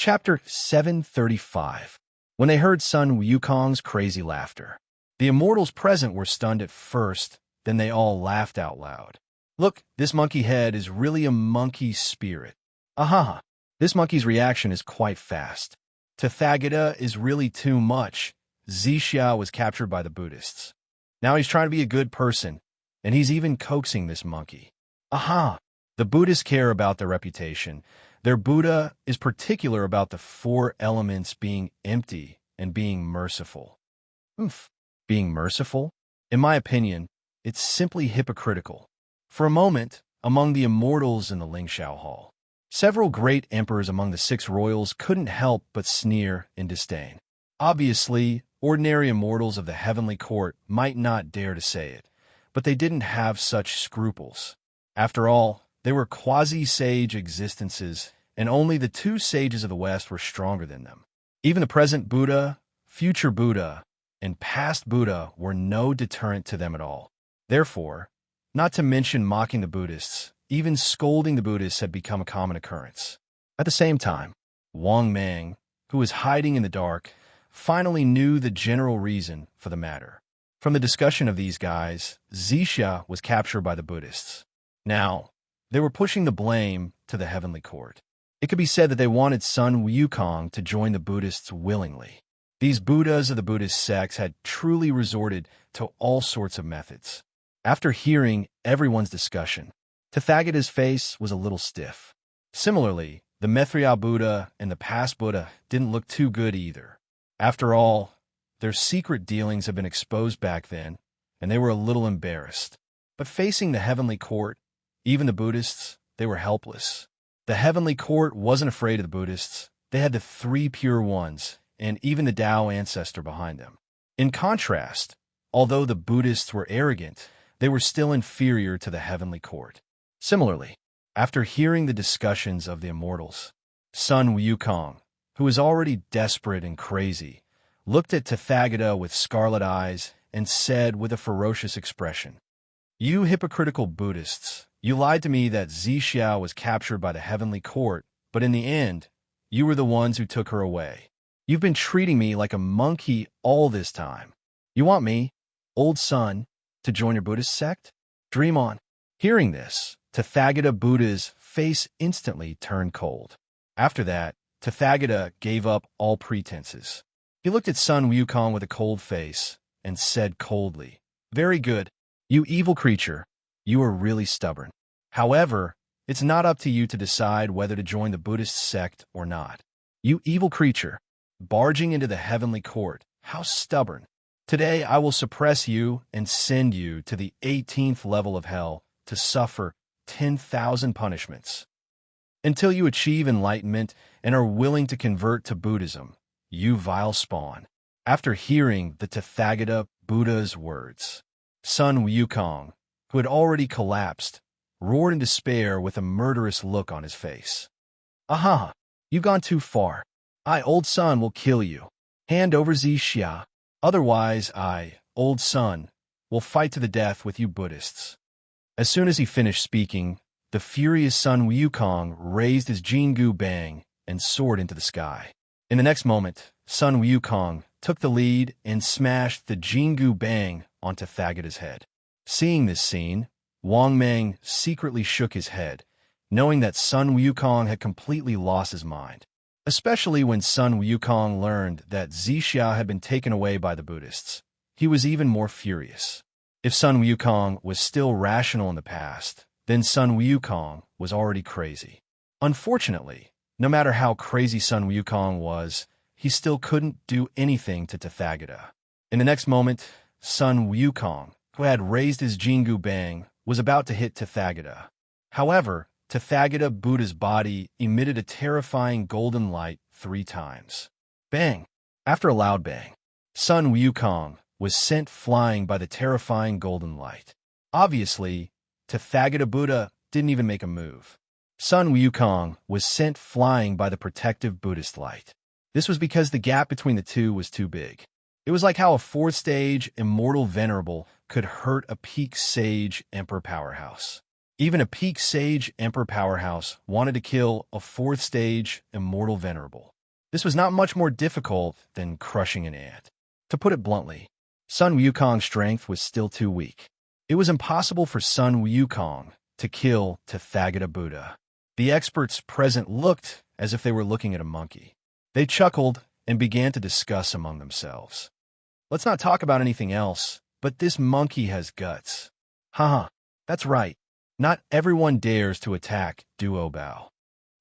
Chapter 735. When they heard Sun Wukong's crazy laughter. The immortals present were stunned at first, then they all laughed out loud. Look, this monkey head is really a monkey spirit. Ahaha. This monkey's reaction is quite fast. Tathagata is really too much. Zixia was captured by the Buddhists. Now he's trying to be a good person, and he's even coaxing this monkey. Aha! The Buddhists care about their reputation. Their Buddha is particular about the four elements being empty and being merciful. Being merciful? In my opinion, it's simply hypocritical. For a moment, among the immortals in the Lingxiao Hall, several great emperors among the six royals couldn't help but sneer in disdain. Obviously, ordinary immortals of the heavenly court might not dare to say it, but they didn't have such scruples. After all, they were quasi-sage existences, and only the two sages of the West were stronger than them. Even the present Buddha, future Buddha, and past Buddha were no deterrent to them at all. Therefore, not to mention mocking the Buddhists, even scolding the Buddhists had become a common occurrence. At the same time, Wang Mang, who was hiding in the dark, finally knew the general reason for the matter. From the discussion of these guys, Zixia was captured by the Buddhists. Now, they were pushing the blame to the heavenly court. It could be said that they wanted Sun Wukong to join the Buddhists willingly. These Buddhas of the Buddhist sects had truly resorted to all sorts of methods. After hearing everyone's discussion, Tathagata's face was a little stiff. Similarly, the Maitreya Buddha and the past Buddha didn't look too good either. After all, their secret dealings had been exposed back then, and they were a little embarrassed. But facing the heavenly court, even the Buddhists, they were helpless. The heavenly court wasn't afraid of the Buddhists. They had the three pure ones, and even the Tao ancestor behind them. In contrast, although the Buddhists were arrogant, they were still inferior to the heavenly court. Similarly, after hearing the discussions of the immortals, Sun Wukong, who was already desperate and crazy, looked at Tathagata with scarlet eyes and said with a ferocious expression, "You hypocritical Buddhists, you lied to me that Zixia was captured by the heavenly court, but in the end, you were the ones who took her away. You've been treating me like a monkey all this time. You want me, old Sun, to join your Buddhist sect? Dream on." Hearing this, Tathagata Buddha's face instantly turned cold. After that, Tathagata gave up all pretenses. He looked at Sun Wukong with a cold face and said coldly, "Very good. You evil creature, you are really stubborn. However, it's not up to you to decide whether to join the Buddhist sect or not. You evil creature, barging into the heavenly court, how stubborn. Today I will suppress you and send you to the 18th level of hell to suffer 10,000 punishments. Until you achieve enlightenment and are willing to convert to Buddhism, you vile spawn." After hearing the Tathagata Buddha's words, Sun Wukong, who had already collapsed, roared in despair with a murderous look on his face. "Aha! You've gone too far. I, old Sun, will kill you. Hand over Zixia. Otherwise I, old Sun, will fight to the death with you Buddhists." As soon as he finished speaking, the furious Sun Wukong raised his Jingu Bang and soared into the sky. In the next moment, Sun Wukong took the lead and smashed the Jingu Bang on Tathagata's head. Seeing this scene, Wang Mang secretly shook his head, knowing that Sun Wukong had completely lost his mind, especially when Sun Wukong learned that Zixia had been taken away by the Buddhists. He was even more furious. If Sun Wukong was still rational in the past, then Sun Wukong was already crazy. Unfortunately, no matter how crazy Sun Wukong was, he still couldn't do anything to Tathagata. In the next moment, Sun Wukong, who had raised his Jingu Bang, was about to hit Tathagata. However, Tathagata Buddha's body emitted a terrifying golden light 3 times. Bang! After a loud bang, Sun Wukong was sent flying by the terrifying golden light. Obviously, Tathagata Buddha didn't even make a move. Sun Wukong was sent flying by the protective Buddhist light. This was because the gap between the two was too big. It was like how a 4th-stage immortal venerable could hurt a peak sage emperor powerhouse. Even a peak sage emperor powerhouse wanted to kill a 4th stage immortal venerable. This was not much more difficult than crushing an ant. To put it bluntly, Sun Wukong's strength was still too weak. It was impossible for Sun Wukong to kill Tathagata Buddha. The experts present looked as if they were looking at a monkey. They chuckled and began to discuss among themselves. Let's not talk about anything else, but this monkey has guts. Haha, that's right. Not everyone dares to attack Duo Bao.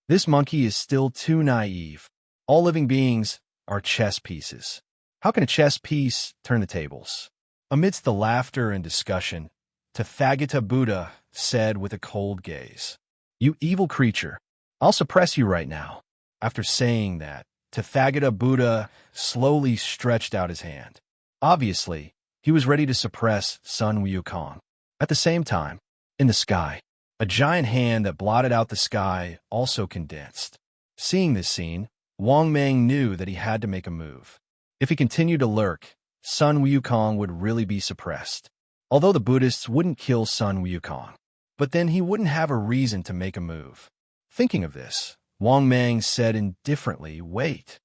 This monkey is still too naive. All living beings are chess pieces. How can a chess piece turn the tables? Amidst the laughter and discussion, Tathagata Buddha said with a cold gaze, "You evil creature, I'll suppress you right now." After saying that, Tathagata Buddha slowly stretched out his hand. Obviously, he was ready to suppress Sun Wukong. At the same time, in the sky, a giant hand that blotted out the sky also condensed. Seeing this scene, Wang Mang knew that he had to make a move. If he continued to lurk, Sun Wukong would really be suppressed. Although the Buddhists wouldn't kill Sun Wukong, but then he wouldn't have a reason to make a move. Thinking of this, Wang Mang said indifferently, "Wait."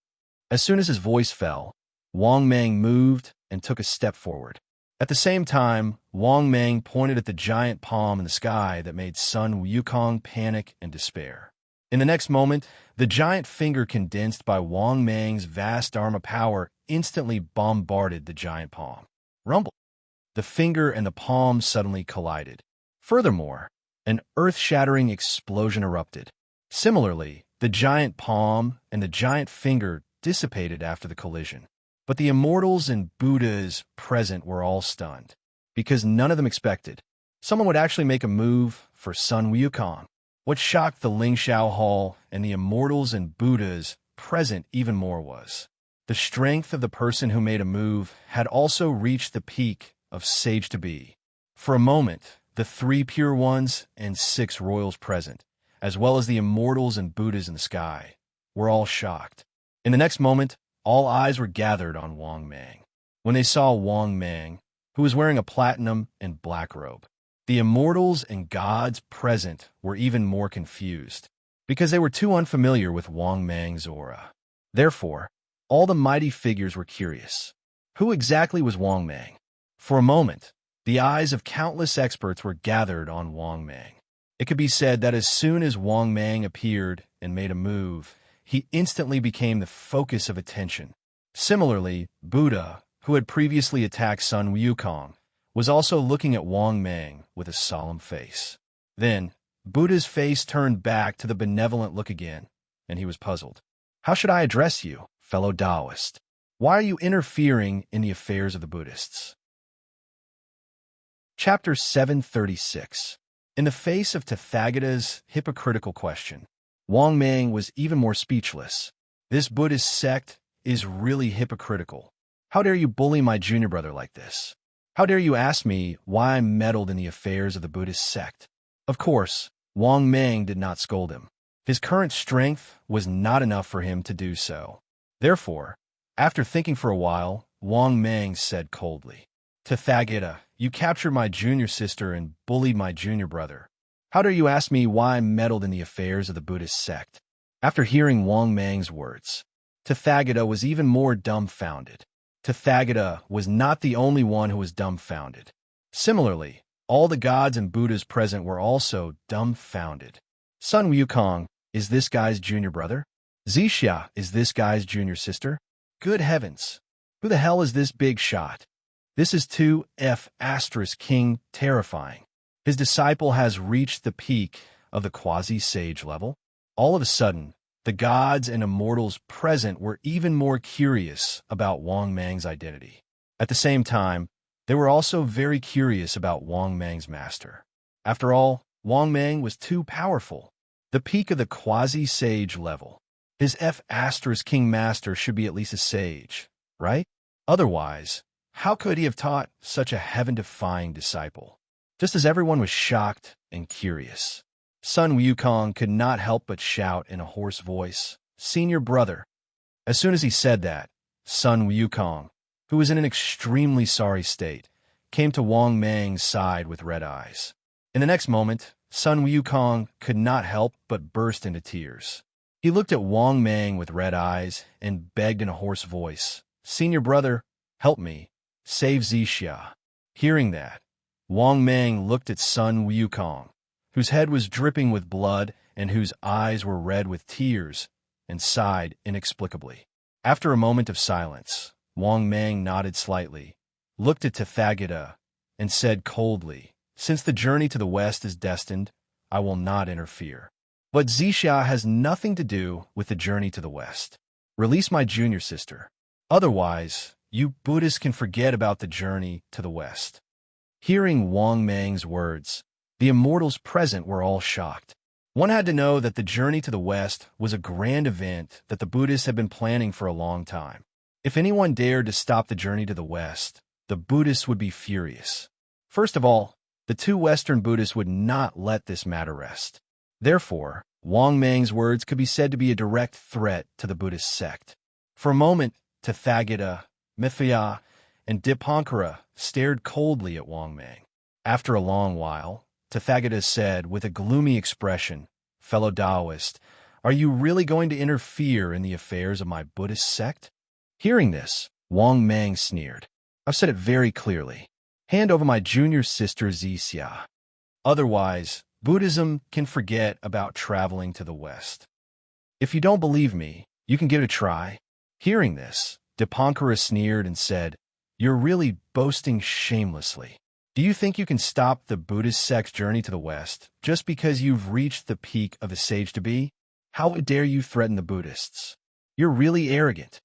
As soon as his voice fell, Wang Mang moved and took a step forward. At the same time, Wang Mang pointed at the giant palm in the sky that made Sun Wukong panic and despair. In the next moment, the giant finger condensed by Wang Mang's vast arm of power instantly bombarded the giant palm. Rumble. The finger and the palm suddenly collided. Furthermore, an earth-shattering explosion erupted. Similarly, the giant palm and the giant finger dissipated after the collision. But the immortals and Buddhas present were all stunned, because none of them expected someone would actually make a move for Sun Wukong. What shocked the Lingxiao Hall and the immortals and Buddhas present even more was the strength of the person who made a move had also reached the peak of sage to be. For a moment, the 3 pure ones and 6 royals present, as well as the immortals and Buddhas in the sky, were all shocked. In the next moment, all eyes were gathered on Wang Mang. When they saw Wang Mang, who was wearing a platinum and black robe, the immortals and gods present were even more confused, because they were too unfamiliar with Wang Mang's aura. Therefore, all the mighty figures were curious. Who exactly was Wang Mang? For a moment, the eyes of countless experts were gathered on Wang Mang. It could be said that as soon as Wang Mang appeared and made a move, he instantly became the focus of attention. Similarly, Buddha, who had previously attacked Sun Wukong, was also looking at Wang Mang with a solemn face. Then, Buddha's face turned back to the benevolent look again, and he was puzzled. "How should I address you, fellow Taoist? Why are you interfering in the affairs of the Buddhists?" Chapter 736. In the face of Tathagata's hypocritical question, Wang Mang was even more speechless. This Buddhist sect is really hypocritical. How dare you bully my junior brother like this? How dare you ask me why I meddled in the affairs of the Buddhist sect? Of course, Wang Mang did not scold him. His current strength was not enough for him to do so. Therefore, after thinking for a while, Wang Mang said coldly, "Tathagata, you captured my junior sister and bullied my junior brother. How dare you ask me why I meddled in the affairs of the Buddhist sect?" After hearing Wang Mang's words, Tathagata was even more dumbfounded. Tathagata was not the only one who was dumbfounded. Similarly, all the gods and Buddhas present were also dumbfounded. Sun Wukong, is this guy's junior brother? Zixia, is this guy's junior sister? Good heavens! Who the hell is this big shot? This is 2F asterisk king terrifying. His disciple has reached the peak of the quasi-sage level. All of a sudden, the gods and immortals present were even more curious about Wang Mang's identity. At the same time, they were also very curious about Wang Mang's master. After all, Wang Mang was too powerful. The peak of the quasi-sage level. His F asterisk king master should be at least a sage, right? Otherwise, how could he have taught such a heaven-defying disciple? Just as everyone was shocked and curious, Sun Wukong could not help but shout in a hoarse voice, "Senior brother." As soon as he said that, Sun Wukong, who was in an extremely sorry state, came to Wang Mang's side with red eyes. In the next moment, Sun Wukong could not help but burst into tears. He looked at Wang Mang with red eyes and begged in a hoarse voice, "Senior brother, help me. Save Zixia." Hearing that, Wang Mang looked at Sun Wukong, whose head was dripping with blood and whose eyes were red with tears, and sighed inexplicably. After a moment of silence, Wang Mang nodded slightly, looked at Tathagata, and said coldly, "Since the journey to the west is destined, I will not interfere. But Zixia has nothing to do with the journey to the west. Release my junior sister. Otherwise, you Buddhists can forget about the journey to the west." Hearing Wang Mang's words, the immortals present were all shocked. One had to know that the journey to the west was a grand event that the Buddhists had been planning for a long time. If anyone dared to stop the journey to the west, the Buddhists would be furious. First of all, the two Western Buddhists would not let this matter rest. Therefore, Wang Mang's words could be said to be a direct threat to the Buddhist sect. For a moment, Tathagata, Mithya, and Dipankara stared coldly at Wang Mang. After a long while, Tathagata said with a gloomy expression, "Fellow Taoist, are you really going to interfere in the affairs of my Buddhist sect?" Hearing this, Wang Mang sneered. "I've said it very clearly. Hand over my junior sister Zixia. Otherwise, Buddhism can forget about traveling to the west. If you don't believe me, you can give it a try." Hearing this, Dipankara sneered and said, "You're really boasting shamelessly. Do you think you can stop the Buddhist sect's journey to the west just because you've reached the peak of the sage to be? How dare you threaten the Buddhists? You're really arrogant."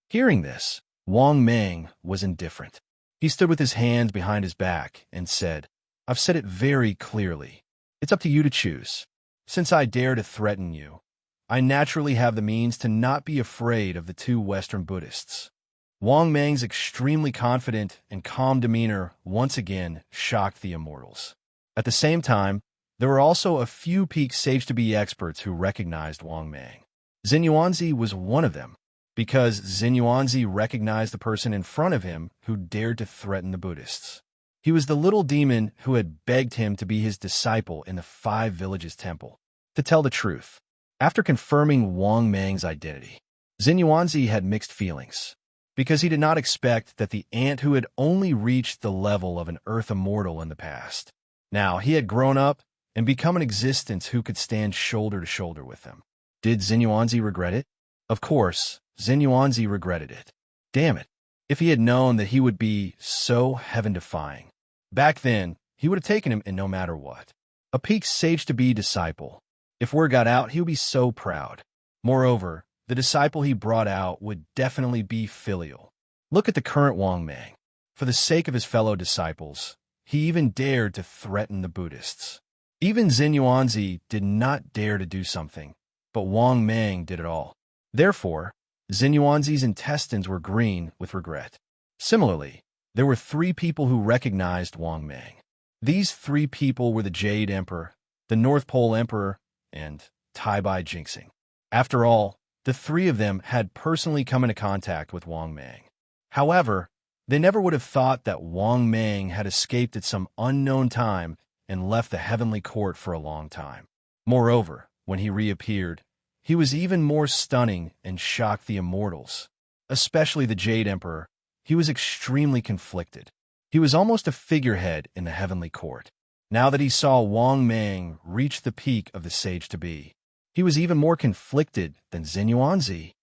Hearing this, Wang Mang was indifferent. He stood with his hands behind his back and said, "I've said it very clearly. It's up to you to choose. Since I dare to threaten you, I naturally have the means to not be afraid of the two Western Buddhists." Wang Mang's extremely confident and calm demeanor once again shocked the immortals. At the same time, there were also a few peak sage-to-be experts who recognized Wang Mang. Xinyuanzi was one of them, because Xinyuanzi recognized the person in front of him who dared to threaten the Buddhists. He was the little demon who had begged him to be his disciple in the Five Villages Temple. To tell the truth, after confirming Wang Mang's identity, Xinyuanzi had mixed feelings, because he did not expect that the ant who had only reached the level of an earth immortal in the past. Now he had grown up and become an existence who could stand shoulder to shoulder with him. Did Xinyuanzi regret it? Of course, Xinyuanzi regretted it. Damn it. If he had known that he would be so heaven-defying. Back then, he would have taken him in no matter what. A peak sage-to-be disciple. If word got out, he would be so proud. Moreover, the disciple he brought out would definitely be filial. Look at the current Wang Mang. For the sake of his fellow disciples, he even dared to threaten the Buddhists. Even Xinyuanzi did not dare to do something, but Wang Mang did it all. Therefore, Xinyuanzi's intestines were green with regret. Similarly, there were three people who recognized Wang Mang. These three people were the Jade Emperor, the North Pole Emperor, and Tai Bai Jinxing. After all, the three of them had personally come into contact with Wang Mang. However, they never would have thought that Wang Mang had escaped at some unknown time and left the heavenly court for a long time. Moreover, when he reappeared, he was even more stunning and shocked the immortals, especially the Jade Emperor. He was extremely conflicted. He was almost a figurehead in the heavenly court. Now that he saw Wang Mang reach the peak of the sage-to-be, he was even more conflicted than Xinyuanzi.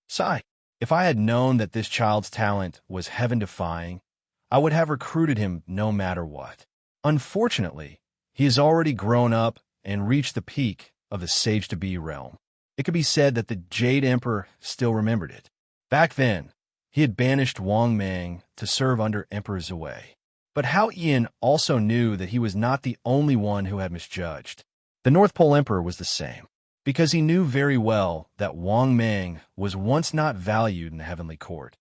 Sigh, if I had known that this child's talent was heaven-defying, I would have recruited him no matter what. Unfortunately, he has already grown up and reached the peak of the sage-to-be realm. It could be said that the Jade Emperor still remembered it. Back then, he had banished Wang Mang to serve under Emperor Zhui. But Hao Yin also knew that he was not the only one who had misjudged. The North Pole Emperor was the same, because he knew very well that Wang Mang was once not valued in the heavenly court.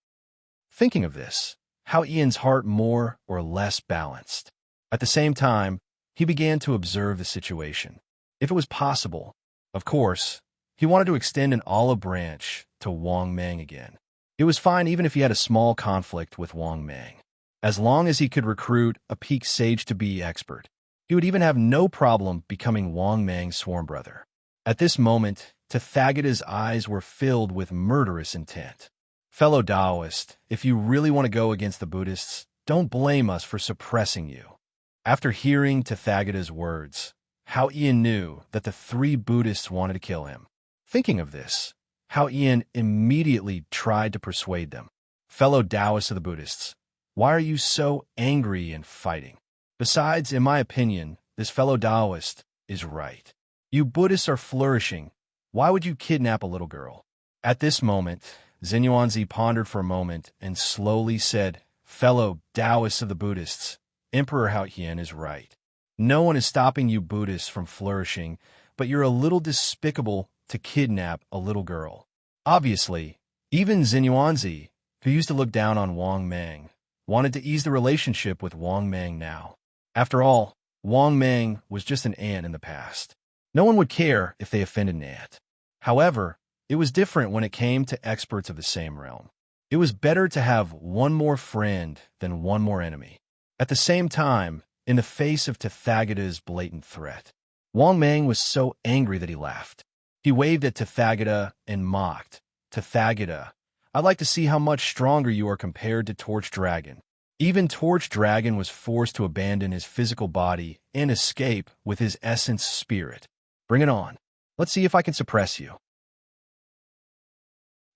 Thinking of this, Hao Yin's heart more or less balanced. At the same time, he began to observe the situation. If it was possible, of course, he wanted to extend an olive branch to Wang Mang again. It was fine even if he had a small conflict with Wang Mang. As long as he could recruit a peak sage-to-be expert, He would even have no problem becoming Wang Mang's sworn brother. At this moment, Tathagata's eyes were filled with murderous intent. Fellow Taoist, if you really want to go against the Buddhists, don't blame us for suppressing you. After hearing Tathagata's words, Hao Ian knew that the three Buddhists wanted to kill him. Thinking of this, Hao Ian immediately tried to persuade them. Fellow Taoists of the Buddhists, why are you so angry and fighting? Besides, in my opinion, this fellow Taoist is right. You Buddhists are flourishing. Why would you kidnap a little girl? At this moment, Xuanyuanzi pondered for a moment and slowly said, Fellow Taoists of the Buddhists, Emperor Hao Hian is right. No one is stopping you Buddhists from flourishing, but you're a little despicable to kidnap a little girl. Obviously, even Xuanyuanzi, who used to look down on Wang Mang, wanted to ease the relationship with Wang Mang now. After all, Wang Mang was just an ant in the past. No one would care if they offended an ant. However, it was different when it came to experts of the same realm. It was better to have one more friend than one more enemy. At the same time, in the face of Tathagata's blatant threat, Wang Mang was so angry that he laughed. He waved at Tathagata and mocked. Tathagata, I'd like to see how much stronger you are compared to Torch Dragon. Even Torch Dragon was forced to abandon his physical body and escape with his essence spirit. Bring it on. Let's see if I can suppress you.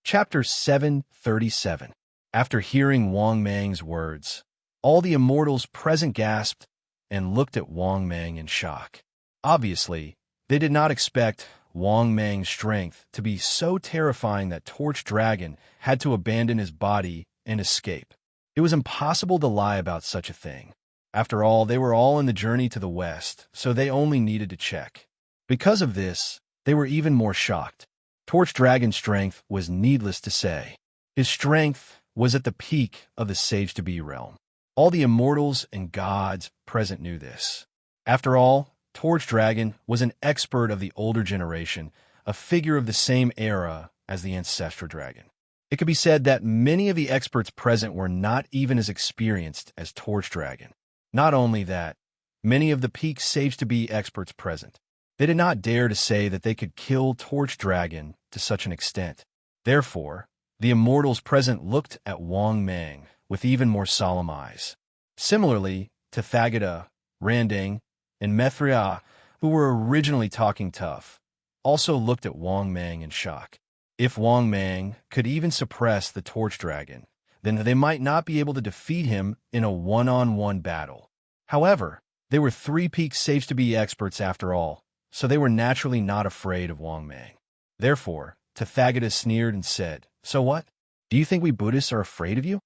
Chapter 737. After hearing Wang Mang's words, all the immortals present gasped and looked at Wang Mang in shock. Obviously, they did not expect Wang Mang's strength to be so terrifying that Torch Dragon had to abandon his body and escape. It was impossible to lie about such a thing. After all, they were all in the journey to the west, so they only needed to check. Because of this, they were even more shocked. Torch Dragon's strength was needless to say. His strength was at the peak of the Sage-to-Be realm. All the immortals and gods present knew this. After all, Torch Dragon was an expert of the older generation, a figure of the same era as the Ancestral Dragon. It could be said that many of the experts present were not even as experienced as Torch Dragon. Not only that, many of the peak Sage-to-Be experts present, they did not dare to say that they could kill Torch Dragon to such an extent. Therefore, the immortals present looked at Wang Mang with even more solemn eyes. Similarly, Tathagata, Randang, and Methria, who were originally talking tough, also looked at Wang Mang in shock. If Wang Mang could even suppress the Torch Dragon, then they might not be able to defeat him in a one-on-one battle. However, they were three peak Sage-to-Be experts after all, so they were naturally not afraid of Wang Mang. Therefore, Tathagata sneered and said, So what? Do you think we Buddhists are afraid of you?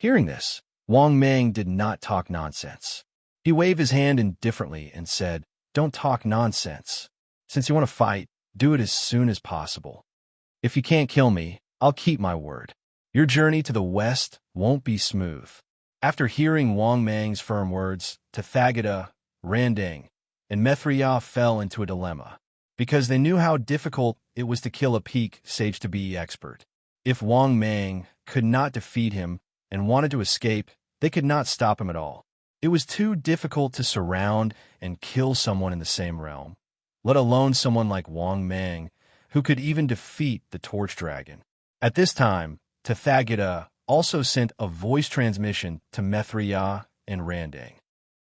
Hearing this, Wang Mang did not talk nonsense. He waved his hand indifferently and said, Don't talk nonsense. Since you want to fight, do it as soon as possible. If you can't kill me, I'll keep my word. Your journey to the west won't be smooth. After hearing Wang Mang's firm words, Tathagata, Randang, and Methria fell into a dilemma, because they knew how difficult it was to kill a peak Sage-to-Be expert. If Wang Mang could not defeat him and wanted to escape, they could not stop him at all. It was too difficult to surround and kill someone in the same realm, let alone someone like Wang Mang, who could even defeat the Torch Dragon. At this time, Tathagata also sent a voice transmission to Methria and Randang.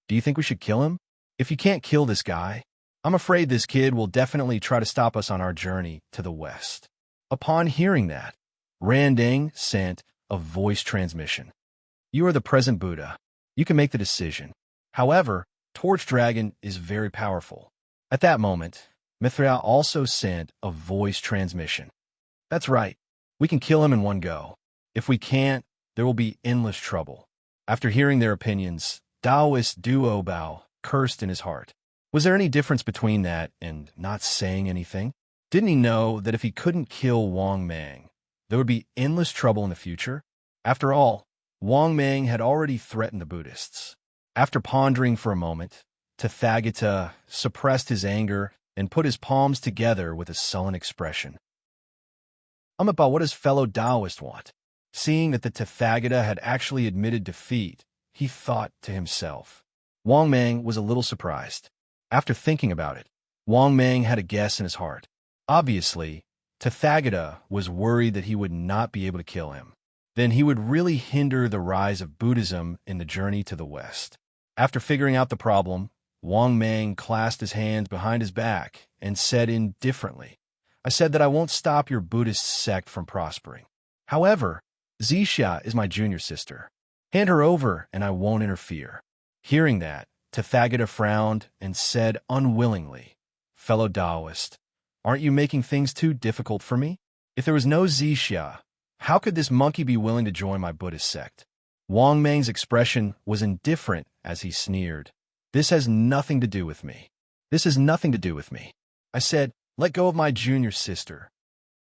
Do you think we should kill him? If you can't kill this guy, I'm afraid this kid will definitely try to stop us on our journey to the west. Upon hearing that, Randang sent a voice transmission. You are the present Buddha. You can make the decision. However, Torch Dragon is very powerful. At that moment, Mithra also sent a voice transmission. That's right. We can kill him in one go. If we can't, there will be endless trouble. After hearing their opinions, Taoist Duo Bao cursed in his heart. Was there any difference between that and not saying anything? Didn't he know that if he couldn't kill Wang Mang, there would be endless trouble in the future? After all, Wang Mang had already threatened the Buddhists. After pondering for a moment, Tathagata suppressed his anger and put his palms together with a sullen expression. About what his fellow Taoist want? Seeing that the Tathagata had actually admitted defeat, he thought to himself, Wang Mang was a little surprised. After thinking about it, Wang Mang had a guess in his heart. Obviously, Tathagata was worried that he would not be able to kill him. Then he would really hinder the rise of Buddhism in the journey to the West. After figuring out the problem, Wang Mang clasped his hands behind his back and said indifferently, I said that I won't stop your Buddhist sect from prospering. However, Zixia is my junior sister. Hand her over and I won't interfere. Hearing that, Tathagata frowned and said unwillingly, Fellow Taoist, aren't you making things too difficult for me? If there was no Zixia, how could this monkey be willing to join my Buddhist sect? Wang Mang's expression was indifferent as he sneered. This has nothing to do with me. This has nothing to do with me. I said, let go of my junior sister.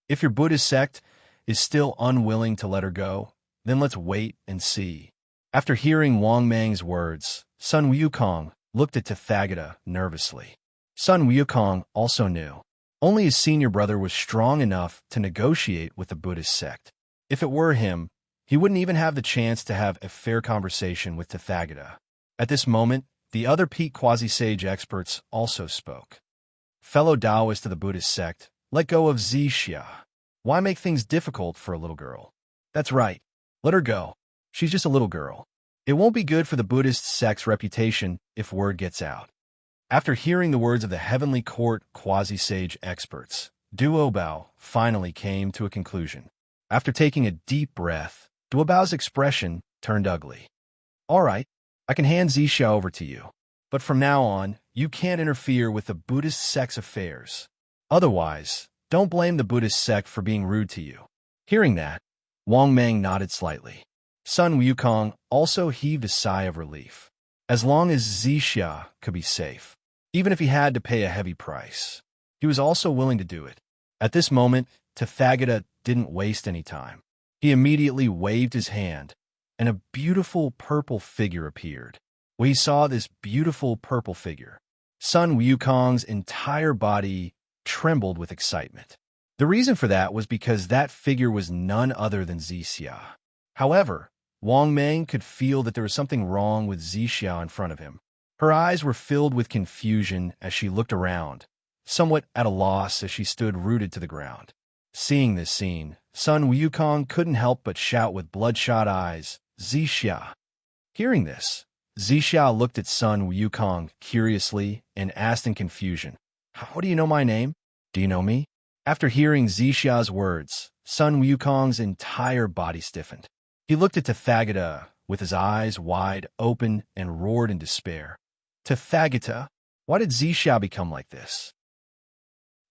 If your Buddhist sect is still unwilling to let her go, then let's wait and see. After hearing Wang Mang's words, Sun Wukong looked at Tathagata nervously. Sun Wukong also knew. Only his senior brother was strong enough to negotiate with the Buddhist sect. If it were him, he wouldn't even have the chance to have a fair conversation with Tathagata. At this moment, the other Peak quasi-sage experts also spoke. Fellow Taoists of the Buddhist sect, let go of Zixia. Why make things difficult for a little girl? That's right. Let her go. She's just a little girl. It won't be good for the Buddhist sect's reputation if word gets out. After hearing the words of the Heavenly Court quasi-sage experts, Duobao finally came to a conclusion. After taking a deep breath, Duobao's expression turned ugly. All right, I can hand Zixia over to you. But from now on, you can't interfere with the Buddhist sect's affairs. Otherwise, don't blame the Buddhist sect for being rude to you. Hearing that, Wang Mang nodded slightly. Sun Wukong also heaved a sigh of relief. As long as Zixia could be safe, even if he had to pay a heavy price, he was also willing to do it. At this moment, Tathagata didn't waste any time. He immediately waved his hand, and a beautiful purple figure appeared. When he saw this beautiful purple figure, Sun Wukong's entire body trembled with excitement. The reason for that was because that figure was none other than Zixia. However, Wang Mang could feel that there was something wrong with Zixia in front of him. Her eyes were filled with confusion as she looked around, somewhat at a loss as she stood rooted to the ground. Seeing this scene, Sun Wukong couldn't help but shout with bloodshot eyes, Zixia. Hearing this, Zixia looked at Sun Wukong curiously and asked in confusion, How do you know my name? Do you know me? After hearing Zixia's words, Sun Wukong's entire body stiffened. He looked at Tathagata with his eyes wide open and roared in despair. Tathagata, why did Zixia become like this?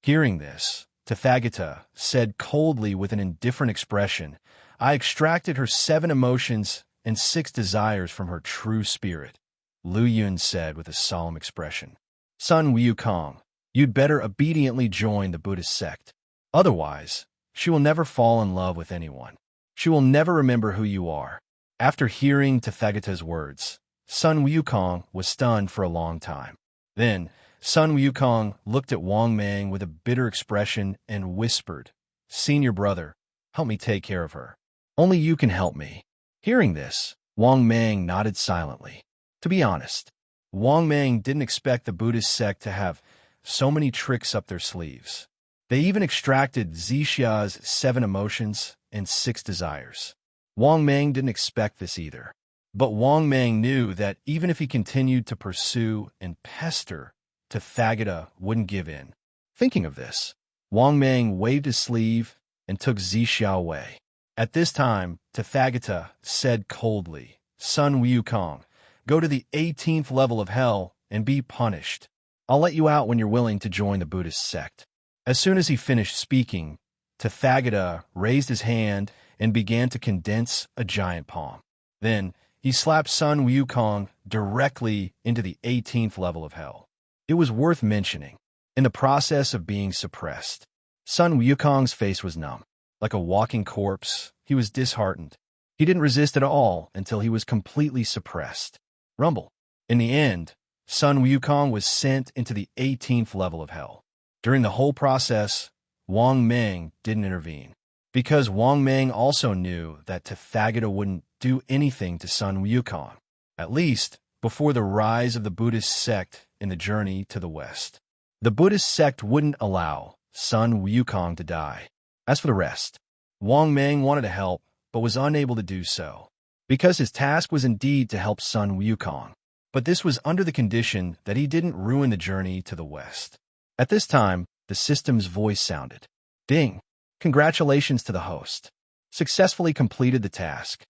Hearing this, Tathagata said coldly with an indifferent expression, I extracted her 7 emotions and 6 desires from her true spirit. Lu Yun said with a solemn expression. Sun Wukong, you'd better obediently join the Buddhist sect. Otherwise, she will never fall in love with anyone. She will never remember who you are. After hearing Tathagata's words, Sun Wukong was stunned for a long time. Then, Sun Wukong looked at Wang Mang with a bitter expression and whispered, Senior brother, help me take care of her. Only you can help me. Hearing this, Wang Mang nodded silently. To be honest, Wang Mang didn't expect the Buddhist sect to have so many tricks up their sleeves. They even extracted Zixia's 7 emotions and 6 desires. Wang Mang didn't expect this either. But Wang Mang knew that even if he continued to pursue and pester, Tathagata wouldn't give in. Thinking of this, Wang Mang waved his sleeve and took Zixia away. At this time, Tathagata said coldly, Sun Wukong, go to the 18th level of hell and be punished. I'll let you out when you're willing to join the Buddhist sect. As soon as he finished speaking, Tathagata raised his hand and began to condense a giant palm. Then, he slapped Sun Wukong directly into the 18th level of hell. It was worth mentioning. In the process of being suppressed, Sun Wukong's face was numb. Like a walking corpse, he was disheartened. He didn't resist at all until he was completely suppressed. Rumble. In the end, Sun Wukong was sent into the 18th level of hell. During the whole process, Wang Mang didn't intervene, because Wang Mang also knew that Tathagata wouldn't do anything to Sun Wukong. At least, before the rise of the Buddhist sect in the journey to the West. The Buddhist sect wouldn't allow Sun Wukong to die. As for the rest, Wang Mang wanted to help, but was unable to do so, because his task was indeed to help Sun Wukong. But this was under the condition that he didn't ruin the journey to the West. At this time, the system's voice sounded. Ding! Congratulations to the host. Successfully completed the task.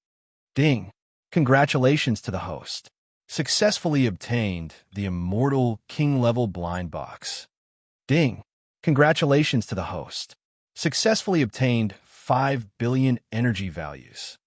Ding! Congratulations to the host. Successfully obtained the immortal king-level blind box. Ding! Congratulations to the host. Successfully obtained 5 billion energy values.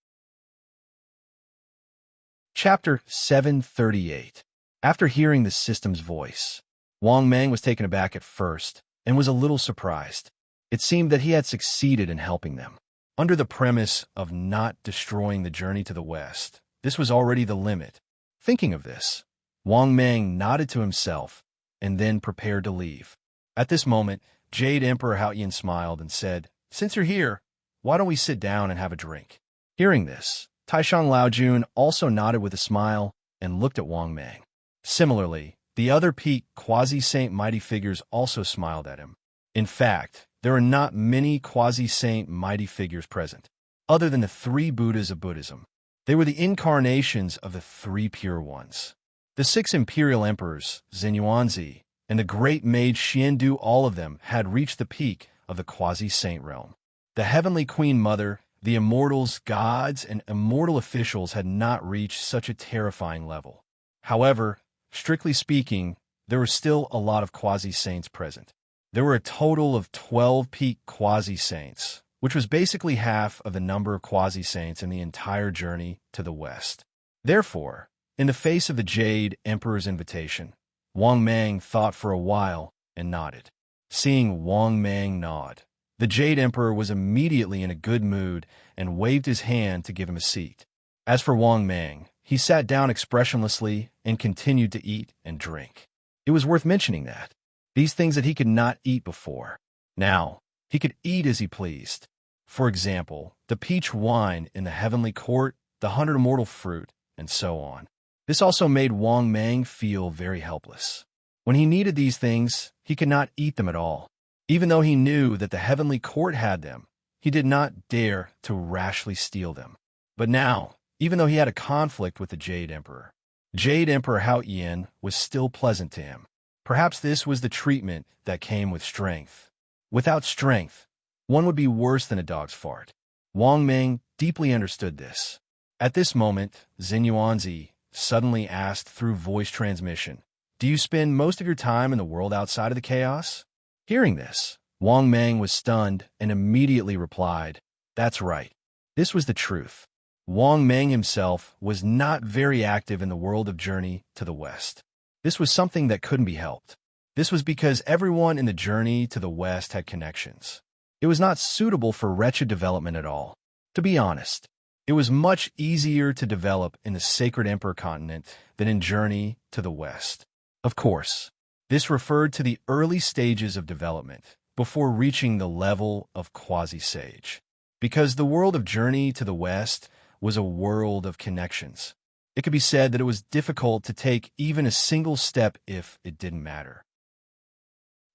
Chapter 738. After hearing the system's voice, Wang Mang was taken aback at first and was a little surprised. It seemed that he had succeeded in helping them. Under the premise of not destroying the journey to the West, this was already the limit. Thinking of this, Wang Mang nodded to himself and then prepared to leave. At this moment, Jade Emperor Haoyan smiled and said, "Since you're here, why don't we sit down and have a drink?" Hearing this, Taishang Laojun also nodded with a smile and looked at Wang Mang. Similarly, the other peak quasi-saint mighty figures also smiled at him. In fact, there are not many quasi-saint mighty figures present, other than the 3 Buddhas of Buddhism. They were the incarnations of the 3 pure ones. The 6 imperial emperors, Xinyuanzi, and the great mage Xiandu, all of them had reached the peak of the quasi-saint realm. The heavenly Queen Mother, the immortals, gods, and immortal officials had not reached such a terrifying level. However, strictly speaking, there were still a lot of quasi-saints present. There were a total of 12 peak quasi-saints, which was basically half of the number of quasi-saints in the entire journey to the West. Therefore, in the face of the Jade Emperor's invitation, Wang Mang thought for a while and nodded. Seeing Wang Mang nod, the Jade Emperor was immediately in a good mood and waved his hand to give him a seat. As for Wang Mang, he sat down expressionlessly and continued to eat and drink. It was worth mentioning that these things that he could not eat before, now he could eat as he pleased. For example, the peach wine in the heavenly court, the 100 immortal fruit, and so on. This also made Wang Mang feel very helpless. When he needed these things, he could not eat them at all. Even though he knew that the heavenly court had them, he did not dare to rashly steal them. But now, even though he had a conflict with the Jade Emperor Haoyan was still pleasant to him. Perhaps this was the treatment that came with strength. Without strength, one would be worse than a dog's fart. Wang Mang deeply understood this. At this moment, Xinyuanzi suddenly asked through voice transmission, "Do you spend most of your time in the world outside of the chaos?" Hearing this, Wang Mang was stunned and immediately replied, "That's right." This was the truth. Wang Mang himself was not very active in the world of journey to the West. This was something that couldn't be helped. This was because everyone in the journey to the West had connections. It was not suitable for wretched development at all. To be honest, it was much easier to develop in the Sacred Emperor continent than in journey to the West. Of course, this referred to the early stages of development before reaching the level of quasi-sage. Because the world of journey to the West was a world of connections, it could be said that it was difficult to take even a single step if it didn't matter.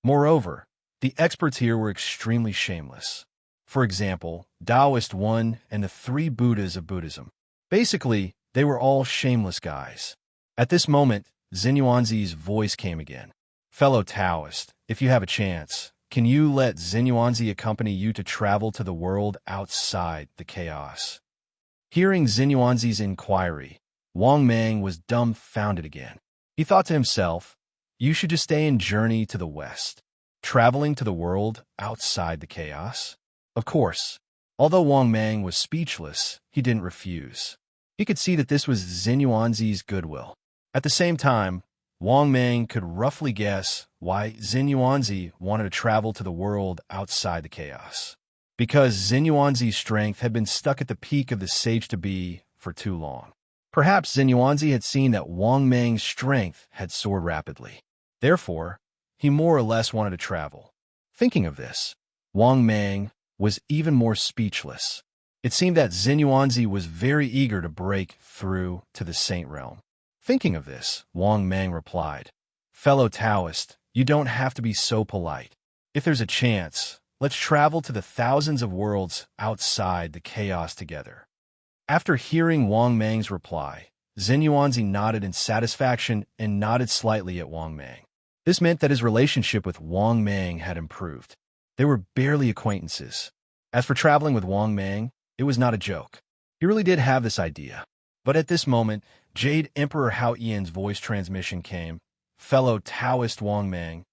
Moreover, the experts here were extremely shameless. For example, Taoist 1 and the 3 Buddhas of Buddhism. Basically, they were all shameless guys. At this moment, Xinyuanzi's voice came again. "Fellow Taoist, if you have a chance, can you let Xinyuanzi accompany you to travel to the world outside the chaos?" Hearing Xinyuanzi's inquiry, Wang Mang was dumbfounded again. He thought to himself, "You should just stay and journey to the West, traveling to the world outside the chaos." Of course, although Wang Mang was speechless, he didn't refuse. He could see that this was Xinyuanzi's goodwill. At the same time, Wang Mang could roughly guess why Xinyuanzi wanted to travel to the world outside the chaos. Because Xinyuanzi's strength had been stuck at the peak of the sage-to-be for too long. Perhaps Xinyuanzi had seen that Wang Mang's strength had soared rapidly. Therefore, he more or less wanted to travel. Thinking of this, Wang Mang was even more speechless. It seemed that Xinyuanzi was very eager to break through to the saint realm. Thinking of this, Wang Mang replied, "Fellow Taoist, you don't have to be so polite. If there's a chance, let's travel to the thousands of worlds outside the chaos together." After hearing Wang Mang's reply, Zhen Yuanzi nodded in satisfaction and nodded slightly at Wang Mang. This meant that his relationship with Wang Mang had improved. They were barely acquaintances. As for traveling with Wang Mang, it was not a joke. He really did have this idea. But at this moment, Jade Emperor Hao Yian's voice transmission came. "Fellow Taoist Wang Mang,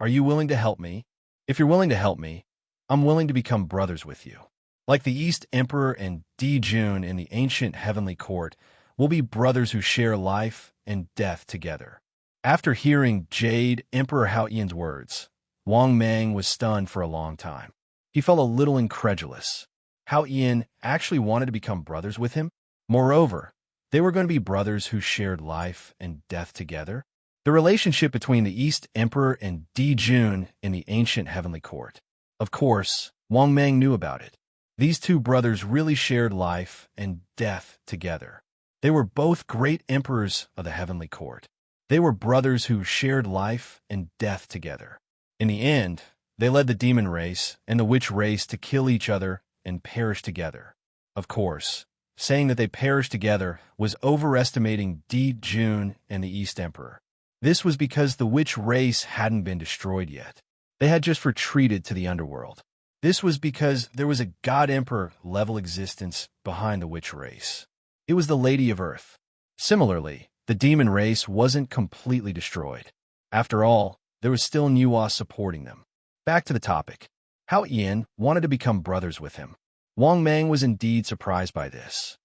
are you willing to help me? If you're willing to help me, I'm willing to become brothers with you. Like the East Emperor and Di Jun in the ancient heavenly court, we'll be brothers who share life and death together." After hearing Jade Emperor Hao Yian's words, Wang Mang was stunned for a long time. He felt a little incredulous. Hao Yian actually wanted to become brothers with him? Moreover, they were going to be brothers who shared life and death together? The relationship between the East Emperor and Di Jun in the ancient heavenly court. Of course, Wang Mang knew about it. These two brothers really shared life and death together. They were both great emperors of the heavenly court. They were brothers who shared life and death together. In the end, they led the demon race and the witch race to kill each other and perish together. Of course, saying that they perished together was overestimating Di Jun and the East Emperor. This was because the witch race hadn't been destroyed yet. They had just retreated to the underworld. This was because there was a God-Emperor level existence behind the witch race. It was the Lady of Earth. Similarly, the demon race wasn't completely destroyed. After all, there was still Nuwa supporting them. Back to the topic. Hao Yian wanted to become brothers with him. Wang Mang was indeed surprised by this.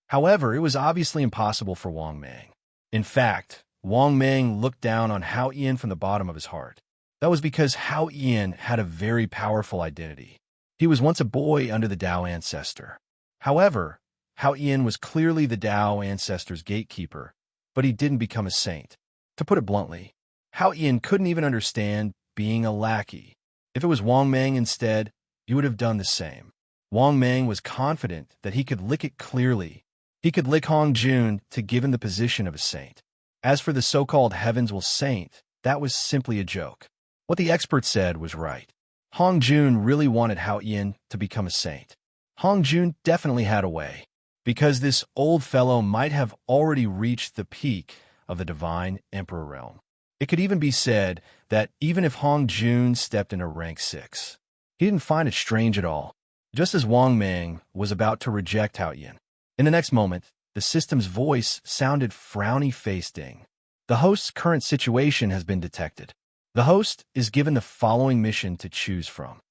However, it was obviously impossible for Wang Mang. In fact, Wang Mang looked down on Hao Yian from the bottom of his heart. That was because Hao Yian had a very powerful identity. He was once a boy under the Tao ancestor. However, Hao Yian was clearly the Tao ancestor's gatekeeper, but he didn't become a saint. To put it bluntly, Hao Yian couldn't even understand being a lackey. If it was Wang Mang instead, he would have done the same. Wang Mang was confident that he could lick it clearly. He could lick Hong Jun to give him the position of a saint. As for the so-called heavens will saint, that was simply a joke. What the expert said was right. Hong Jun really wanted Hao Yian to become a saint. Hong Jun definitely had a way, because this old fellow might have already reached the peak of the divine emperor realm. It could even be said that even if Hong Jun stepped into rank 6, he didn't find it strange at all, just as Wang Mang was about to reject Hao Yian. In the next moment, the system's voice sounded frowny-faced ding. The host's current situation has been detected. The host is given the following mission to choose from.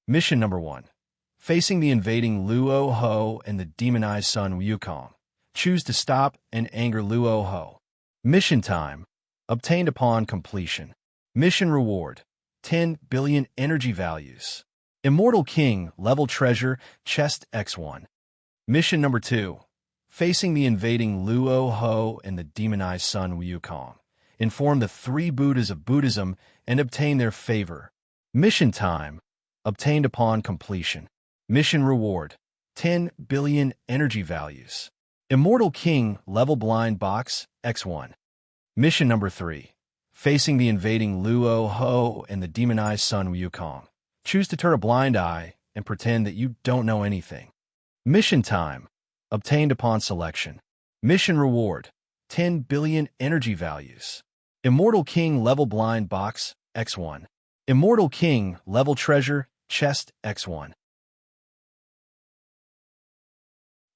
Mission number 1. Facing the invading Luo Ho and the demonized son Wukong. Choose to stop and anger Luo Ho. Mission time. Obtained upon completion. Mission reward. 10 billion energy values. Immortal King, level treasure, chest X1. Mission number 2. Facing the invading Luo Ho and the demonized son Wukong. Inform the 3 Buddhas of Buddhism and obtain their favor. Mission time. Obtained upon completion. Mission reward. 10 billion energy values. Immortal King, level blind box, X1. Mission number 3. Facing the invading Luo Ho and the demonized son Wukong. Choose to turn a blind eye and pretend that you don't know anything. Mission time. Obtained upon selection. Mission reward. 10 billion energy values. Immortal King level blind box, X1. Immortal King level treasure, chest X1.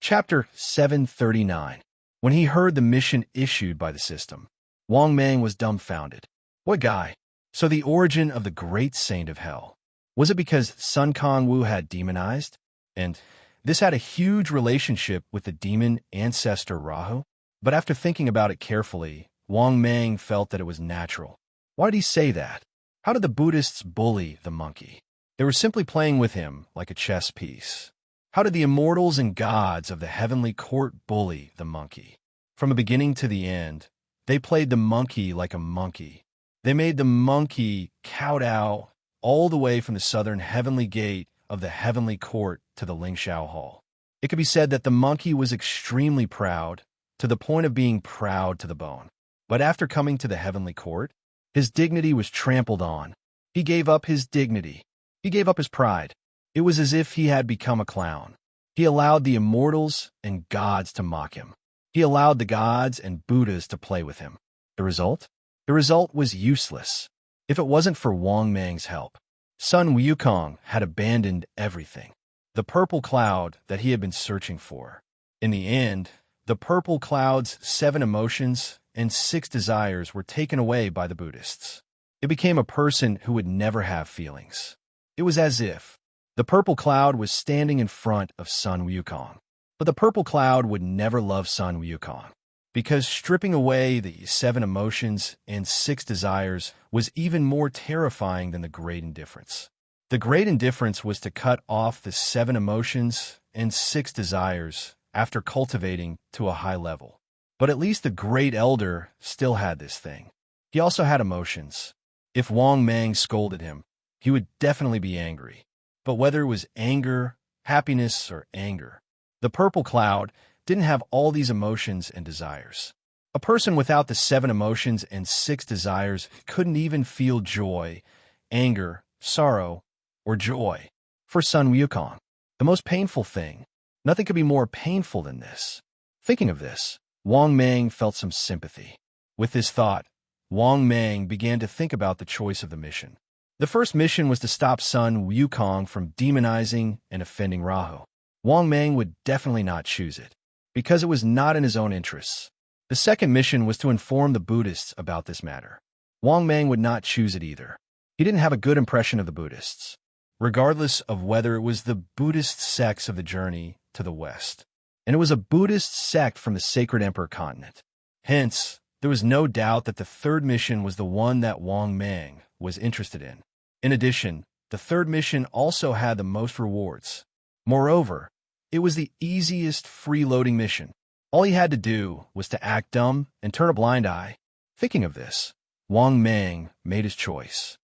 Chapter 739. When he heard the mission issued by the system, Wang Mang was dumbfounded. What guy? So the origin of the great saint of hell. Was it because Sun Kong Wu had demonized? And this had a huge relationship with the demon ancestor Rahu? But after thinking about it carefully, Wang Mang felt that it was natural. Why did he say that? How did the Buddhists bully the monkey? They were simply playing with him like a chess piece. How did the immortals and gods of the heavenly court bully the monkey? From the beginning to the end, they played the monkey like a monkey. They made the monkey kowtow all the way from the southern heavenly gate of the heavenly court to the Lingshao Hall. It could be said that the monkey was extremely proud, to the point of being proud to the bone. But after coming to the heavenly court, his dignity was trampled on. He gave up his dignity. He gave up his pride. It was as if he had become a clown. He allowed the immortals and gods to mock him. He allowed the gods and Buddhas to play with him. The result? The result was useless. If it wasn't for Wang Mang's help, Sun Wukong had abandoned everything. The purple cloud that he had been searching for. In the end, the purple cloud's 7 emotions and 6 desires were taken away by the Buddhists. It became a person who would never have feelings. It was as if the purple cloud was standing in front of Sun Wukong. But the purple cloud would never love Sun Wukong, because stripping away the 7 emotions and 6 desires was even more terrifying than the great indifference. The great indifference was to cut off the 7 emotions and 6 desires after cultivating to a high level. But at least the great elder still had this thing. He also had emotions. If Wang Mang scolded him, he would definitely be angry. But whether it was anger, happiness, or anger, the purple cloud didn't have all these emotions and desires. A person without the 7 emotions and 6 desires couldn't even feel joy, anger, sorrow, or joy. For Sun Wukong, the most painful thing, nothing could be more painful than this. Thinking of this, Wang Mang felt some sympathy. With this thought, Wang Mang began to think about the choice of the mission. The first mission was to stop Sun Wukong from demonizing and offending Rahu. Wang Mang would definitely not choose it, because it was not in his own interests. The second mission was to inform the Buddhists about this matter. Wang Mang would not choose it either. He didn't have a good impression of the Buddhists, regardless of whether it was the Buddhist sects of the journey to the West. And it was a Buddhist sect from the sacred Emperor continent. Hence, there was no doubt that the third mission was the one that Wang Mang was interested in. In addition, the third mission also had the most rewards. Moreover, it was the easiest freeloading mission. All he had to do was to act dumb and turn a blind eye. Thinking of this, Wang Mang made his choice.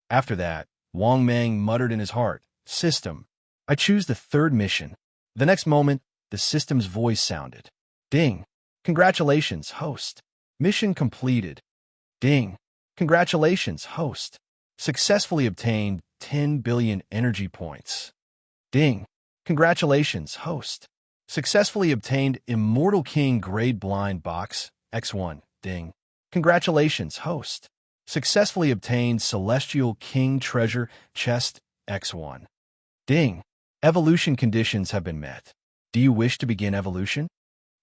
After that, Wang Mang muttered in his heart, "System, I choose the third mission." The next moment, the system's voice sounded. Ding! Congratulations, host. Mission completed. Ding! Congratulations, host. Successfully obtained 10 billion energy points. Ding! Congratulations, host. Successfully obtained Immortal King Grade Blind Box, X1. Ding! Congratulations, host. Successfully obtained Celestial King Treasure Chest, X1. Ding! Evolution conditions have been met. Do you wish to begin evolution?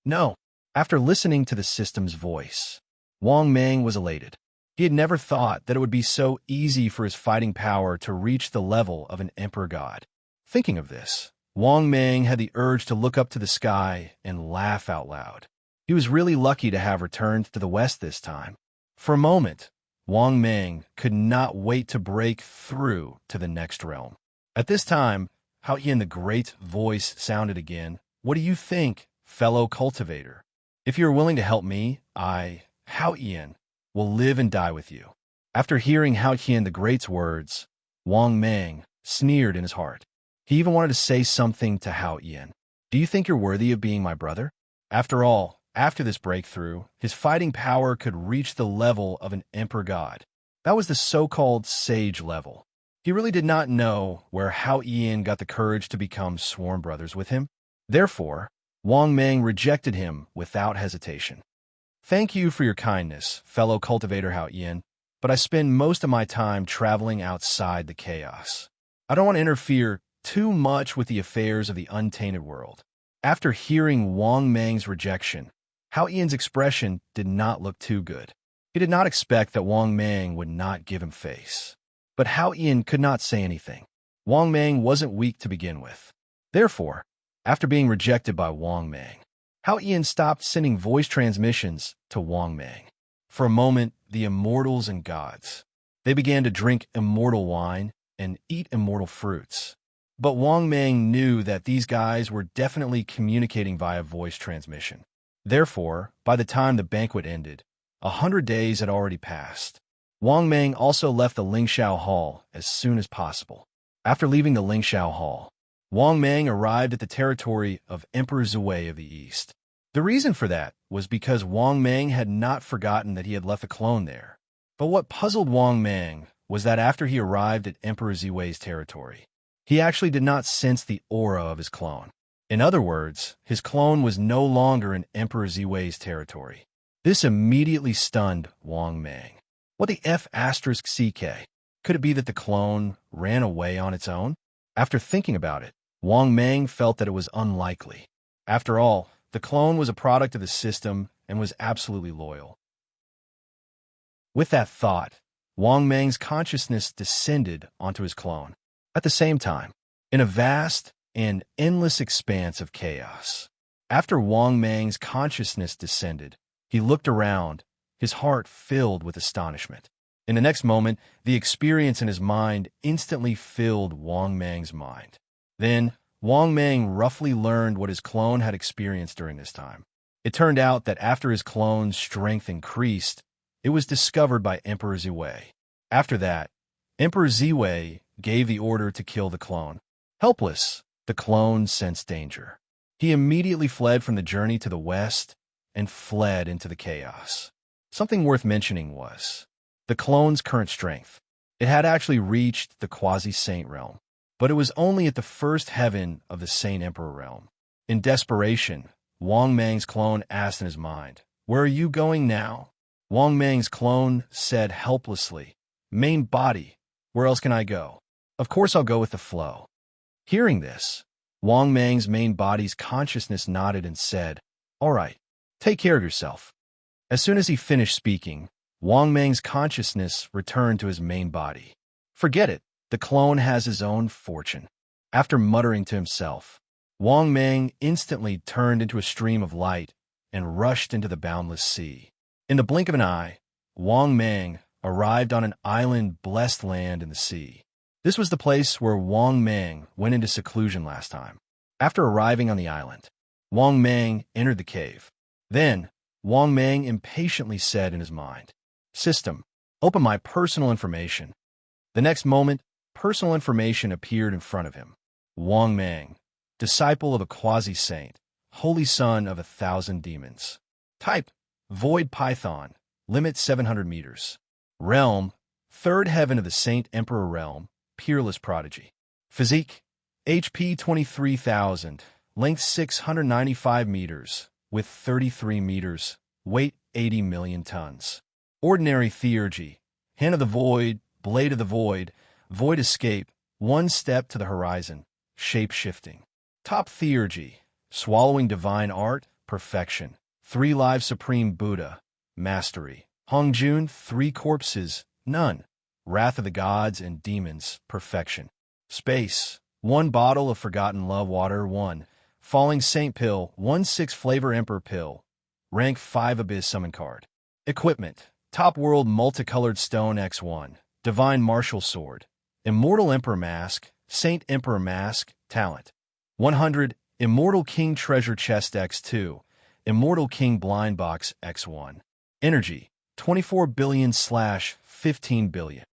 No. After listening to the system's voice, Wang Mang was elated. He had never thought that it would be so easy for his fighting power to reach the level of an emperor god. Thinking of this, Wang Mang had the urge to look up to the sky and laugh out loud. He was really lucky to have returned to the West this time. For a moment, Wang Mang could not wait to break through to the next realm. At this time, Hao Yin the Great voice sounded again. What do you think, fellow cultivator? If you are willing to help me, I, Hao Yin, will live and die with you. After hearing Hao Yin the Great's words, Wang Mang sneered in his heart. He even wanted to say something to Hao Yin. Do you think you're worthy of being my brother? After all, after this breakthrough, his fighting power could reach the level of an emperor god. That was the so-called sage level. He really did not know where Hao Yin got the courage to become sworn brothers with him. Therefore, Wang Mang rejected him without hesitation. Thank you for your kindness, fellow cultivator Hao Yin, but I spend most of my time traveling outside the chaos. I don't want to interfere too much with the affairs of the untainted world. After hearing Wang Mang's rejection, Hao Yin's expression did not look too good. He did not expect that Wang Mang would not give him face. But Hao Yin could not say anything. Wang Mang wasn't weak to begin with. Therefore, after being rejected by Wang Mang, Hao Yin stopped sending voice transmissions to Wang Mang. For a moment, the immortals and gods, they began to drink immortal wine and eat immortal fruits. But Wang Mang knew that these guys were definitely communicating via voice transmission. Therefore, by the time the banquet ended, 100 days had already passed. Wang Mang also left the Lingxiao Hall as soon as possible. After leaving the Lingxiao Hall, Wang Mang arrived at the territory of Emperor Zhui of the East. The reason for that was because Wang Mang had not forgotten that he had left the clone there. But what puzzled Wang Mang was that after he arrived at Emperor Ziwei's territory, he actually did not sense the aura of his clone. In other words, his clone was no longer in Emperor Ziwei's territory. This immediately stunned Wang Mang. What the F***CK? Could it be that the clone ran away on its own? After thinking about it, Wang Mang felt that it was unlikely. After all, the clone was a product of the system and was absolutely loyal. With that thought, Wang Mang's consciousness descended onto his clone. At the same time, in a vast and endless expanse of chaos. After Wang Mang's consciousness descended, he looked around, his heart filled with astonishment. In the next moment, the experience in his mind instantly filled Wang Mang's mind. Then, Wang Mang roughly learned what his clone had experienced during this time. It turned out that after his clone's strength increased, it was discovered by Emperor Ziwei. After that, Emperor Ziwei gave the order to kill the clone. Helpless, the clone sensed danger. He immediately fled from the journey to the west and fled into the chaos. Something worth mentioning was the clone's current strength. It had actually reached the quasi-saint realm, but it was only at the first heaven of the Saint Emperor realm. In desperation, Wang Mang's clone asked in his mind, "Where are you going now?" Wang Mang's clone said helplessly, "Main body, where else can I go? Of course I'll go with the flow." Hearing this, Wang Mang's main body's consciousness nodded and said, "All right, take care of yourself." As soon as he finished speaking, Wang Mang's consciousness returned to his main body. Forget it, the clone has his own fortune. After muttering to himself, Wang Mang instantly turned into a stream of light and rushed into the boundless sea. In the blink of an eye, Wang Mang arrived on an island blessed land in the sea. This was the place where Wang Mang went into seclusion last time. After arriving on the island, Wang Mang entered the cave. Then, Wang Mang impatiently said in his mind, "System, open my personal information." The next moment, personal information appeared in front of him. Wang Mang, disciple of a quasi-saint, holy son of 1,000 demons. Type, Void Python, limit 700 meters. Realm, third heaven of the Saint Emperor realm, peerless prodigy. Physique, HP 23,000, length 695 meters, width 33 meters, weight 80 million tons. Ordinary theurgy, hand of the void, blade of the void, void escape, one step to the horizon, shape-shifting. Top theurgy, swallowing divine art, perfection. 3 lives supreme Buddha, mastery. Hongjun, 3 corpses, none. Wrath of the gods and demons, perfection. Space, 1 bottle of forgotten love water, 1. Falling Saint pill, 1/6 flavor Emperor pill. Rank 5 abyss summon card. Equipment, top world multicolored stone X1. Divine martial sword. Immortal Emperor mask, Saint Emperor mask, talent. 100, Immortal King treasure chest X2. Immortal King blind box X1. Energy, 24 billion/15 billion.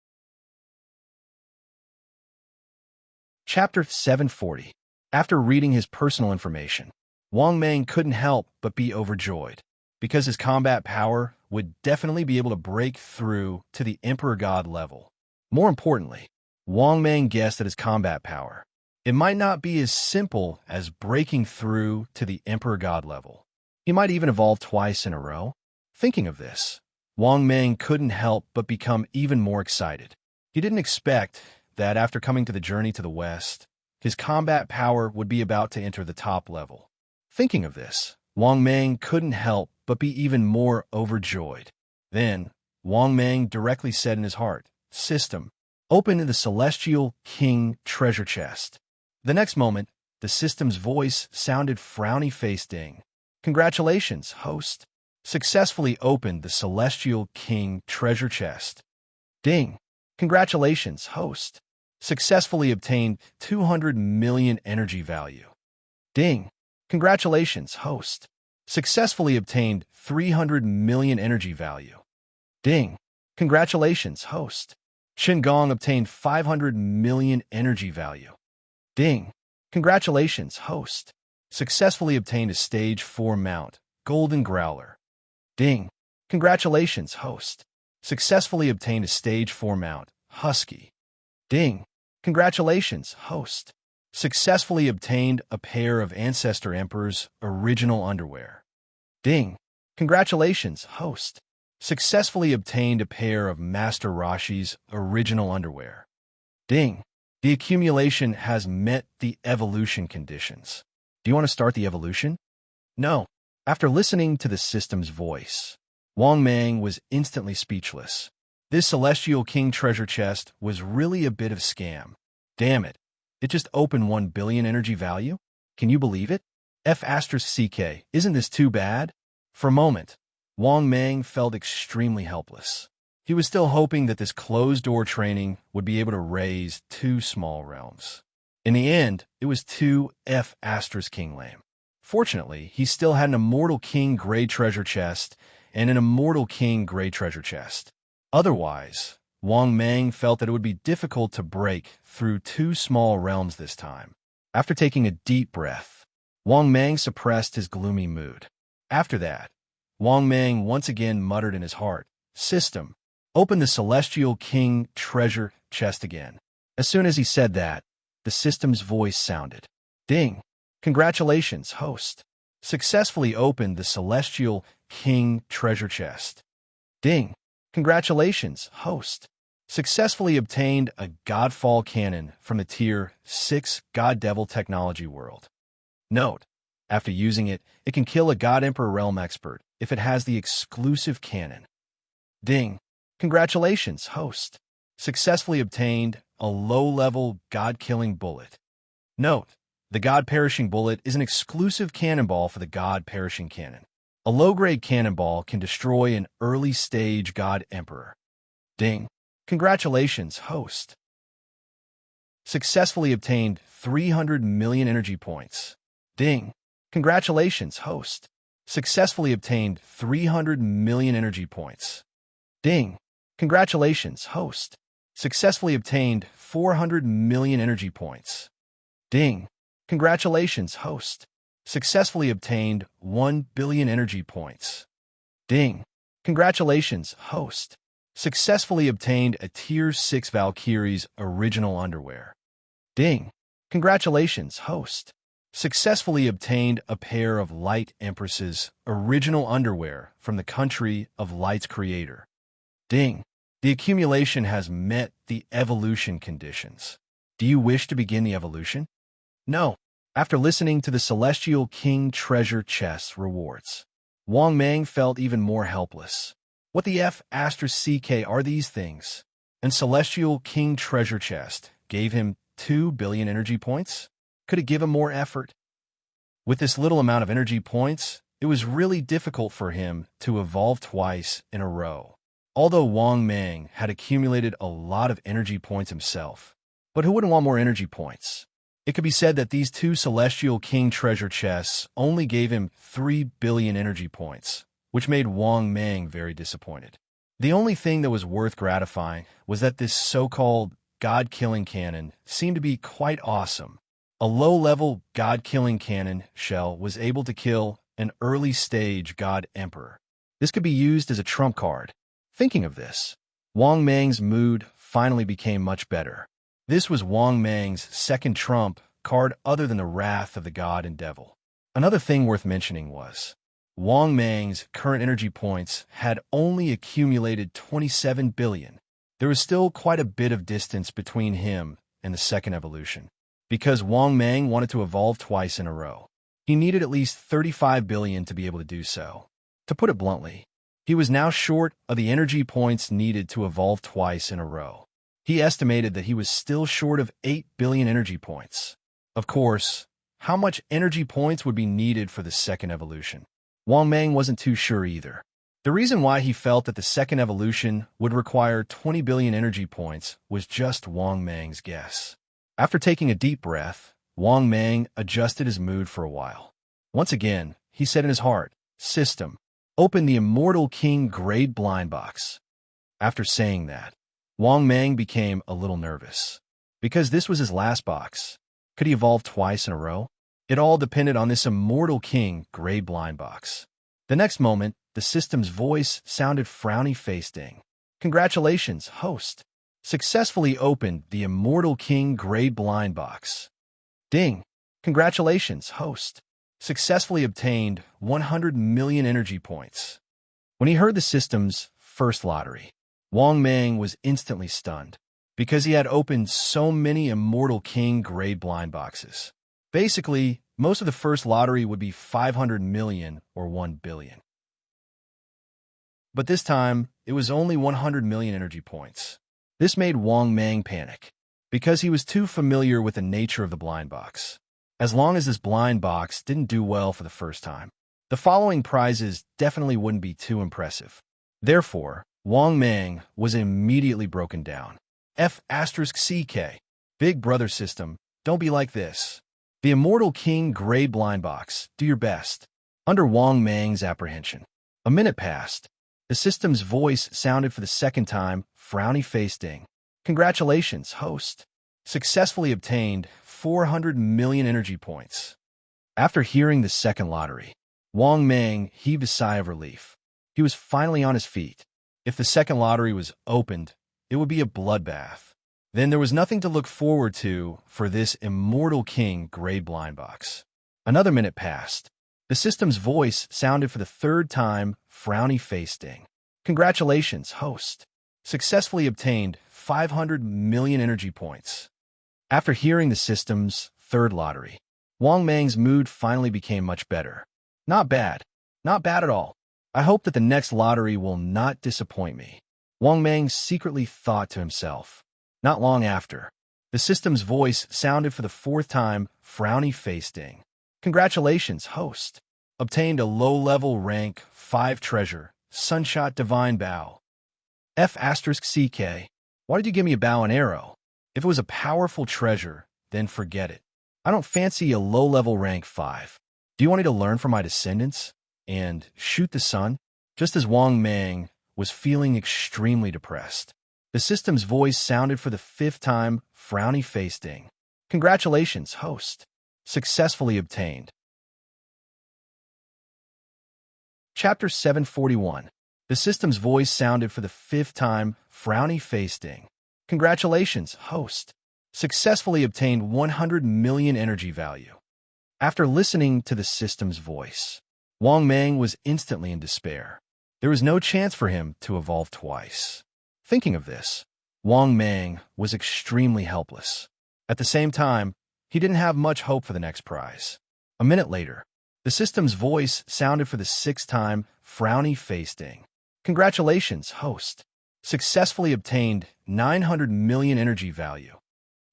Chapter 740. After reading his personal information, Wang Mang couldn't help but be overjoyed, because his combat power would definitely be able to break through to the Emperor God level. More importantly, Wang Mang guessed that his combat power, it might not be as simple as breaking through to the Emperor God level. He might even evolve twice in a row. Thinking of this, Wang Mang couldn't help but become even more excited. He didn't expect that after coming to the journey to the west, his combat power would be about to enter the top level. Thinking of this, Wang Mang couldn't help but be even more overjoyed. Then, Wang Mang directly said in his heart, "System, open the Celestial King treasure chest." The next moment, the system's voice sounded frowny-faced ding. "Congratulations, host. Successfully opened the Celestial King treasure chest." Ding. "Congratulations, host. Successfully obtained 200 million energy value." Ding. "Congratulations, host. Successfully obtained 300 million energy value." Ding. "Congratulations, host. Gong obtained 500 million energy value." Ding. "Congratulations, host. Successfully obtained a stage 4 mount, golden growler. Ding! Congratulations, host. Successfully obtained a stage 4 mount, husky. Ding! Congratulations, host. Successfully obtained a pair of Ancestor Emperor's original underwear. Ding! Congratulations, host. Successfully obtained a pair of Master Rashi's original underwear. Ding! The accumulation has met the evolution conditions. Do you want to start the evolution? No. After listening to the system's voice, Wang Mang was instantly speechless. This Celestial King treasure chest was really a bit of scam. Damn it. It just opened 1 billion energy value? Can you believe it? F***CK, isn't this too bad? For a moment, Wang Mang felt extremely helpless. He was still hoping that this closed-door training would be able to raise 2 small realms. In the end, it was 2 F***King lame. Fortunately, he still had an Immortal King Grey treasure chest and an Immortal King Grey treasure chest. Otherwise, Wang Mang felt that it would be difficult to break through 2 small realms this time. After taking a deep breath, Wang Mang suppressed his gloomy mood. After that, Wang Mang once again muttered in his heart, "System, open the Celestial King treasure chest again." As soon as he said that, the system's voice sounded. Ding! Congratulations, host. Successfully opened the Celestial King treasure chest. Ding! Congratulations, host. Successfully obtained a Godfall cannon from the Tier 6 God Devil Technology World. Note: after using it, it can kill a God Emperor Realm expert if it has the exclusive cannon. Ding! Congratulations, host. Successfully obtained a low-level God-killing bullet. Note: the God-perishing bullet is an exclusive cannonball for the God-perishing cannon. A low-grade cannonball can destroy an early-stage God Emperor. Ding! Congratulations, host. Successfully obtained 300 million energy points. Ding! Congratulations, host. Successfully obtained 300 million energy points. Ding! Congratulations, host. Successfully obtained 400 million energy points. Ding! Congratulations, host. Successfully obtained 1 billion energy points. Ding! Congratulations, host. Successfully obtained a Tier 6 Valkyrie's original underwear. Ding! Congratulations, host. Successfully obtained a pair of Light Empress's original underwear from the country of Light's creator. Ding! The accumulation has met the evolution conditions. Do you wish to begin the evolution? No. After listening to the Celestial King treasure chest's rewards, Wang Mang felt even more helpless. What the F***CK are these things? And Celestial King treasure chest gave him 2 billion energy points? Could it give him more effort? With this little amount of energy points, it was really difficult for him to evolve twice in a row. Although Wang Mang had accumulated a lot of energy points himself, but who wouldn't want more energy points? It could be said that these 2 Celestial King treasure chests only gave him 3 billion energy points, which made Wang Mang very disappointed. The only thing that was worth gratifying was that this so-called God-killing cannon seemed to be quite awesome. A low-level God-killing cannon shell was able to kill an early-stage God Emperor. This could be used as a trump card. Thinking of this, Wang Mang's mood finally became much better. This was Wang Mang's second trump card other than the Wrath of the God and Devil. Another thing worth mentioning was, Wang Mang's current energy points had only accumulated 27 billion. There was still quite a bit of distance between him and the second evolution. Because Wang Mang wanted to evolve twice in a row, he needed at least 35 billion to be able to do so. To put it bluntly, he was now short of the energy points needed to evolve twice in a row. He estimated that he was still short of 8 billion energy points. Of course, how much energy points would be needed for the second evolution? Wang Mang wasn't too sure either. The reason why he felt that the second evolution would require 20 billion energy points was just Wang Mang's guess. After taking a deep breath, Wang Mang adjusted his mood for a while. Once again, he said in his heart, "System, open the Immortal King Grade Blind Box." After saying that, Wang Mang became a little nervous. Because this was his last box, could he evolve twice in a row? It all depended on this Immortal King Grade Blind Box. The next moment, the system's voice sounded frowny-faced ding. Congratulations, host. Successfully opened the Immortal King grade blind box. Ding. Congratulations, host. Successfully obtained 100 million energy points. When he heard the system's first lottery, Wang Mang was instantly stunned because he had opened so many Immortal King grade blind boxes. Basically, most of the first lottery would be 500 million or 1 billion. But this time, it was only 100 million energy points. This made Wang Mang panic because he was too familiar with the nature of the blind box. As long as this blind box didn't do well for the first time, the following prizes definitely wouldn't be too impressive. Therefore, Wang Mang was immediately broken down. F***CK. Big brother system, don't be like this. The Immortal King grade blind box, do your best. Under Wang Mang's apprehension, a minute passed. The system's voice sounded for the second time, frowny-faced ding. Congratulations, host. Successfully obtained 400 million energy points. After hearing the second lottery, Wang Mang heaved a sigh of relief. He was finally on his feet. If the second lottery was opened, it would be a bloodbath. Then there was nothing to look forward to for this Immortal King grade blind box. Another minute passed. The system's voice sounded for the third time, frowny-faced ding. Congratulations, host. Successfully obtained 500 million energy points. After hearing the system's third lottery, Wang Mang's mood finally became much better. Not bad. Not bad at all. I hope that the next lottery will not disappoint me. Wang Mang secretly thought to himself. Not long after, the system's voice sounded for the fourth time, frowny-faced ding. Congratulations, host. Obtained a low-level rank 5 treasure, Sunshot Divine Bow. F***CK. Why did you give me a bow and arrow? If it was a powerful treasure, then forget it. I don't fancy a low-level rank 5. Do you want me to learn from my descendants and shoot the sun? Just as Wang Mang was feeling extremely depressed, the system's voice sounded for the fifth time, frowny-faced ding. Congratulations, host. Successfully obtained. Chapter 741. The system's voice sounded for the fifth time, frowny-faced ding. Congratulations, host. Successfully obtained 100 million energy value. After listening to the system's voice, Wang Mang was instantly in despair. There was no chance for him to evolve twice. Thinking of this, Wang Mang was extremely helpless. At the same time, he didn't have much hope for the next prize. A minute later, the system's voice sounded for the sixth time, frowny-faced ding. Congratulations, host. Successfully obtained 900 million energy value.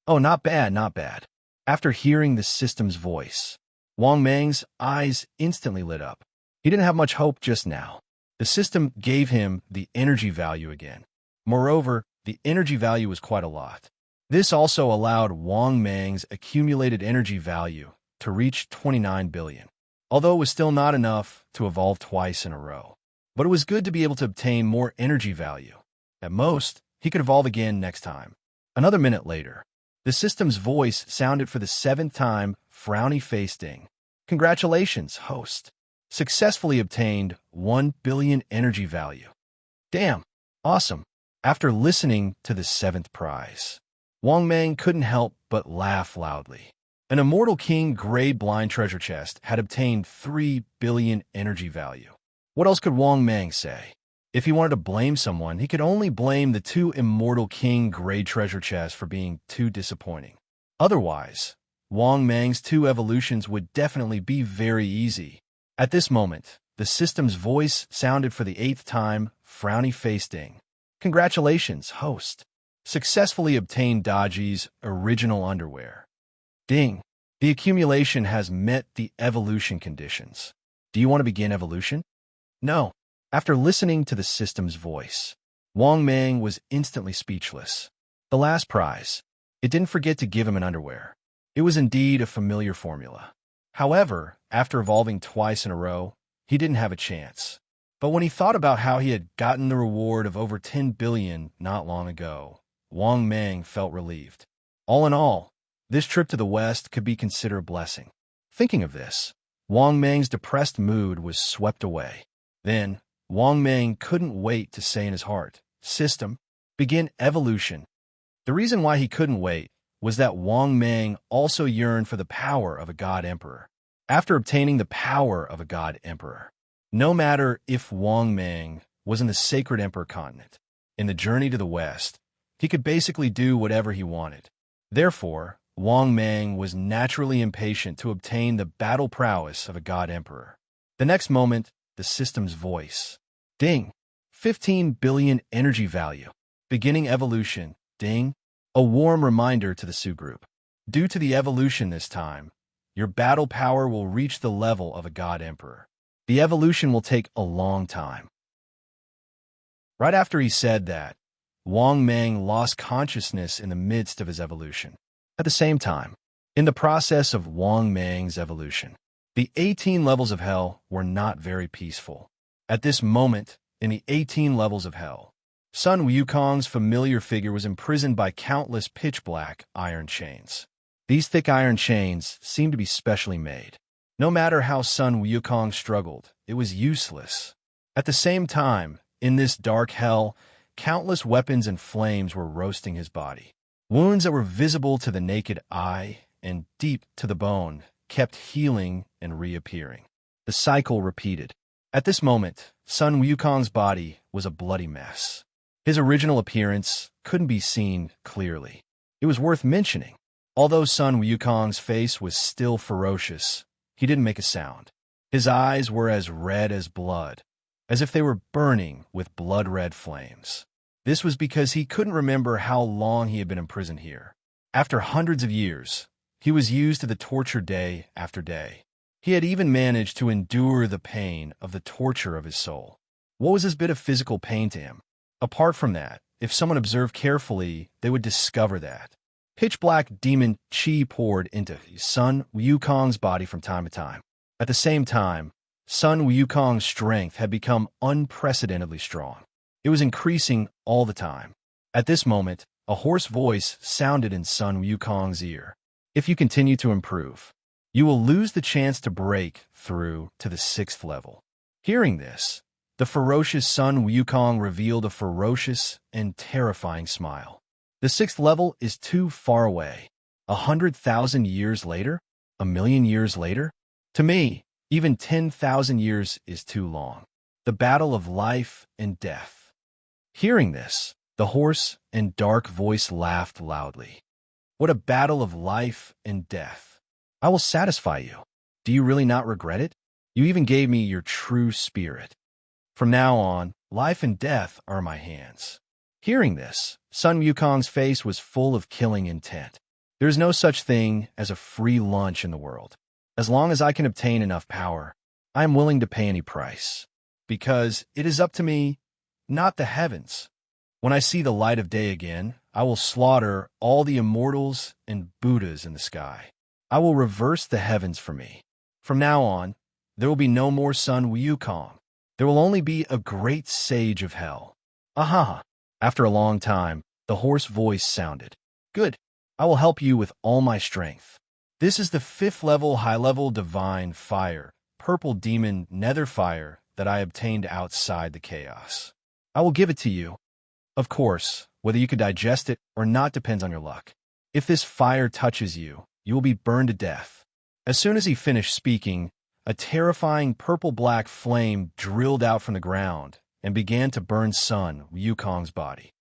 Oh, not bad, not bad. After hearing the system's voice, Wang Mang's eyes instantly lit up. He didn't have much hope just now. The system gave him the energy value again. Moreover, the energy value was quite a lot. This also allowed Wang Mang's accumulated energy value to reach 29 billion. Although it was still not enough to evolve twice in a row. But it was good to be able to obtain more energy value. At most, he could evolve again next time. Another minute later, the system's voice sounded for the seventh time, frowny-faced ding. Congratulations, host. Successfully obtained 1 billion energy value. Damn, awesome. After listening to the seventh prize, Wang Mang couldn't help but laugh loudly. An Immortal King grade blind treasure chest had obtained 3 billion energy value. What else could Wang Mang say? If he wanted to blame someone, he could only blame the 2 Immortal King grade treasure chests for being too disappointing. Otherwise, Wang Mang's 2 evolutions would definitely be very easy. At this moment, the system's voice sounded for the 8th time, frowny-faced ding. Congratulations, host. Successfully obtained Daji's original underwear. Ding. The accumulation has met the evolution conditions. Do you want to begin evolution? No. After listening to the system's voice, Wang Mang was instantly speechless. The last prize. It didn't forget to give him an underwear. It was indeed a familiar formula. However, after evolving twice in a row, he didn't have a chance. But when he thought about how he had gotten the reward of over 10 billion not long ago, Wang Mang felt relieved. All in all, this trip to the West could be considered a blessing. Thinking of this, Wang Meng's depressed mood was swept away. Then, Wang Meng couldn't wait to say in his heart, "System, begin evolution." The reason why he couldn't wait was that Wang Meng also yearned for the power of a god emperor. After obtaining the power of a god emperor, no matter if Wang Meng was in the sacred emperor continent, in the journey to the west, he could basically do whatever he wanted. Therefore, Wang Meng was naturally impatient to obtain the battle prowess of a god emperor. The next moment, the system's voice. Ding! 15 billion energy value. Beginning evolution. Ding! A warm reminder to the Su group. Due to the evolution this time, your battle power will reach the level of a god emperor. The evolution will take a long time. Right after he said that, Wang Meng lost consciousness in the midst of his evolution. At the same time, in the process of Wang Meng's evolution, the 18 levels of hell were not very peaceful. At this moment, in the 18 levels of hell, Sun Wukong's familiar figure was imprisoned by countless pitch-black iron chains. These thick iron chains seemed to be specially made. No matter how Sun Wukong struggled, it was useless. At the same time, in this dark hell, countless weapons and flames were roasting his body. Wounds that were visible to the naked eye and deep to the bone kept healing and reappearing. The cycle repeated. At this moment, Sun Wukong's body was a bloody mess. His original appearance couldn't be seen clearly. It was worth mentioning. Although Sun Wukong's face was still ferocious, he didn't make a sound. His eyes were as red as blood, as if they were burning with blood-red flames. This was because he couldn't remember how long he had been imprisoned here. After hundreds of years, he was used to the torture day after day. He had even managed to endure the pain of the torture of his soul. What was this bit of physical pain to him? Apart from that, if someone observed carefully, they would discover that pitch-black demon chi poured into Sun Wukong's body from time to time. At the same time, Sun Wukong's strength had become unprecedentedly strong. It was increasing all the time. At this moment, a hoarse voice sounded in Sun Wukong's ear. If you continue to improve, you will lose the chance to break through to the 6th level. Hearing this, the ferocious Sun Wukong revealed a ferocious and terrifying smile. The 6th level is too far away. 100,000 years later? 1,000,000 years later? To me, even 10,000 years is too long. The battle of life and death. Hearing this, the hoarse and dark voice laughed loudly. What a battle of life and death. I will satisfy you. Do you really not regret it? You even gave me your true spirit. From now on, life and death are in my hands. Hearing this, Sun Wukong's face was full of killing intent. There is no such thing as a free lunch in the world. As long as I can obtain enough power, I am willing to pay any price. Because it is up to me, not the heavens. When I see the light of day again, I will slaughter all the immortals and Buddhas in the sky. I will reverse the heavens for me. From now on, there will be no more Sun Wukong. There will only be a great sage of hell. Aha! After a long time, the hoarse voice sounded. Good. I will help you with all my strength. This is the 5th level high-level divine fire, purple demon nether fire that I obtained outside the chaos. I will give it to you. Of course, whether you can digest it or not depends on your luck. If this fire touches you, you will be burned to death. As soon as he finished speaking, a terrifying purple-black flame drilled out from the ground and began to burn Sun Wukong's body.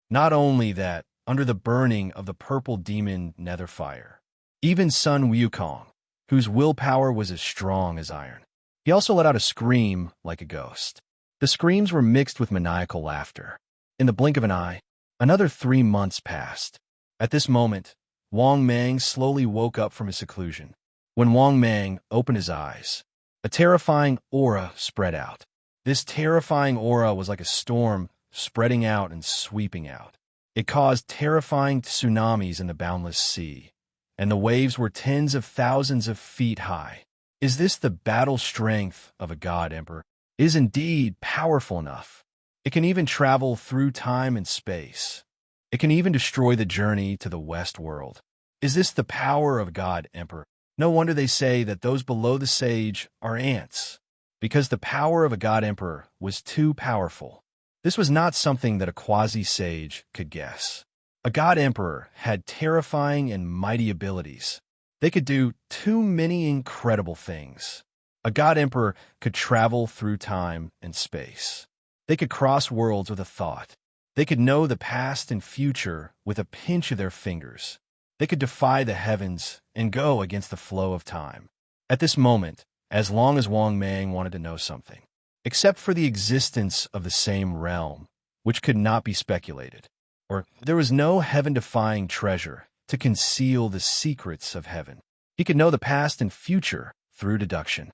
Not only that, under the burning of the purple demon nether fire, even Sun Wukong, whose willpower was as strong as iron, he also let out a scream like a ghost. The screams were mixed with maniacal laughter. In the blink of an eye, another 3 months passed. At this moment, Wang Meng slowly woke up from his seclusion. When Wang Meng opened his eyes, a terrifying aura spread out. This terrifying aura was like a storm spreading out and sweeping out. It caused terrifying tsunamis in the boundless sea, and the waves were tens of thousands of feet high. Is this the battle strength of a god emperor? It is indeed powerful enough. It can even travel through time and space. It can even destroy the journey to the West world. Is this the power of God Emperor? No wonder they say that those below the sage are ants, because the power of a god emperor was too powerful. This was not something that a quasi-sage could guess. A god emperor had terrifying and mighty abilities. They could do too many incredible things. A god emperor could travel through time and space. They could cross worlds with a thought. They could know the past and future with a pinch of their fingers. They could defy the heavens and go against the flow of time. At this moment, as long as Wang Mang wanted to know something, except for the existence of the same realm, which could not be speculated, or there was no heaven-defying treasure to conceal the secrets of heaven. He could know the past and future through deduction.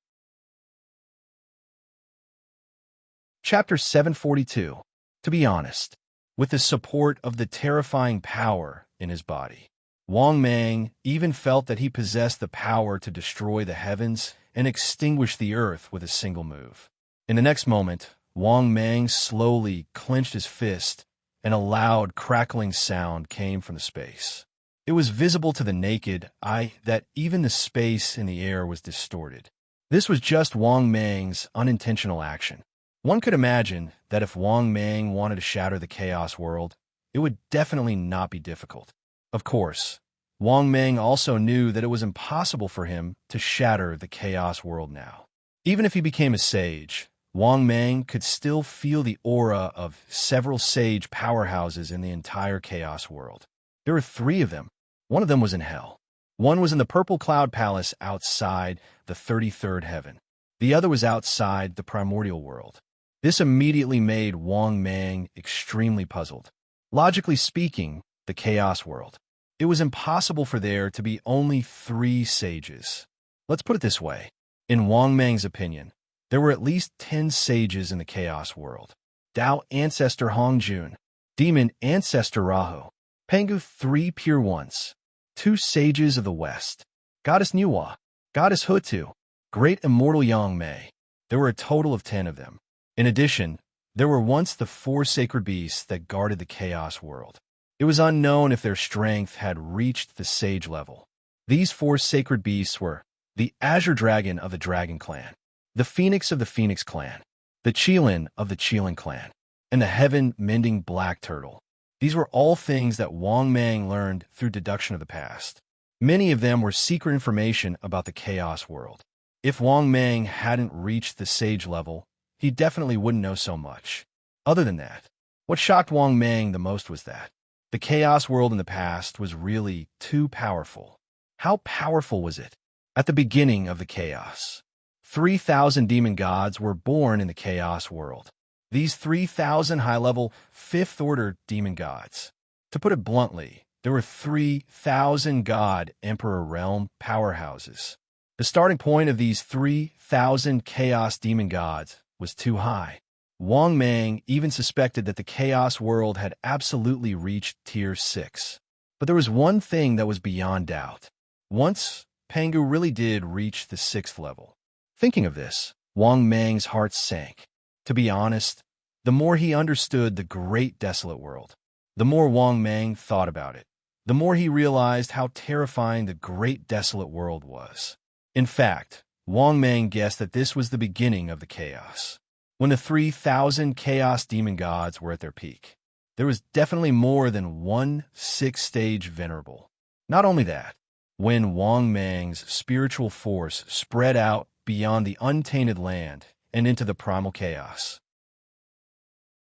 Chapter 742. To be honest, with the support of the terrifying power in his body, Wang Mang even felt that he possessed the power to destroy the heavens and extinguish the earth with a single move. In the next moment, Wang Mang slowly clenched his fist, and a loud, crackling sound came from the space. It was visible to the naked eye that even the space in the air was distorted. This was just Wang Mang's unintentional action. One could imagine that if Wang Mang wanted to shatter the chaos world, it would definitely not be difficult. Of course, Wang Mang also knew that it was impossible for him to shatter the chaos world now. Even if he became a sage, Wang Mang could still feel the aura of several sage powerhouses in the entire chaos world. There were 3 of them. One of them was in hell. One was in the purple cloud palace outside the 33rd heaven. The other was outside the primordial world. This immediately made Wang Mang extremely puzzled. Logically speaking, the chaos world. It was impossible for there to be only 3 sages. Let's put it this way. In Wang Mang's opinion, there were at least 10 sages in the chaos world. Tao Ancestor Hongjun, Demon Ancestor Rahu, Pangu 3 Pure Ones, 2 sages of the West, Goddess Nuwa, Goddess Hutu, Great Immortal Yang Mei. There were a total of 10 of them. In addition, there were once the 4 sacred beasts that guarded the chaos world. It was unknown if their strength had reached the sage level. These 4 sacred beasts were the Azure Dragon of the Dragon Clan, the Phoenix of the Phoenix Clan, the Qilin of the Qilin Clan, and the Heaven-Mending Black Turtle. These were all things that Wang Mang learned through deduction of the past. Many of them were secret information about the chaos world. If Wang Mang hadn't reached the sage level, he definitely wouldn't know so much. Other than that, what shocked Wang Mang the most was that the chaos world in the past was really too powerful. How powerful was it? At the beginning of the chaos, 3,000 demon gods were born in the chaos world. These 3,000 high-level, 5th-order demon gods. To put it bluntly, there were 3,000 god emperor realm powerhouses. The starting point of these 3,000 chaos demon gods was too high. Wang Mang even suspected that the chaos world had absolutely reached tier 6. But there was one thing that was beyond doubt. Once, Pangu really did reach the 6th level. Thinking of this, Wang Mang's heart sank. To be honest, the more he understood the great desolate world, the more Wang Mang thought about it, the more he realized how terrifying the great desolate world was. In fact, Wang Mang guessed that this was the beginning of the chaos. When the 3,000 chaos demon gods were at their peak, there was definitely more than one 6th-stage venerable. Not only that, when Wang Mang's spiritual force spread out beyond the untainted land and into the primal chaos,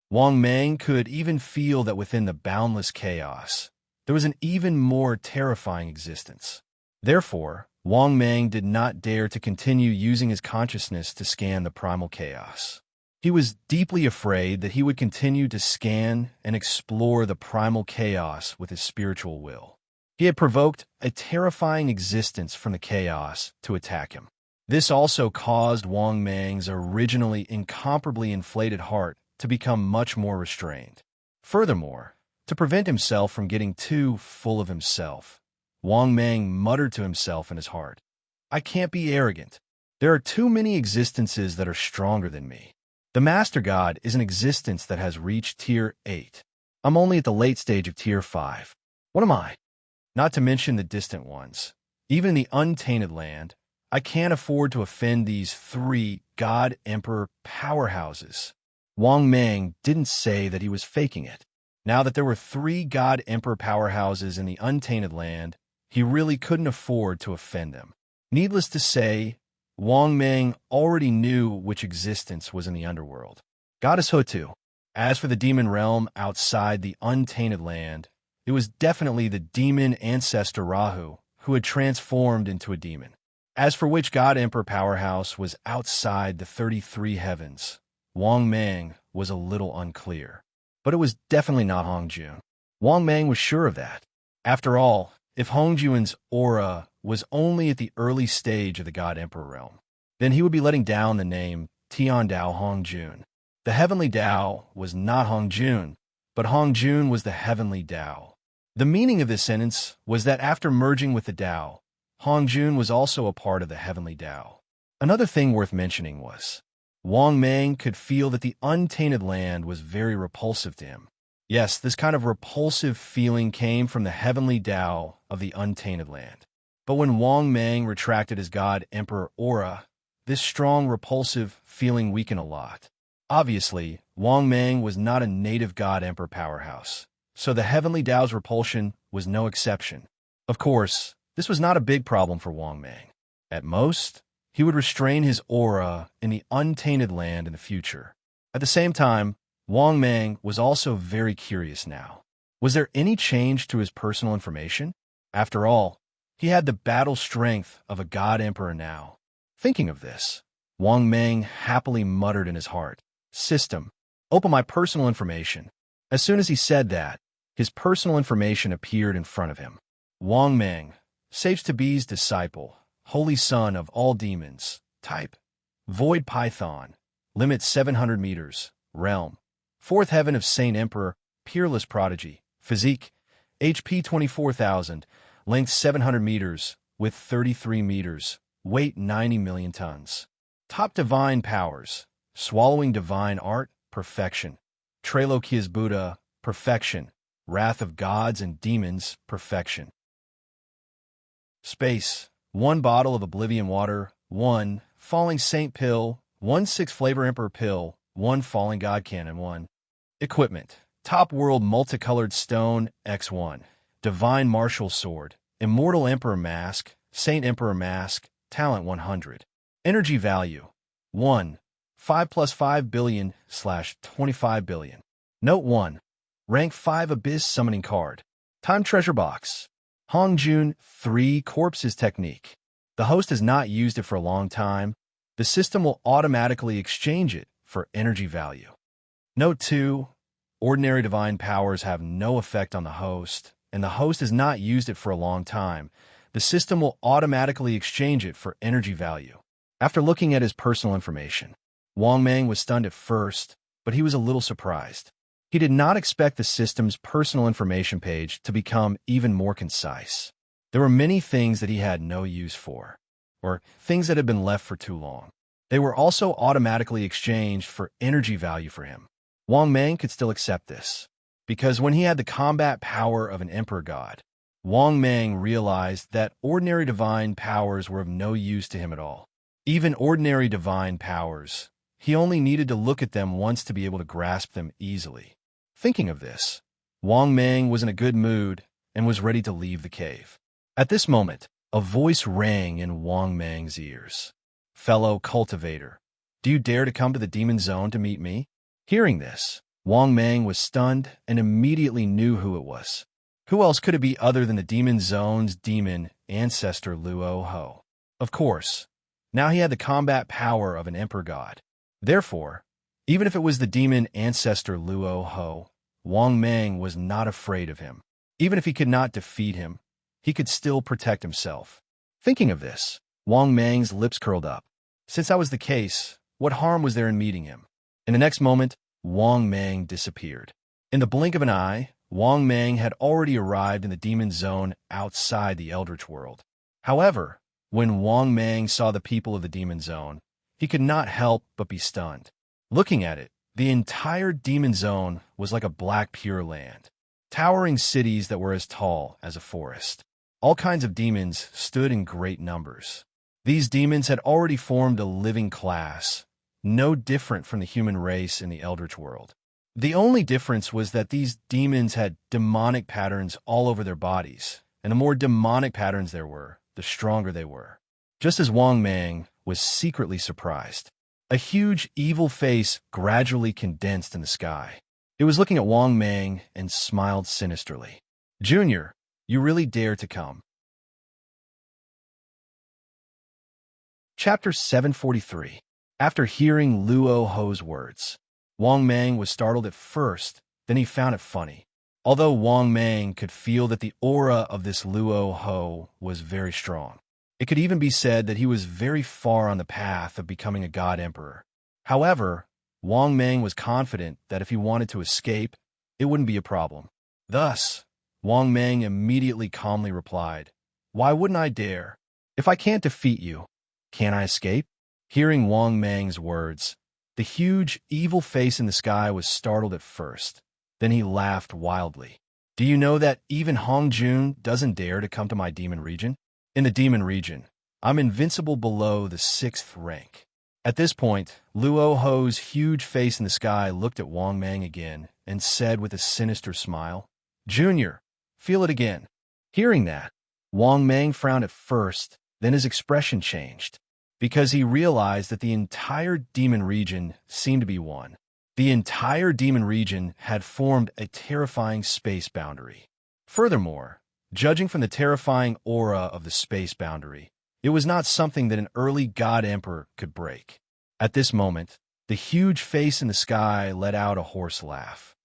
Wang Mang could even feel that within the boundless chaos, there was an even more terrifying existence. Therefore, Wang Mang did not dare to continue using his consciousness to scan the primal chaos. He was deeply afraid that he would continue to scan and explore the primal chaos with his spiritual will. He had provoked a terrifying existence from the chaos to attack him. This also caused Wang Mang's originally incomparably inflated heart to become much more restrained. Furthermore, to prevent himself from getting too full of himself, Wang Mang muttered to himself in his heart, "I can't be arrogant. There are too many existences that are stronger than me. The Master God is an existence that has reached tier 8. I'm only at the late stage of tier 5. What am I? Not to mention the distant ones. Even in the untainted land, I can't afford to offend these three God-Emperor powerhouses. Wang Mang didn't say that he was faking it. Now that there were three God-Emperor powerhouses in the untainted land, he really couldn't afford to offend them. Needless to say, Wang Mang already knew which existence was in the underworld. Goddess Hutu. As for the demon realm outside the untainted land, it was definitely the demon ancestor Rahu who had transformed into a demon. As for which God-Emperor powerhouse was outside the 33 heavens, Wang Mang was a little unclear. But it was definitely not Hongjun. Wang Mang was sure of that. After all, if Hongjun's aura was only at the early stage of the God-Emperor realm, then he would be letting down the name Tiandao Hongjun. The heavenly Tao was not Hongjun, but Hongjun was the heavenly Tao. The meaning of this sentence was that after merging with the Tao, Hongjun was also a part of the heavenly Tao. Another thing worth mentioning was, Wang Mang could feel that the untainted land was very repulsive to him. Yes, this kind of repulsive feeling came from the heavenly Tao of the untainted land. But when Wang Mang retracted his God-Emperor aura, this strong repulsive feeling weakened a lot. Obviously, Wang Mang was not a native God-Emperor powerhouse, so the heavenly Tao's repulsion was no exception. Of course, this was not a big problem for Wang Mang. At most, he would restrain his aura in the untainted land in the future. At the same time, Wang Mang was also very curious now. Was there any change to his personal information? After all, he had the battle strength of a God-Emperor now. Thinking of this, Wang Mang happily muttered in his heart, "System, open my personal information." As soon as he said that, his personal information appeared in front of him. Wang Mang, saves to be's disciple, holy son of all demons, type, void python, limit 700 meters, realm, fourth heaven of Saint Emperor, peerless prodigy, physique, HP 24,000, length 700 meters, width 33 meters, weight 90 million tons. Top divine powers, swallowing divine art, perfection. Trailokias Buddha, perfection. Wrath of gods and demons, perfection. Space, 1 bottle of oblivion water, 1 falling saint pill, 1 6-flavor emperor pill, 1 falling god cannon, 1. Equipment, top world multicolored stone, X1. Divine martial sword, immortal emperor mask, saint emperor mask, talent 100. Energy value, 1. 5 plus 5 billion / 25 billion. Note 1. Rank 5 Abyss Summoning Card. Time Treasure Box. Hongjun 3 Corpses Technique. The host has not used it for a long time. The system will automatically exchange it for energy value. Note 2. Ordinary divine powers have no effect on the host, and the host has not used it for a long time. The system will automatically exchange it for energy value. After looking at his personal information, Wang Mang was stunned at first, but he was a little surprised. He did not expect the system's personal information page to become even more concise. There were many things that he had no use for, or things that had been left for too long. They were also automatically exchanged for energy value for him. Wang Mang could still accept this, because when he had the combat power of an emperor god, Wang Mang realized that ordinary divine powers were of no use to him at all. Even ordinary divine powers, he only needed to look at them once to be able to grasp them easily. Thinking of this, Wang Mang was in a good mood and was ready to leave the cave. At this moment, a voice rang in Wang Mang's ears. "Fellow cultivator, do you dare to come to the demon zone to meet me?" Hearing this, Wang Mang was stunned and immediately knew who it was. Who else could it be other than the demon zone's demon ancestor Luo Ho? Of course, now he had the combat power of an emperor god. Therefore, even if it was the demon ancestor Luo Ho, Wang Mang was not afraid of him. Even if he could not defeat him, he could still protect himself. Thinking of this, Wang Mang's lips curled up. Since that was the case, what harm was there in meeting him? In the next moment, Wang Mang disappeared. In the blink of an eye, Wang Mang had already arrived in the demon zone outside the Eldritch world. However, when Wang Mang saw the people of the demon zone, he could not help but be stunned. Looking at it, the entire demon zone was like a black pure land, towering cities that were as tall as a forest. All kinds of demons stood in great numbers. These demons had already formed a living class, no different from the human race in the Eldritch world. The only difference was that these demons had demonic patterns all over their bodies, and the more demonic patterns there were, the stronger they were. Just as Wang Mang was secretly surprised, a huge evil face gradually condensed in the sky. It was looking at Wang Mang and smiled sinisterly. "Junior, you really dare to come." Chapter 743. After hearing Luo Ho's words, Wang Mang was startled at first, then he found it funny. Although Wang Mang could feel that the aura of this Luo Ho was very strong, it could even be said that he was very far on the path of becoming a god emperor. However, Wang Mang was confident that if he wanted to escape, it wouldn't be a problem. Thus, Wang Mang immediately calmly replied, "Why wouldn't I dare? If I can't defeat you, can't I escape?" Hearing Wang Mang's words, the huge, evil face in the sky was startled at first. Then he laughed wildly. "Do you know that even Hong Jun doesn't dare to come to my demon region? In the demon region, I'm invincible below the 6th rank." At this point, Luo Ho's huge face in the sky looked at Wang Mang again and said with a sinister smile, "Junior, feel it again." Hearing that, Wang Mang frowned at first, then his expression changed, because he realized that the entire demon region seemed to be one. The entire demon region had formed a terrifying space boundary. Furthermore, judging from the terrifying aura of the space boundary, it was not something that an early god emperor could break. At this moment, the huge face in the sky let out a hoarse laugh.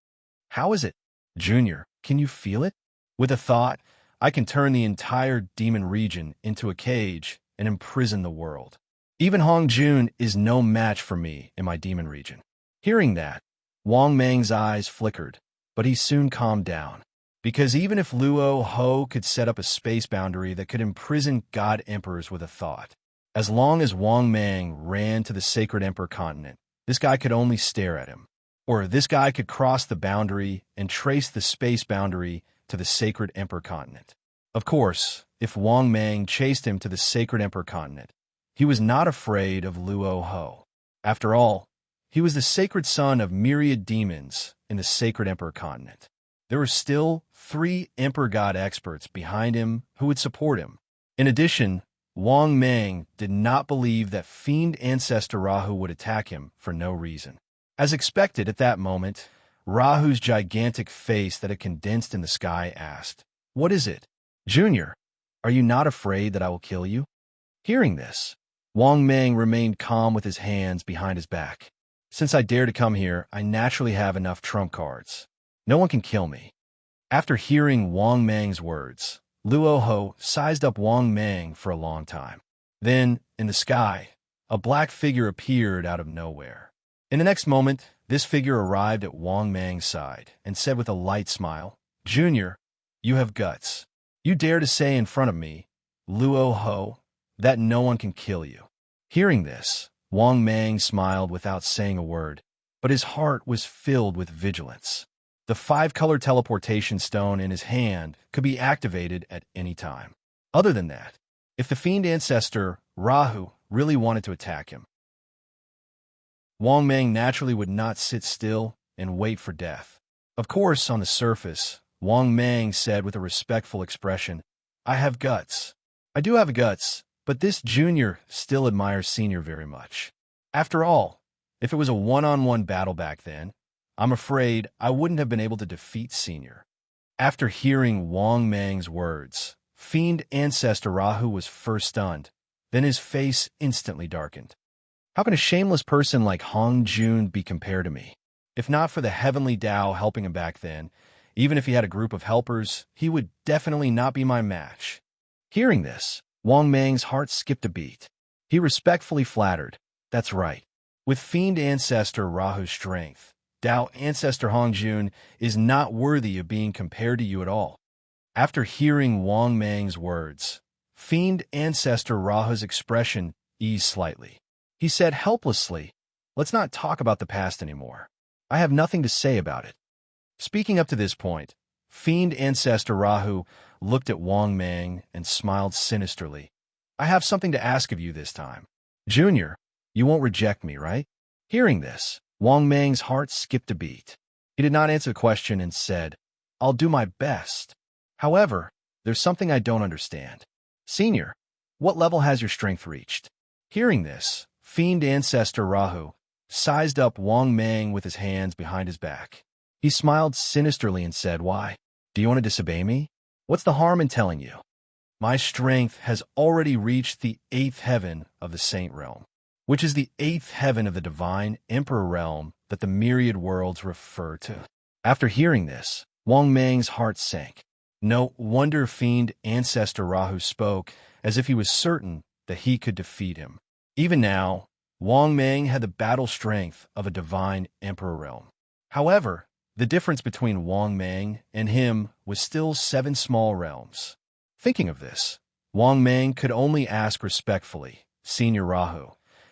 "How is it, Junior? Can you feel it? With a thought, I can turn the entire demon region into a cage and imprison the world. Even Hong Jun is no match for me in my demon region." Hearing that, Wang Mang's eyes flickered, but he soon calmed down. Because even if Luo Ho could set up a space boundary that could imprison god emperors with a thought, as long as Wang Mang ran to the sacred emperor continent, this guy could only stare at him. Or this guy could cross the boundary and trace the space boundary to the sacred emperor continent. Of course, if Wang Mang chased him to the sacred emperor continent, he was not afraid of Luo Ho. After all, he was the sacred son of myriad demons in the sacred emperor continent. There were still 3 emperor god experts behind him who would support him. In addition, Wang Mang did not believe that fiend ancestor Rahu would attack him for no reason. As expected at that moment, Rahu's gigantic face that had condensed in the sky asked, "What is it? Junior, are you not afraid that I will kill you?" Hearing this, Wang Mang remained calm with his hands behind his back. "Since I dare to come here, I naturally have enough trump cards. No one can kill me." After hearing Wang Mang's words, Luo Ho sized up Wang Mang for a long time. Then, in the sky, a black figure appeared out of nowhere. In the next moment, this figure arrived at Wang Mang's side and said with a light smile, "Junior, you have guts. You dare to say in front of me, Luo Ho, that no one can kill you." Hearing this, Wang Mang smiled without saying a word, but his heart was filled with vigilance. The 5-color teleportation stone in his hand could be activated at any time. Other than that, if the fiend ancestor, Rahu, really wanted to attack him, Wang Mang naturally would not sit still and wait for death. Of course, on the surface, Wang Mang said with a respectful expression, "I have guts. I do have guts, but this junior still admires senior very much. After all, if it was a one-on-one battle back then, I'm afraid I wouldn't have been able to defeat senior." After hearing Wang Mang's words, fiend ancestor Rahu was first stunned, then his face instantly darkened. How can a shameless person like Hong Jun be compared to me? If not for the heavenly Tao helping him back then, even if he had a group of helpers, he would definitely not be my match. Hearing this, Wang Mang's heart skipped a beat. He respectfully flattered, "That's right. With fiend ancestor Rahu's strength, Tao ancestor Hong Jun is not worthy of being compared to you at all." After hearing Wang Mang's words, fiend ancestor Rahu's expression eased slightly. He said helplessly, "Let's not talk about the past anymore. I have nothing to say about it." Speaking up to this point, fiend ancestor Rahu looked at Wang Mang and smiled sinisterly. I have something to ask of you this time. Junior, you won't reject me, right? Hearing this, Wang Mang's heart skipped a beat. He did not answer the question and said, I'll do my best. However, there's something I don't understand. Senior, what level has your strength reached? Hearing this, fiend ancestor Rahu sized up Wang Mang with his hands behind his back. He smiled sinisterly and said, Why? Do you want to disobey me? What's the harm in telling you? My strength has already reached the 8th heaven of the Saint Realm, which is the 8th heaven of the divine Emperor realm that the myriad worlds refer to. After hearing this, Wang Mang's heart sank. No wonder fiend ancestor Rahu spoke as if he was certain that he could defeat him. Even now, Wang Mang had the battle strength of a divine emperor realm. However, the difference between Wang Mang and him was still 7 small realms. Thinking of this, Wang Mang could only ask respectfully, Senior Rahu,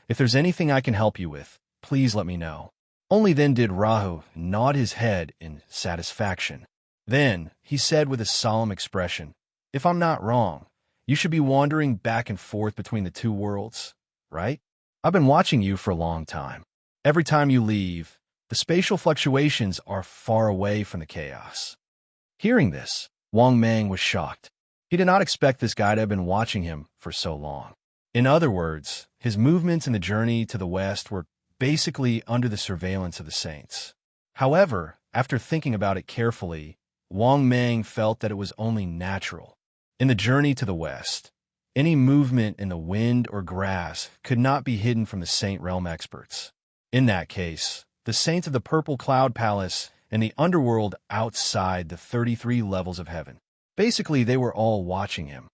if there's anything I can help you with, please let me know. Only then did Rahu nod his head in satisfaction. Then he said with a solemn expression, If I'm not wrong, you should be wandering back and forth between the 2 worlds, right? I've been watching you for a long time. Every time you leave, the spatial fluctuations are far away from the chaos. Hearing this, Wang Mang was shocked. He did not expect this guy to have been watching him for so long. In other words, his movements in the journey to the west were basically under the surveillance of the saints. However, after thinking about it carefully, Wang Mang felt that it was only natural. In the journey to the west, any movement in the wind or grass could not be hidden from the Saint Realm experts. In that case, the saints of the Purple Cloud Palace and the underworld outside the 33 levels of heaven. Basically, they were all watching him.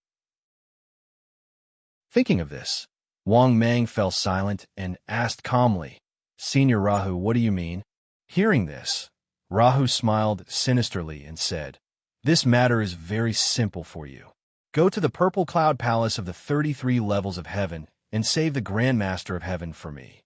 Thinking of this, Wang Mang fell silent and asked calmly, Senior Rahu, what do you mean? Hearing this, Rahu smiled sinisterly and said, This matter is very simple for you. Go to the Purple Cloud Palace of the 33 levels of heaven and save the Grand Master of Heaven for me.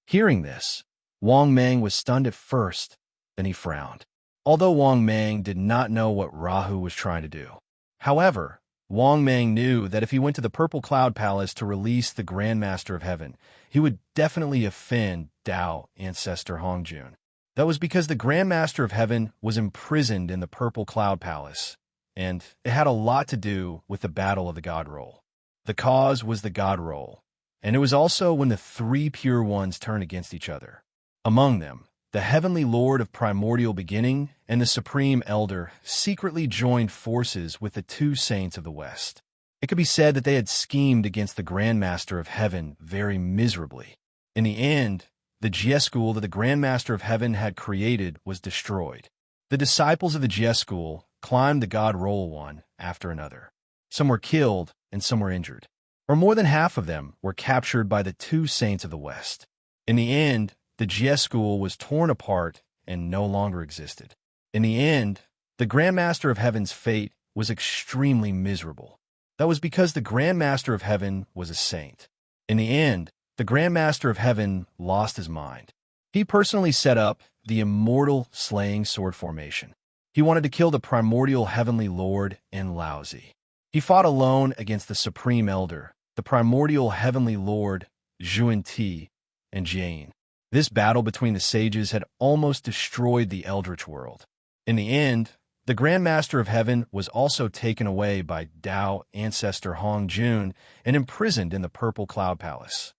Hearing this, Wang Mang was stunned at first, then he frowned. Although Wang Mang did not know what Rahu was trying to do. However, Wang Mang knew that if he went to the Purple Cloud Palace to release the Grand Master of Heaven, he would definitely offend Tao Ancestor Hongjun. That was because the Grand Master of Heaven was imprisoned in the Purple Cloud Palace, and it had a lot to do with the Battle of the God Roll. The cause was the God Roll, and it was also when the 3 pure ones turned against each other. Among them, the Heavenly Lord of Primordial Beginning and the Supreme Elder secretly joined forces with the 2 saints of the West. It could be said that they had schemed against the Grand Master of Heaven very miserably. In the end, the Jie school that the Grand Master of Heaven had created was destroyed. The disciples of the Jie school climbed the God Roll one after another. Some were killed and some were injured, or more than half of them were captured by the 2 saints of the West. In the end, the Jie school was torn apart and no longer existed. In the end, the Grand Master of Heaven's fate was extremely miserable. That was because the Grand Master of Heaven was a saint. In the end, the Grand Master of Heaven lost his mind. He personally set up the immortal slaying sword formation. He wanted to kill the primordial heavenly lord Enlaozi. He fought alone against the Supreme Elder, the primordial heavenly lord Zhuan-Ti, and Jane. This battle between the sages had almost destroyed the Eldritch world. In the end, the Grand Master of Heaven was also taken away by Tao Ancestor Hongjun and imprisoned in the Purple Cloud Palace.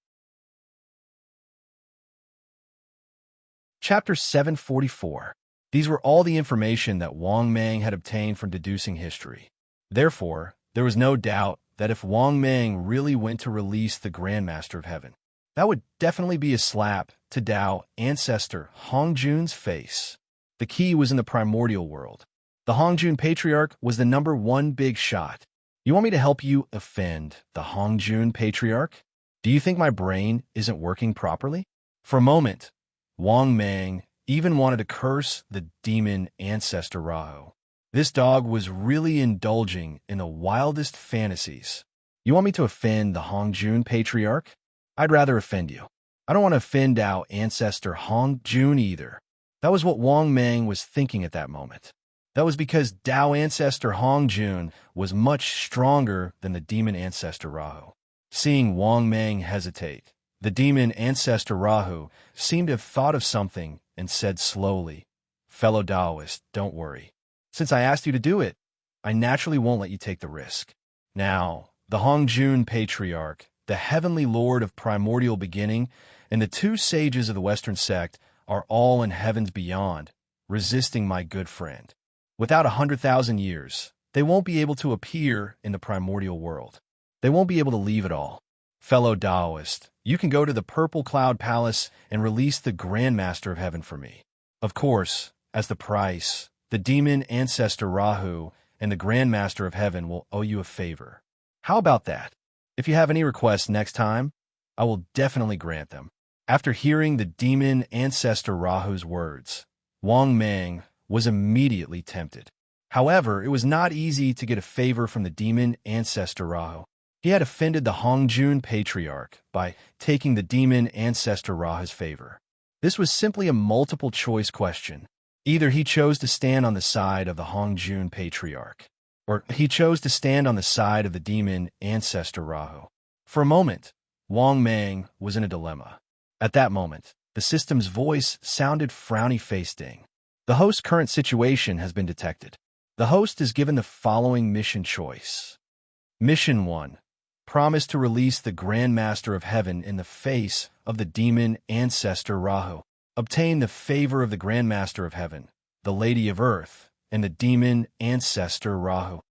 Chapter 744. These were all the information that Wang Mang had obtained from deducing history. Therefore, there was no doubt that if Wang Mang really went to release the Grand Master of Heaven, that would definitely be a slap to Tao Ancestor Hongjun's face. The key was in the primordial world. The Hongjun Patriarch was the #1 big shot. You want me to help you offend the Hongjun Patriarch? Do you think my brain isn't working properly? For a moment, Wang Mang even wanted to curse the demon Ancestor Rahu. This dog was really indulging in the wildest fantasies. You want me to offend the Hongjun Patriarch? I'd rather offend you. I don't want to offend Tao Ancestor Hongjun either. That was what Wang Mang was thinking at that moment. That was because Tao ancestor Hongjun was much stronger than the demon ancestor Rahu. Seeing Wang Mang hesitate, the demon ancestor Rahu seemed to have thought of something and said slowly, "Fellow Taoist, don't worry. Since I asked you to do it, I naturally won't let you take the risk." Now, the Hongjun Patriarch, the heavenly lord of primordial beginning, and the two sages of the Western sect are all in heavens beyond, resisting my good friend. Without 100,000 years, they won't be able to appear in the primordial world. They won't be able to leave it all. Fellow Taoist, you can go to the Purple Cloud Palace and release the Grand Master of Heaven for me. Of course, as the price, the demon ancestor Rahu and the Grand Master of Heaven will owe you a favor. How about that? If you have any requests next time, I will definitely grant them. After hearing the demon ancestor Rahu's words, Wang Mang was immediately tempted. However, it was not easy to get a favor from the demon ancestor Rahu. He had offended the Hongjun Patriarch by taking the demon ancestor Rahu's favor. This was simply a multiple-choice question. Either he chose to stand on the side of the Hongjun Patriarch, or he chose to stand on the side of the demon ancestor Rahu. For a moment, Wang Mang was in a dilemma. At that moment, the system's voice sounded frowny-facing. The host's current situation has been detected. The host is given the following mission choice. Mission 1. Promise to release the Grand Master of Heaven in the face of the demon ancestor Rahu. Obtain the favor of the Grand Master of Heaven, the Lady of Earth, and the demon ancestor Rahu.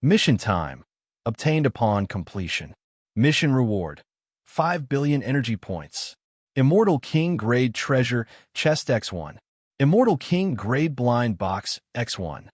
Mission time. Obtained upon completion. Mission reward. 5 billion energy points. Immortal King Grade Treasure Chest X1. Immortal King Grade Blind Box X1.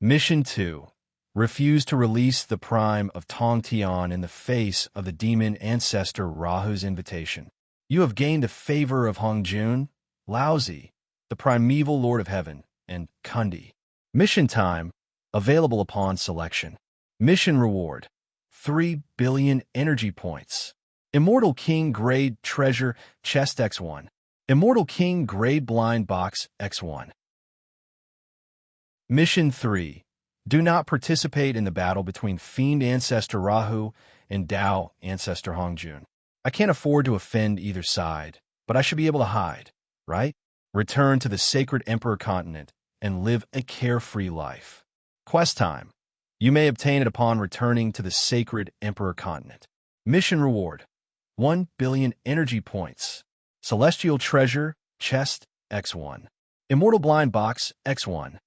Mission 2. Refuse to release the prime of Tong Tian in the face of the demon ancestor Rahu's invitation. You have gained the favor of Hongjun, Laozi, the primeval Lord of Heaven, and Kundi. Mission time. Available upon selection. Mission reward. 3 billion energy points. Immortal King Grade Treasure Chest X1. Immortal King Grade Blind Box X1. Mission 3. Do not participate in the battle between Fiend Ancestor Rahu and Tao Ancestor Hongjun. I can't afford to offend either side, but I should be able to hide, right? Return to the Sacred Emperor Continent and live a carefree life. Quest time. You may obtain it upon returning to the Sacred Emperor Continent. Mission reward. 1 billion energy points. Celestial Treasure Chest X1. Immortal Blind Box X1.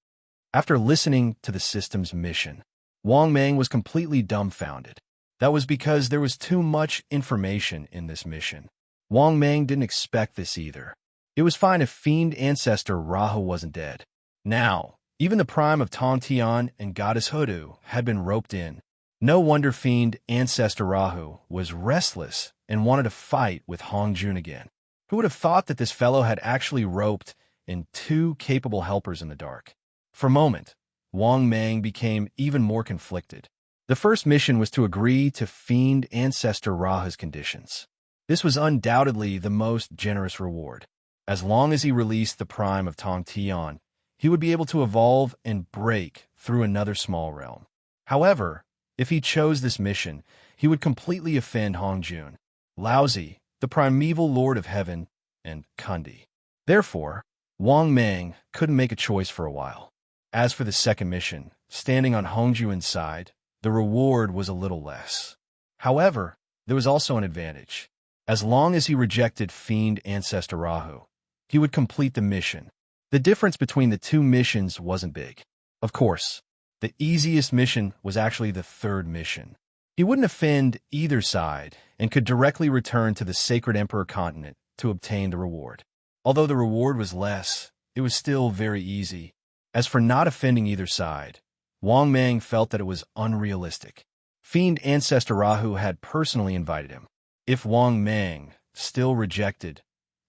After listening to the system's mission, Wang Mang was completely dumbfounded. That was because there was too much information in this mission. Wang Mang didn't expect this either. It was fine if Fiend Ancestor Rahu wasn't dead. Now, even the prime of Tong Tian and Goddess Hoodoo had been roped in. No wonder Fiend Ancestor Rahu was restless and wanted to fight with Hongjun again. Who would have thought that this fellow had actually roped in two capable helpers in the dark? For a moment, Wang Mang became even more conflicted. The first mission was to agree to Fiend Ancestor Rahu's conditions. This was undoubtedly the most generous reward. As long as he released the prime of Tong Tian, he would be able to evolve and break through another small realm. However, if he chose this mission, he would completely offend Hongjun, Laozi, the primeval Lord of Heaven, and Kundi. Therefore, Wang Mang couldn't make a choice for a while. As for the second mission, standing on Hongjun's side, the reward was a little less. However, there was also an advantage. As long as he rejected Fiend Ancestor Rahu, he would complete the mission. The difference between the two missions wasn't big. Of course, the easiest mission was actually the third mission. He wouldn't offend either side and could directly return to the Sacred Emperor Continent to obtain the reward. Although the reward was less, it was still very easy. As for not offending either side, Wang Mang felt that it was unrealistic. Fiend Ancestor Rahu had personally invited him. If Wang Mang still rejected,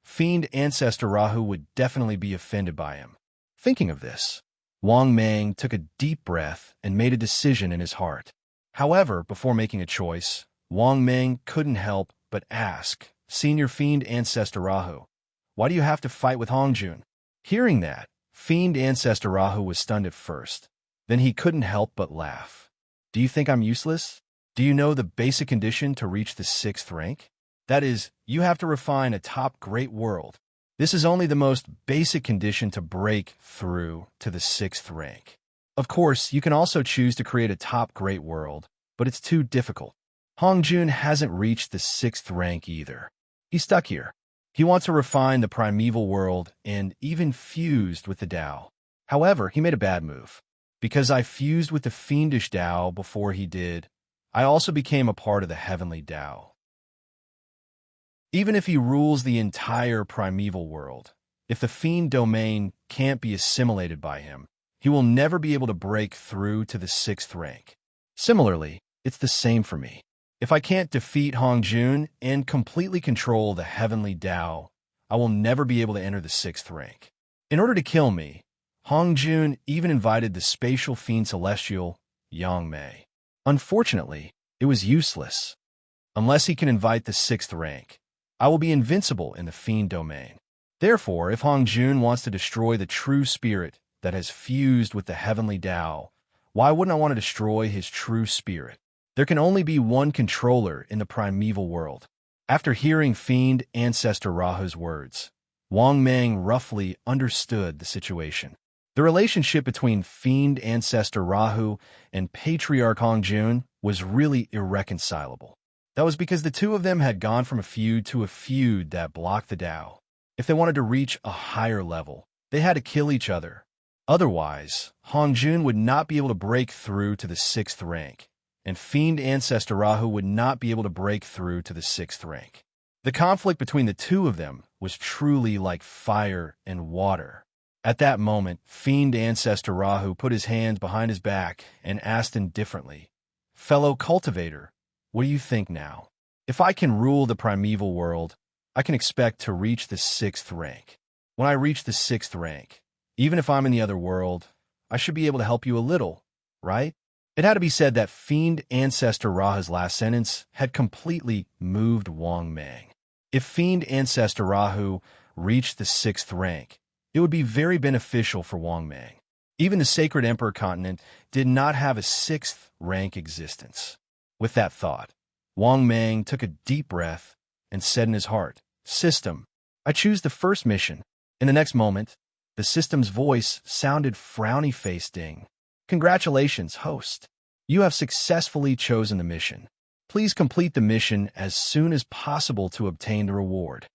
Fiend Ancestor Rahu would definitely be offended by him. Thinking of this, Wang Mang took a deep breath and made a decision in his heart. However, before making a choice, Wang Mang couldn't help but ask, "Senior Fiend Ancestor Rahu, why do you have to fight with Hongjun?" Hearing that, Fiend Ancestor Rahu was stunned at first. Then he couldn't help but laugh. Do you think I'm useless? Do you know the basic condition to reach the 6th rank? That is, you have to refine a top great world. This is only the most basic condition to break through to the 6th rank. Of course, you can also choose to create a top great world, but it's too difficult. Hongjun hasn't reached the 6th rank either. He's stuck here. He wants to refine the primeval world and even fused with the Tao. However, he made a bad move. Because I fused with the fiendish Tao before he did, I also became a part of the heavenly Tao. Even if he rules the entire primeval world, if the fiend domain can't be assimilated by him, he will never be able to break through to the 6th rank. Similarly, it's the same for me. If I can't defeat Hongjun and completely control the heavenly Tao, I will never be able to enter the 6th rank. In order to kill me, Hongjun even invited the spatial fiend celestial, Yangmei. Unfortunately, it was useless. Unless he can invite the 6th rank, I will be invincible in the fiend domain. Therefore, if Hongjun wants to destroy the true spirit that has fused with the heavenly Tao, why wouldn't I want to destroy his true spirit? There can only be one controller in the primeval world. After hearing Fiend Ancestor Rahu's words, Wang Meng roughly understood the situation. The relationship between Fiend Ancestor Rahu and Patriarch Hongjun was really irreconcilable. That was because the two of them had gone from a feud to a feud that blocked the Tao. If they wanted to reach a higher level, they had to kill each other. Otherwise, Hongjun would not be able to break through to the 6th rank, and Fiend Ancestor Rahu would not be able to break through to the 6th rank. The conflict between the two of them was truly like fire and water. At that moment, Fiend Ancestor Rahu put his hands behind his back and asked indifferently, "Fellow cultivator, what do you think now? If I can rule the primeval world, I can expect to reach the 6th rank. When I reach the 6th rank, even if I'm in the other world, I should be able to help you a little, right?" It had to be said that Fiend Ancestor Rahu's last sentence had completely moved Wang Meng. If Fiend Ancestor Rahu reached the 6th rank, it would be very beneficial for Wang Meng. Even the Sacred Emperor continent did not have a 6th rank existence. With that thought, Wang Meng took a deep breath and said in his heart, "System, I choose the first mission." In the next moment, the system's voice sounded frowny-faced ding. "Congratulations, host. You have successfully chosen the mission. Please complete the mission as soon as possible to obtain the reward."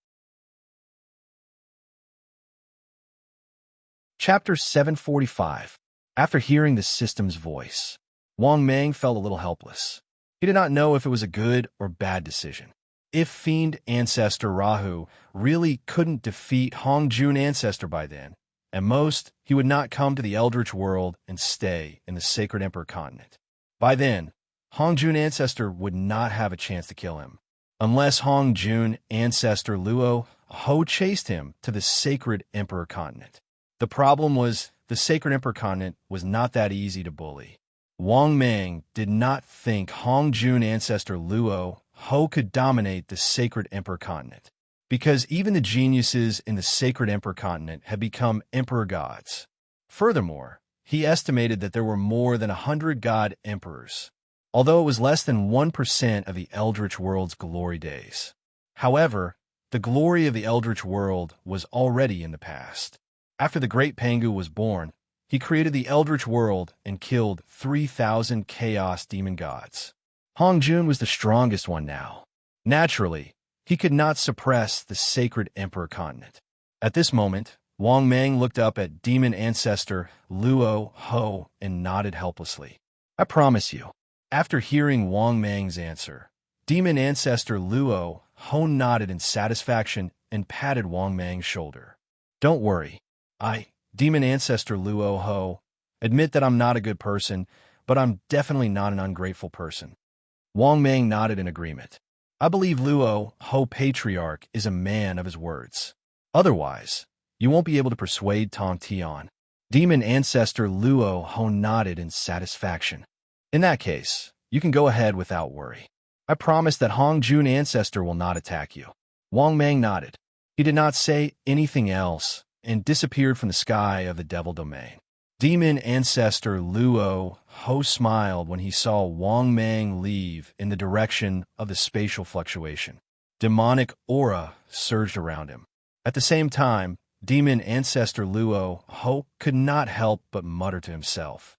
Chapter 745. After hearing the system's voice, Wang Meng felt a little helpless. He did not know if it was a good or bad decision. If Fiend Ancestor Rahu really couldn't defeat Hongjun Ancestor by then, at most, he would not come to the Eldritch world and stay in the Sacred Emperor continent. By then, Hongjun Ancestor would not have a chance to kill him, unless Hongjun Ancestor Luo Ho chased him to the Sacred Emperor continent. The problem was, the Sacred Emperor continent was not that easy to bully. Wang Meng did not think Hongjun Ancestor Luo Ho could dominate the Sacred Emperor continent, because even the geniuses in the Sacred Emperor continent had become emperor gods. Furthermore, he estimated that there were more than 100 god emperors, although it was less than 1% of the Eldritch world's glory days. However, the glory of the Eldritch world was already in the past. After the Great Pangu was born, he created the Eldritch world and killed 3,000 chaos demon gods. Hongjun was the strongest one now. Naturally, he could not suppress the Sacred Emperor continent. At this moment, Wang Meng looked up at Demon Ancestor Luo Ho and nodded helplessly. "I promise you." After hearing Wang Meng's answer, Demon Ancestor Luo Ho nodded in satisfaction and patted Wang Meng's shoulder. "Don't worry. Demon Ancestor Luo Ho, admit that I'm not a good person, but I'm definitely not an ungrateful person." Wang Meng nodded in agreement. "I believe Luo Ho Patriarch is a man of his words. Otherwise, you won't be able to persuade Tong Tian." Demon Ancestor Luo Ho nodded in satisfaction. "In that case, you can go ahead without worry. I promise that Hongjun Ancestor will not attack you." Wang Meng nodded. He did not say anything else, and disappeared from the sky of the Devil Domain. Demon ancestor Luo Ho smiled when he saw Wang Mang leave in the direction of the spatial fluctuation. Demonic aura surged around him. At the same time, demon ancestor Luo Ho could not help but mutter to himself,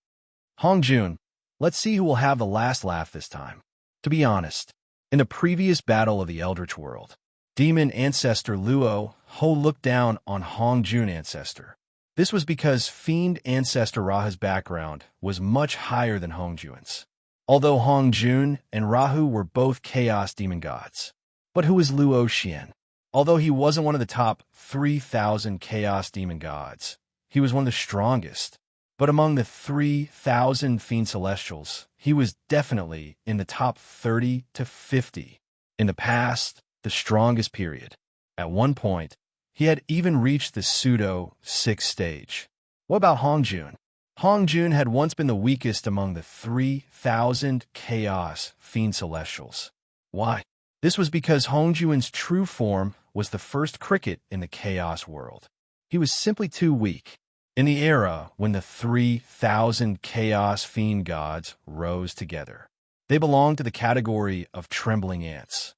"Hongjun, let's see who will have the last laugh this time." To be honest, in the previous battle of the Eldritch World, demon ancestor Luo Ho looked down on Hongjun ancestor. This was because fiend ancestor Raha's background was much higher than Hongjun's. Although Hongjun and Rahu were both chaos demon gods. But who is Luo Xian? Although he wasn't one of the top 3,000 chaos demon gods, he was one of the strongest. But among the 3,000 fiend celestials, he was definitely in the top 30 to 50. In the past, the strongest period. At one point, he had even reached the pseudo-6th stage. What about Hongjun? Hongjun had once been the weakest among the 3,000 chaos fiend celestials. Why? This was because Hongjun's true form was the first cricket in the chaos world. He was simply too weak. In the era when the 3,000 chaos fiend gods rose together, they belonged to the category of trembling ants.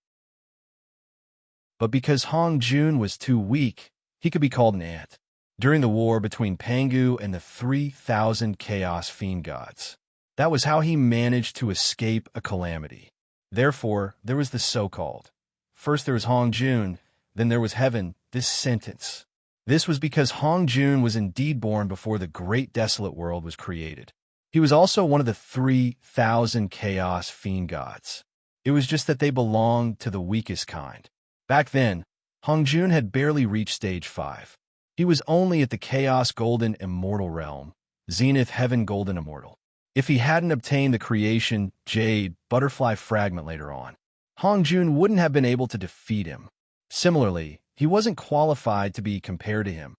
But because Hongjun was too weak, he could be called an ant. During the war between Pangu and the 3,000 chaos fiend gods, that was how he managed to escape a calamity. Therefore, there was the so-called. First there was Hongjun, then there was heaven, this sentence. This was because Hongjun was indeed born before the great desolate world was created. He was also one of the 3,000 chaos fiend gods. It was just that they belonged to the weakest kind. Back then, Hongjun had barely reached stage 5. He was only at the Chaos Golden Immortal realm, Zenith Heaven Golden Immortal. If he hadn't obtained the creation Jade Butterfly Fragment later on, Hongjun wouldn't have been able to defeat him. Similarly, he wasn't qualified to be compared to him.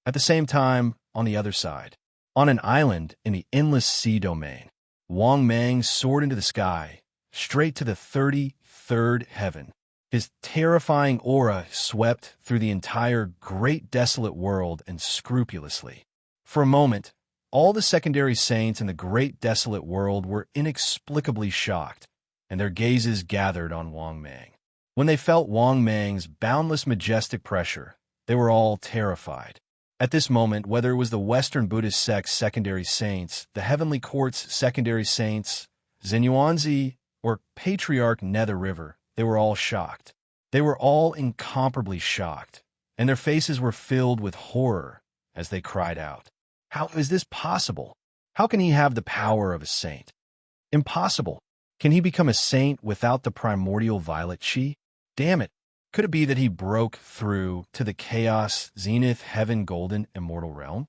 At the same time, on the other side, on an island in the Endless Sea Domain, Wang Mang soared into the sky, straight to the 33rd heaven. His terrifying aura swept through the entire great desolate world and scrupulously. For a moment, all the secondary saints in the great desolate world were inexplicably shocked, and their gazes gathered on Wang Mang. When they felt Wang Mang's boundless majestic pressure, they were all terrified. At this moment, whether it was the Western Buddhist sect's secondary saints, the Heavenly Court's secondary saints, Zenyuanzi, or Patriarch Nether River, they were all shocked. They were all incomparably shocked, and their faces were filled with horror as they cried out, "How is this possible? How can he have the power of a saint? Impossible. Can he become a saint without the primordial violet chi? Damn it. Could it be that he broke through to the Chaos Zenith Heaven Golden Immortal realm?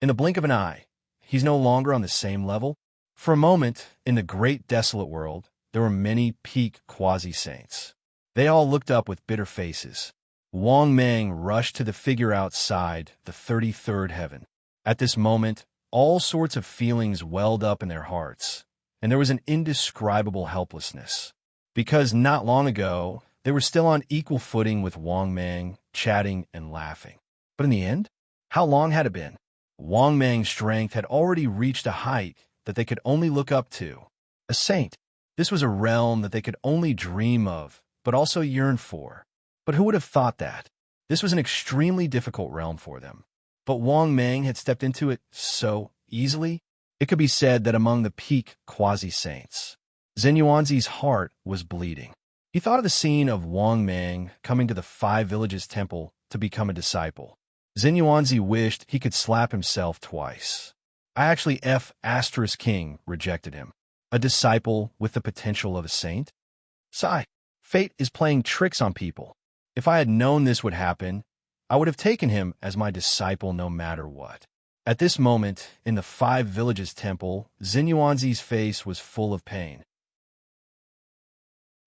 In the blink of an eye, he's no longer on the same level?" For a moment, in the great desolate world, there were many peak quasi-saints. They all looked up with bitter faces. Wang Mang rushed to the figure outside the 33rd heaven. At this moment, all sorts of feelings welled up in their hearts, and there was an indescribable helplessness. Because not long ago, they were still on equal footing with Wang Mang, chatting and laughing. But in the end, how long had it been? Wang Mang's strength had already reached a height that they could only look up to. A saint. This was a realm that they could only dream of, but also yearn for. But who would have thought that? This was an extremely difficult realm for them. But Wang Mang had stepped into it so easily. It could be said that among the peak quasi-saints, Zenyuanzi's heart was bleeding. He thought of the scene of Wang Mang coming to the Five Villages Temple to become a disciple. Zenyuanzi wished he could slap himself twice. I actually King rejected him. A disciple with the potential of a saint? Sigh. Fate is playing tricks on people. If I had known this would happen, I would have taken him as my disciple no matter what. At this moment, in the Five Villages Temple, Zenyuanzi's face was full of pain.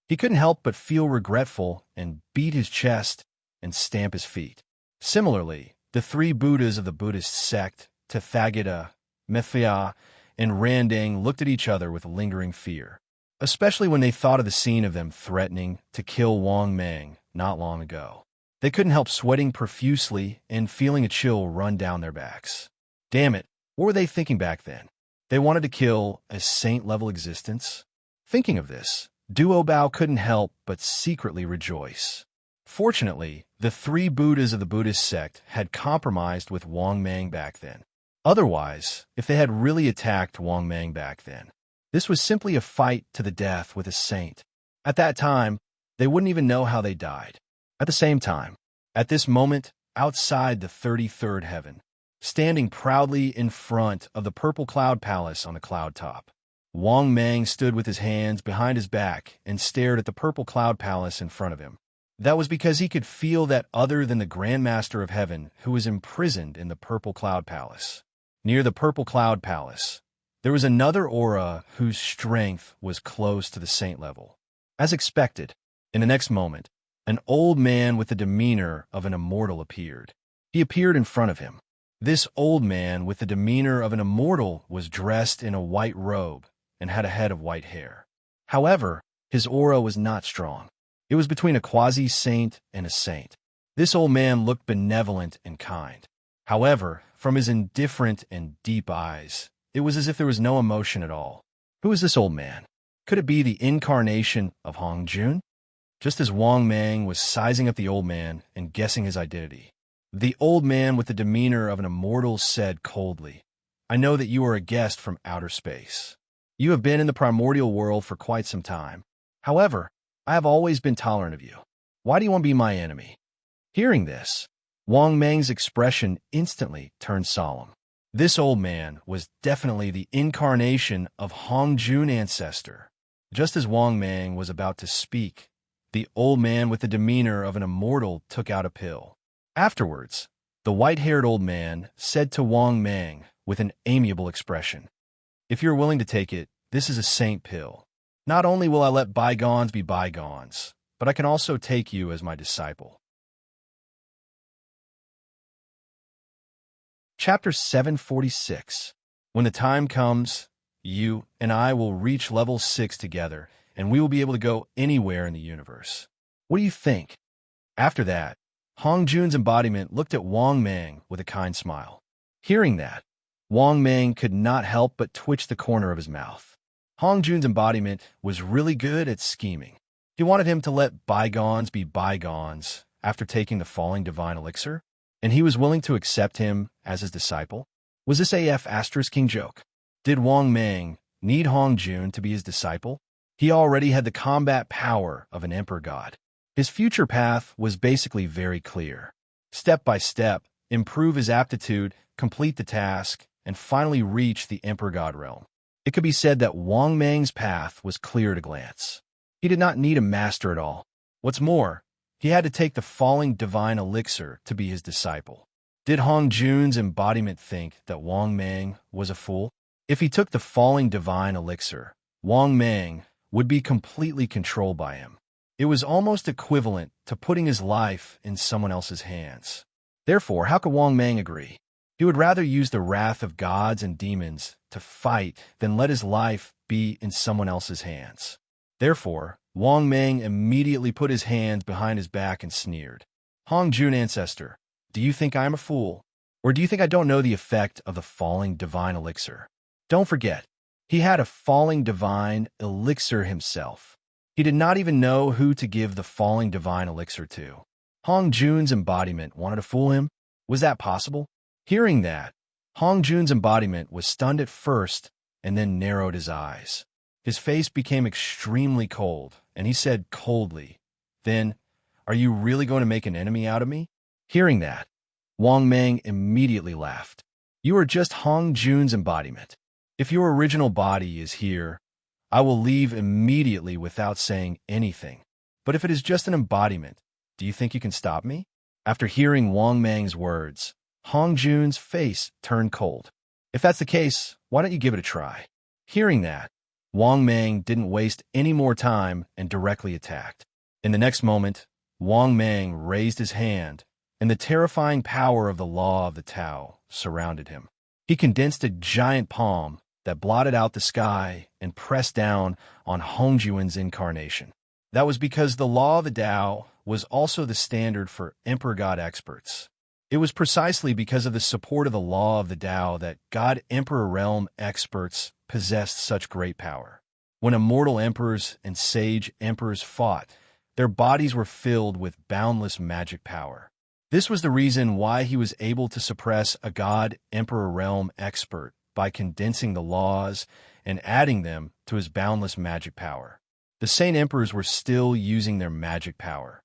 He couldn't help but feel regretful and beat his chest and stamp his feet. Similarly, the three Buddhas of the Buddhist sect, Tathagata, Mithya, and Randang looked at each other with lingering fear, especially when they thought of the scene of them threatening to kill Wang Mang not long ago. They couldn't help sweating profusely and feeling a chill run down their backs. Damn it, what were they thinking back then? They wanted to kill a saint-level existence? Thinking of this, Duo Bao couldn't help but secretly rejoice. Fortunately, the three Buddhas of the Buddhist sect had compromised with Wang Mang back then. Otherwise, if they had really attacked Wang Mang back then, this was simply a fight to the death with a saint. At that time, they wouldn't even know how they died. At the same time, at this moment, outside the 33rd heaven, standing proudly in front of the Purple Cloud Palace on the cloud top, Wang Mang stood with his hands behind his back and stared at the Purple Cloud Palace in front of him. That was because he could feel that other than the Grand Master of Heaven who was imprisoned in the Purple Cloud Palace. Near the Purple Cloud Palace, there was another aura whose strength was close to the saint level. As expected, in the next moment, an old man with the demeanor of an immortal appeared. He appeared in front of him. This old man with the demeanor of an immortal was dressed in a white robe and had a head of white hair. However, his aura was not strong. It was between a quasi-saint and a saint. This old man looked benevolent and kind. However, from his indifferent and deep eyes, it was as if there was no emotion at all. Who is this old man? Could it be the incarnation of Hong Jun? Just as Wang Mang was sizing up the old man and guessing his identity, the old man with the demeanor of an immortal said coldly, "I know that you are a guest from outer space. You have been in the primordial world for quite some time. However, I have always been tolerant of you. Why do you want to be my enemy?" Hearing this, Wang Mang's expression instantly turned solemn. This old man was definitely the incarnation of Hong Jun ancestor. Just as Wang Mang was about to speak, the old man with the demeanor of an immortal took out a pill. Afterwards, the white-haired old man said to Wang Mang with an amiable expression, "If you're willing to take it, this is a saint pill. Not only will I let bygones be bygones, but I can also take you as my disciple." Chapter 746. When the time comes, you and I will reach level 6 together, and we will be able to go anywhere in the universe. What do you think? After that, Hong Jun's embodiment looked at Wang Mang with a kind smile. Hearing that, Wang Mang could not help but twitch the corner of his mouth. Hong Jun's embodiment was really good at scheming. He wanted him to let bygones be bygones after taking the falling divine elixir, and he was willing to accept him as his disciple. Was this AF asterisk king joke? Did Wang Mang need Hong Jun to be his disciple? He already had the combat power of an emperor god. His future path was basically very clear. Step by step, improve his aptitude, complete the task, and finally reach the emperor god realm. It could be said that Wang Mang's path was clear at a glance. He did not need a master at all. What's more, he had to take the falling divine elixir to be his disciple. Did Hong Jun's embodiment think that Wang Mang was a fool? If he took the falling divine elixir, Wang Mang would be completely controlled by him. It was almost equivalent to putting his life in someone else's hands. Therefore, how could Wang Mang agree? He would rather use the wrath of gods and demons to fight than let his life be in someone else's hands. Therefore, Wang Mang immediately put his hands behind his back and sneered. "Hong Jun ancestor, do you think I am a fool? Or do you think I don't know the effect of the falling divine elixir? Don't forget, he had a falling divine elixir himself. He did not even know who to give the falling divine elixir to. Hong Jun's embodiment wanted to fool him? Was that possible?" Hearing that, Hong Jun's embodiment was stunned at first and then narrowed his eyes. His face became extremely cold, and he said coldly, "Then, are you really going to make an enemy out of me?" Hearing that, Wang Mang immediately laughed. "You are just Hong Jun's embodiment. If your original body is here, I will leave immediately without saying anything. But if it is just an embodiment, do you think you can stop me?" After hearing Wang Mang's words, Hong Jun's face turned cold. "If that's the case, why don't you give it a try?" Hearing that, Wang Mang didn't waste any more time and directly attacked. In the next moment, Wang Mang raised his hand, and the terrifying power of the law of the Tao surrounded him. He condensed a giant palm that blotted out the sky and pressed down on Hong Juan's incarnation. That was because the law of the Tao was also the standard for Emperor God experts. It was precisely because of the support of the law of the Tao that God Emperor realm experts possessed such great power. When immortal emperors and sage emperors fought, their bodies were filled with boundless magic power. This was the reason why he was able to suppress a God Emperor realm expert by condensing the laws and adding them to his boundless magic power. The Saint Emperors were still using their magic power.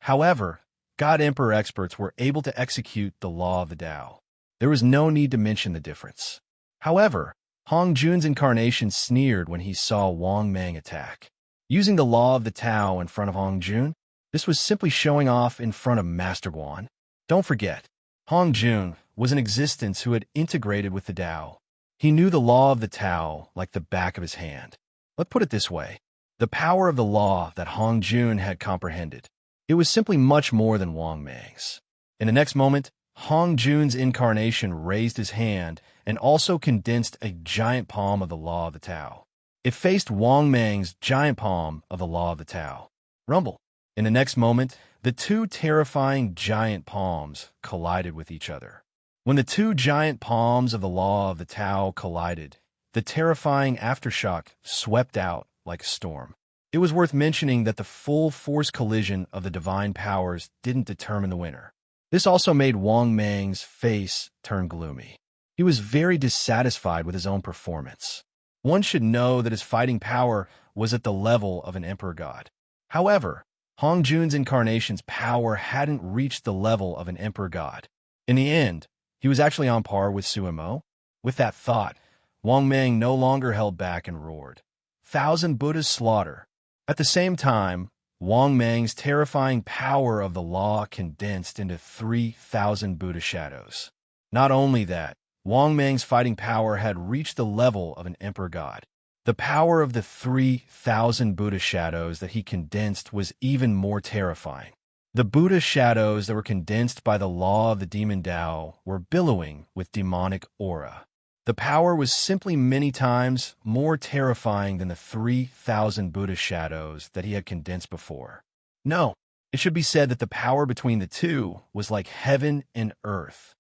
However, God Emperor experts were able to execute the law of the Tao. There was no need to mention the difference. However, Hong Jun's incarnation sneered when he saw Wang Mang attack. Using the law of the Tao in front of Hong Jun, this was simply showing off in front of Master Guan. Don't forget, Hong Jun was an existence who had integrated with the Tao. He knew the law of the Tao like the back of his hand. Let's put it this way. The power of the law that Hong Jun had comprehended. It was simply much more than Wang Mang's. In the next moment, Hong Jun's incarnation raised his hand and also condensed a giant palm of the law of the Tao. It faced Wang Mang's giant palm of the law of the Tao. Rumble. In the next moment, the two terrifying giant palms collided with each other. When the two giant palms of the law of the Tao collided, the terrifying aftershock swept out like a storm. It was worth mentioning that the full force collision of the divine powers didn't determine the winner. This also made Wang Mang's face turn gloomy. He was very dissatisfied with his own performance. One should know that his fighting power was at the level of an emperor god. However, Hong Jun's incarnation's power hadn't reached the level of an emperor god. In the end, he was actually on par with Suimo. With that thought, Wang Mang no longer held back and roared, "Thousand Buddhas slaughter!" At the same time, Wang Mang's terrifying power of the law condensed into 3,000 Buddha shadows. Not only that, Wang Mang's fighting power had reached the level of an emperor god. The power of the 3,000 Buddha shadows that he condensed was even more terrifying. The Buddha shadows that were condensed by the law of the demon Tao were billowing with demonic aura. The power was simply many times more terrifying than the 3,000 Buddha shadows that he had condensed before. No, it should be said that the power between the two was like heaven and earth.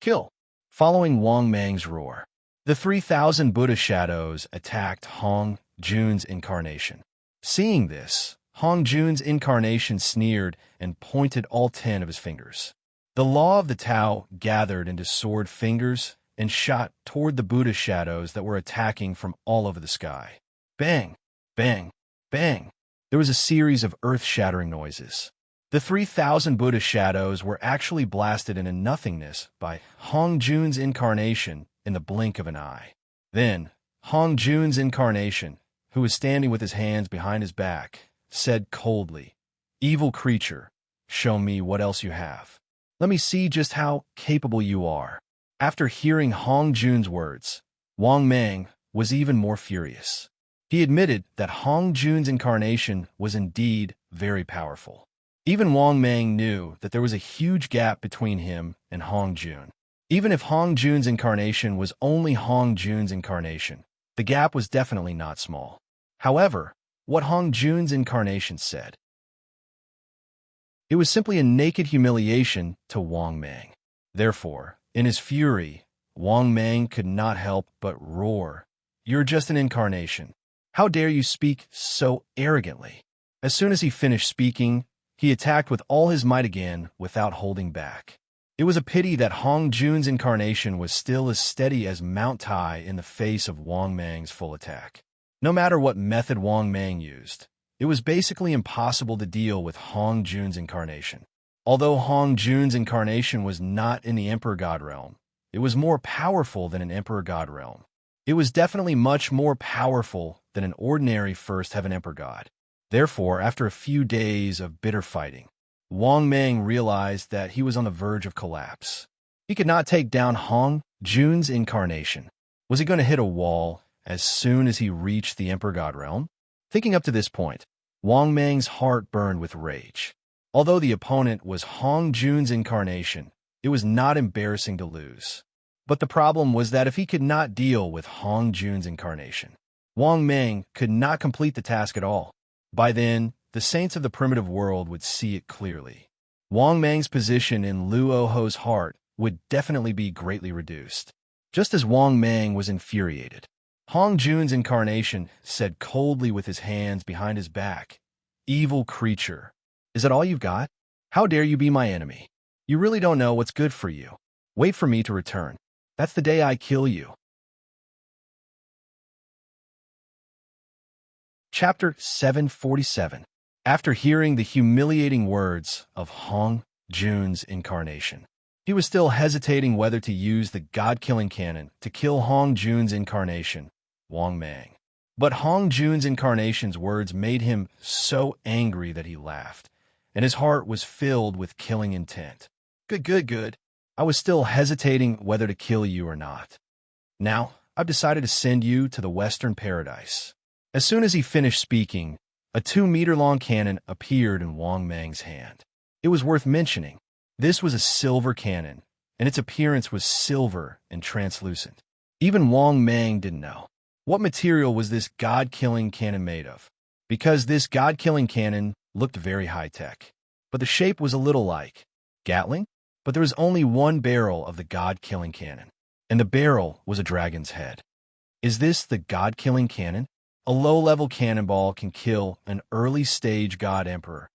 Kill. Following Wang Mang's roar, the 3,000 Buddha shadows attacked Hong Jun's incarnation. Seeing this, Hong Jun's incarnation sneered and pointed all 10 of his fingers. The law of the Tao gathered into sword fingers and shot toward the Buddha shadows that were attacking from all over the sky. Bang! Bang! Bang! There was a series of earth-shattering noises. The 3,000 Buddha shadows were actually blasted into nothingness by Hong Jun's incarnation in the blink of an eye. Then, Hong Jun's incarnation, who was standing with his hands behind his back, said coldly, "Evil creature, show me what else you have. Let me see just how capable you are." After hearing Hong Jun's words, Wang Mang was even more furious. He admitted that Hong Jun's incarnation was indeed very powerful. Even Wang Mang knew that there was a huge gap between him and Hong Jun. Even if Hong Jun's incarnation was only Hong Jun's incarnation, the gap was definitely not small. However, what Hong Jun's incarnation said, it was simply a naked humiliation to Wang Mang. Therefore, in his fury, Wang Mang could not help but roar, "You're just an incarnation. How dare you speak so arrogantly?" As soon as he finished speaking, he attacked with all his might again without holding back. It was a pity that Hong Jun's incarnation was still as steady as Mount Tai in the face of Wang Mang's full attack. No matter what method Wang Mang used, it was basically impossible to deal with Hong Jun's incarnation. Although Hong Jun's incarnation was not in the Emperor God realm, it was more powerful than an Emperor God realm. It was definitely much more powerful than an ordinary First Heaven Emperor God. Therefore, after a few days of bitter fighting, Wang Mang realized that he was on the verge of collapse. He could not take down Hong Jun's incarnation. Was he going to hit a wall as soon as he reached the Emperor God realm? Thinking up to this point, Wang Mang's heart burned with rage. Although the opponent was Hong Jun's incarnation, it was not embarrassing to lose. But the problem was that if he could not deal with Hong Jun's incarnation, Wang Mang could not complete the task at all. By then, the saints of the primitive world would see it clearly. Wang Mang's position in Luo Ho's heart would definitely be greatly reduced. Just as Wang Mang was infuriated, Hong Jun's incarnation said coldly with his hands behind his back, "Evil creature, is that all you've got? How dare you be my enemy? You really don't know what's good for you. Wait for me to return. That's the day I kill you." Chapter 747. After hearing the humiliating words of Hong Jun's incarnation, he was still hesitating whether to use the god-killing cannon to kill Hong Jun's incarnation, Wang Mang. But Hong Jun's incarnation's words made him so angry that he laughed, and his heart was filled with killing intent. Good. I was still hesitating whether to kill you or not. Now, I've decided to send you to the Western Paradise. As soon as he finished speaking, a 2-meter-long cannon appeared in Wang Mang's hand. It was worth mentioning. This was a silver cannon, and its appearance was silver and translucent. Even Wang Mang didn't know. What material was this god-killing cannon made of? Because this god-killing cannon looked very high-tech. But the shape was a little like Gatling, but there was only one barrel of the god-killing cannon, and the barrel was a dragon's head. Is this the god-killing cannon? A low-level cannonball can kill an early-stage god emperor.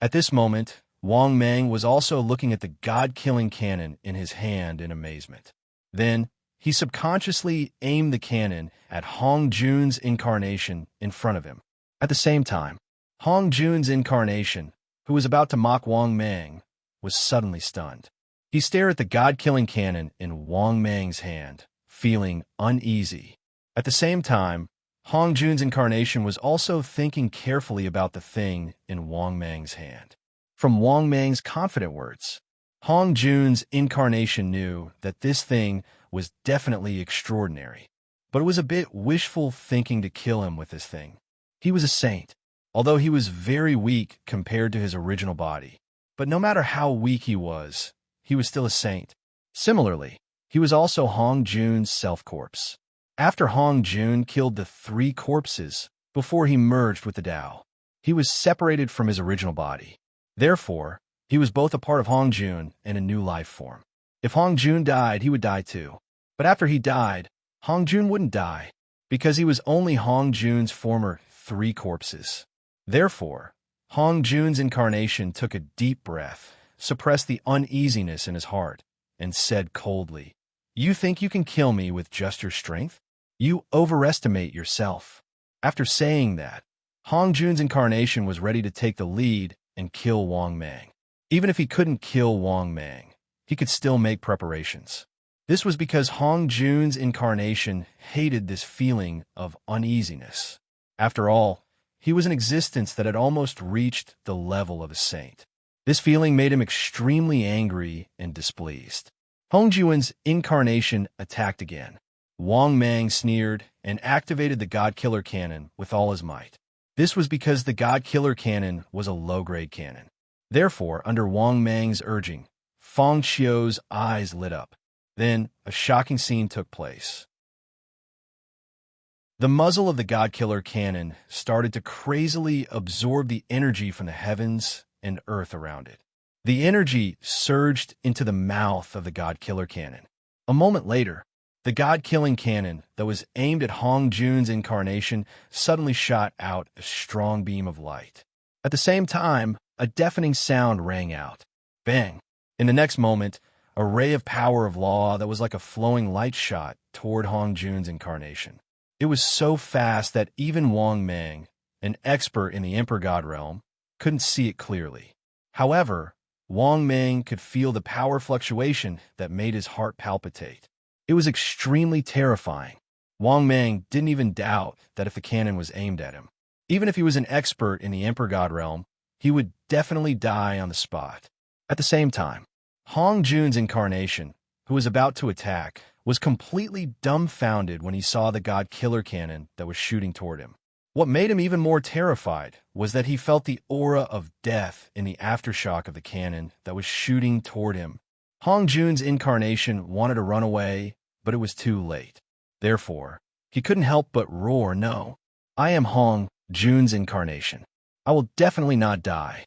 At this moment, Wang Mang was also looking at the god-killing cannon in his hand in amazement. Then, he subconsciously aimed the cannon at Hong Jun's incarnation in front of him. At the same time, Hong Jun's incarnation, who was about to mock Wang Mang, was suddenly stunned. He stared at the god-killing cannon in Wang Mang's hand, feeling uneasy. At the same time, Hong Jun's incarnation was also thinking carefully about the thing in Wang Mang's hand. From Wang Mang's confident words, Hong Jun's incarnation knew that this thing was definitely extraordinary, but it was a bit wishful thinking to kill him with this thing. He was a saint, although he was very weak compared to his original body. But no matter how weak he was still a saint. Similarly, he was also Hong Jun's self-corpse. After Hong Jun killed the 3 corpses before he merged with the Tao, he was separated from his original body. Therefore, he was both a part of Hong Jun and a new life form. If Hong Jun died, he would die too. But after he died, Hong Jun wouldn't die, because he was only Hong Jun's former 3 corpses. Therefore, Hong Jun's incarnation took a deep breath, suppressed the uneasiness in his heart, and said coldly, "You think you can kill me with just your strength? You overestimate yourself." After saying that, Hong Jun's incarnation was ready to take the lead and kill Wang Mang. Even if he couldn't kill Wang Mang, he could still make preparations. This was because Hong Jun's incarnation hated this feeling of uneasiness. After all, he was an existence that had almost reached the level of a saint. This feeling made him extremely angry and displeased. Hong Jun's incarnation attacked again. Wang Mang sneered and activated the God-Killer cannon with all his might. This was because the God-Killer cannon was a low-grade cannon. Therefore, under Wang Mang's urging, Feng Xiu's eyes lit up. Then, a shocking scene took place. The muzzle of the God-Killer cannon started to crazily absorb the energy from the heavens and earth around it. The energy surged into the mouth of the God-Killer cannon. A moment later, the God-Killing cannon that was aimed at Hong Jun's incarnation suddenly shot out a strong beam of light. At the same time, a deafening sound rang out. Bang! In the next moment, a ray of power of law that was like a flowing light shot toward Hong Jun's incarnation. It was so fast that even Wang Mang, an expert in the Emperor God realm, couldn't see it clearly. However, Wang Mang could feel the power fluctuation that made his heart palpitate. It was extremely terrifying. Wang Mang didn't even doubt that if the cannon was aimed at him, even if he was an expert in the Emperor God realm, he would definitely die on the spot. At the same time, Hong Jun's incarnation, who was about to attack, was completely dumbfounded when he saw the God-Killer cannon that was shooting toward him. What made him even more terrified was that he felt the aura of death in the aftershock of the cannon that was shooting toward him. Hong Jun's incarnation wanted to run away, but it was too late. Therefore, he couldn't help but roar, "No! I am Hong Jun's incarnation. I will definitely not die.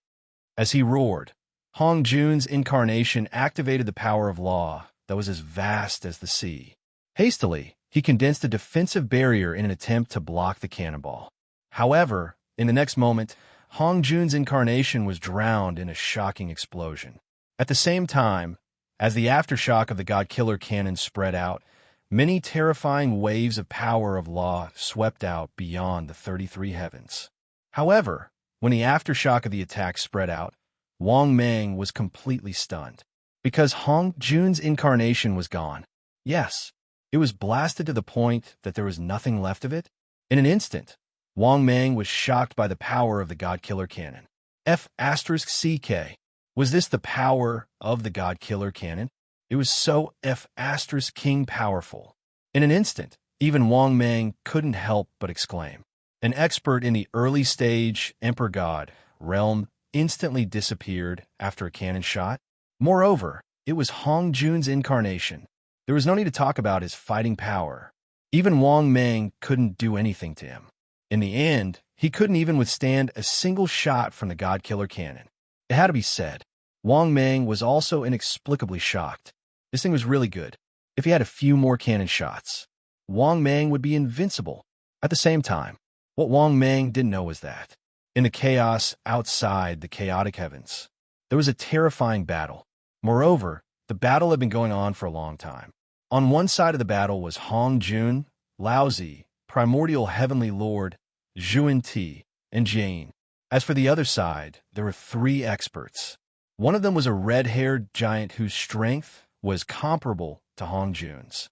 As he roared, Hong Jun's incarnation activated the power of law that was as vast as the sea. Hastily, he condensed a defensive barrier in an attempt to block the cannonball. However, in the next moment, Hong Jun's incarnation was drowned in a shocking explosion. At the same time, as the aftershock of the God-Killer cannon spread out, many terrifying waves of power of law swept out beyond the 33 heavens. However, when the aftershock of the attack spread out, Wang Mang was completely stunned. Because Hong Jun's incarnation was gone. Yes, it was blasted to the point that there was nothing left of it. In an instant, Wang Mang was shocked by the power of the God-Killer cannon. F***CK. Was this the power of the God-Killer cannon? It was so F***king powerful. In an instant, even Wang Mang couldn't help but exclaim. An expert in the early stage Emperor God realm instantly disappeared after a cannon shot. Moreover, it was Hong Jun's incarnation. There was no need to talk about his fighting power. Even Wang Mang couldn't do anything to him. In the end, he couldn't even withstand a single shot from the God-Killer cannon. It had to be said, Wang Mang was also inexplicably shocked. This thing was really good. If he had a few more cannon shots, Wang Mang would be invincible. At the same time, what Wang Mang didn't know was that, in the chaos outside the chaotic heavens, there was a terrifying battle. Moreover, the battle had been going on for a long time. On one side of the battle was Hong Jun, Laozi, primordial heavenly lord, Zhuan Ti, and Jane. As for the other side, there were 3 experts. One of them was a red-haired giant whose strength was comparable to Hong Jun's.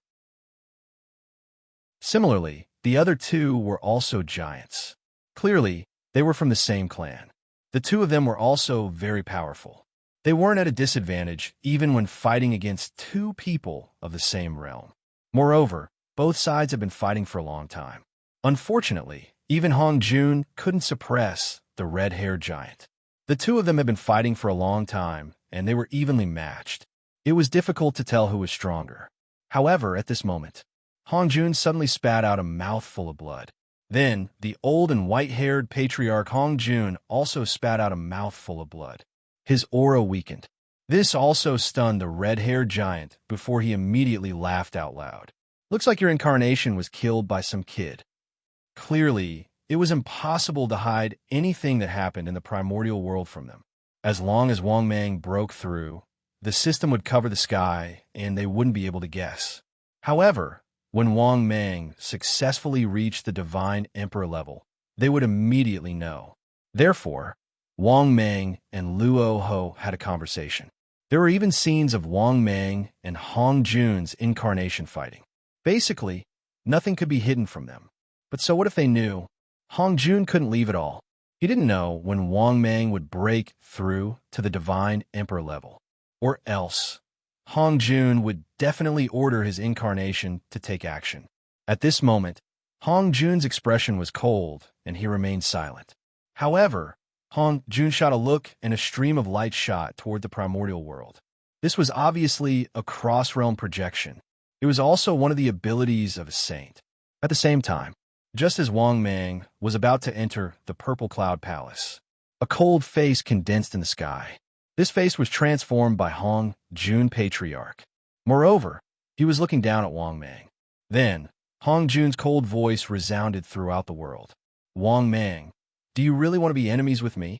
Similarly, the other 2 were also giants. Clearly, they were from the same clan. The 2 of them were also very powerful. They weren't at a disadvantage even when fighting against 2 people of the same realm. Moreover, both sides had been fighting for a long time. Unfortunately, even Hong Jun couldn't suppress the red-haired giant. The 2 of them had been fighting for a long time, and they were evenly matched. It was difficult to tell who was stronger. However, at this moment, Hong Jun suddenly spat out a mouthful of blood. Then, the old and white-haired patriarch Hong Jun also spat out a mouthful of blood. His aura weakened. This also stunned the red-haired giant before he immediately laughed out loud. Looks like your incarnation was killed by some kid. Clearly, it was impossible to hide anything that happened in the primordial world from them. As long as Wang Mang broke through, the system would cover the sky and they wouldn't be able to guess. However, when Wang Mang successfully reached the divine emperor level, they would immediately know. Therefore, Wang Mang and Luo Ho had a conversation. There were even scenes of Wang Mang and Hong Jun's incarnation fighting. Basically, nothing could be hidden from them. But so what if they knew? Hong Jun couldn't leave at all. He didn't know when Wang Mang would break through to the divine emperor level. Or else, Hong Jun would definitely order his incarnation to take action. At this moment, Hong Jun's expression was cold, and he remained silent. However, Hong Jun shot a look and a stream of light shot toward the primordial world. This was obviously a cross-realm projection. It was also one of the abilities of a saint. At the same time, just as Wang Mang was about to enter the Purple Cloud Palace, a cold face condensed in the sky. This face was transformed by Hong Jun Patriarch. Moreover, he was looking down at Wang Mang. Then, Hong Jun's cold voice resounded throughout the world. Wang Mang, do you really want to be enemies with me?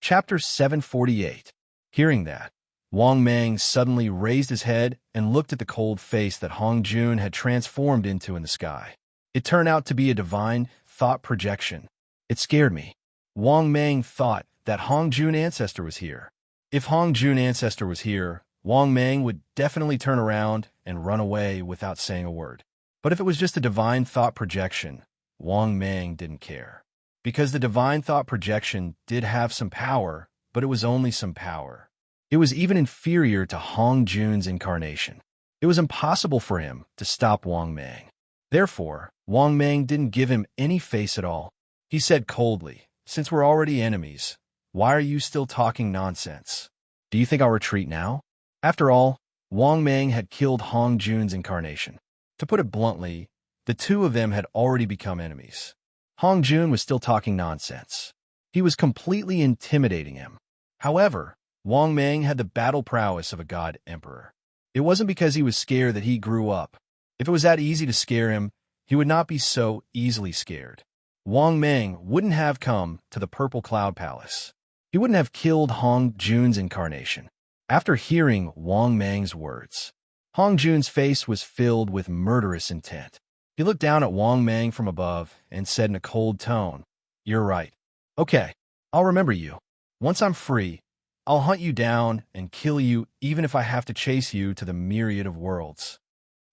Chapter 748. Hearing that, Wang Mang suddenly raised his head and looked at the cold face that Hong Jun had transformed into in the sky. It turned out to be a divine thought projection. It scared me. Wang Mang thought that Hong Jun ancestor was here. If Hong Jun ancestor was here, Wang Mang would definitely turn around and run away without saying a word. But if it was just a divine thought projection, Wang Mang didn't care. Because the divine thought projection did have some power, but it was only some power. It was even inferior to Hong Jun's incarnation. It was impossible for him to stop Wang Mang. Therefore, Wang Mang didn't give him any face at all. He said coldly, "Since we're already enemies, why are you still talking nonsense? Do you think I'll retreat now?" After all, Wang Mang had killed Hong Jun's incarnation. To put it bluntly, The two of them had already become enemies. Hong Jun was still talking nonsense. He was completely intimidating him. However, Wang Mang had the battle prowess of a god emperor. It wasn't because he was scared that he grew up. If it was that easy to scare him, he would not be so easily scared. Wang Mang wouldn't have come to the Purple Cloud Palace. He wouldn't have killed Hong Jun's incarnation. After hearing Wang Mang's words, Hong Jun's face was filled with murderous intent. He looked down at Wang Mang from above and said in a cold tone, "You're right. Okay, I'll remember you. Once I'm free, I'll hunt you down and kill you even if I have to chase you to the myriad of worlds."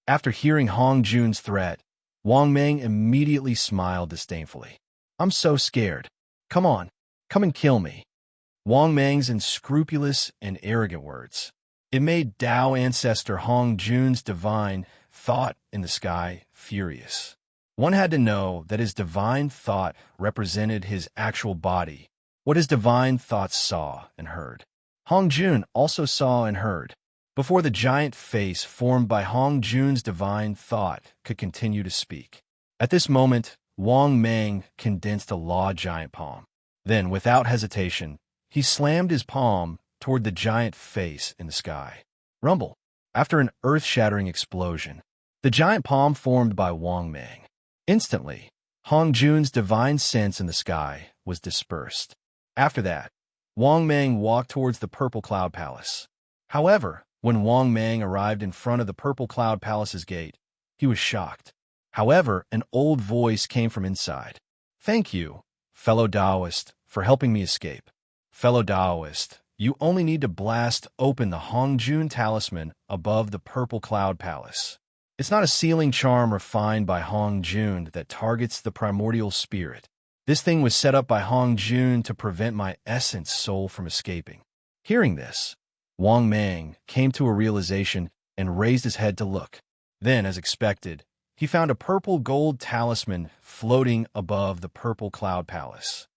After hearing Hong Jun's threat, Wang Mang immediately smiled disdainfully. "I'm so scared. Come on, come and kill me." Wang Mang's unscrupulous and arrogant words. It made Tao ancestor Hong Jun's divine thought in the sky furious. One had to know that his divine thought represented his actual body, what his divine thoughts saw and heard. Hong Jun also saw and heard. Before the giant face formed by Hong Jun's divine thought could continue to speak. At this moment, Wang Mang condensed a law giant palm. Then, without hesitation, he slammed his palm toward the giant face in the sky. Rumble. After an earth-shattering explosion, the giant palm formed by Wang Mang. Instantly, Hong Jun's divine sense in the sky was dispersed. After that, Wang Mang walked towards the Purple Cloud Palace. However, when Wang Mang arrived in front of the Purple Cloud Palace's gate, he was shocked. However, an old voice came from inside. "Thank you, fellow Taoist, for helping me escape. Fellow Taoist, you only need to blast open the Hong Jun talisman above the Purple Cloud Palace. It's not a sealing charm refined by Hong Jun that targets the primordial spirit. This thing was set up by Hong Jun to prevent my essence soul from escaping." Hearing this, Wang Mang came to a realization and raised his head to look. Then, as expected, he found a purple gold talisman floating above the Purple Cloud Palace.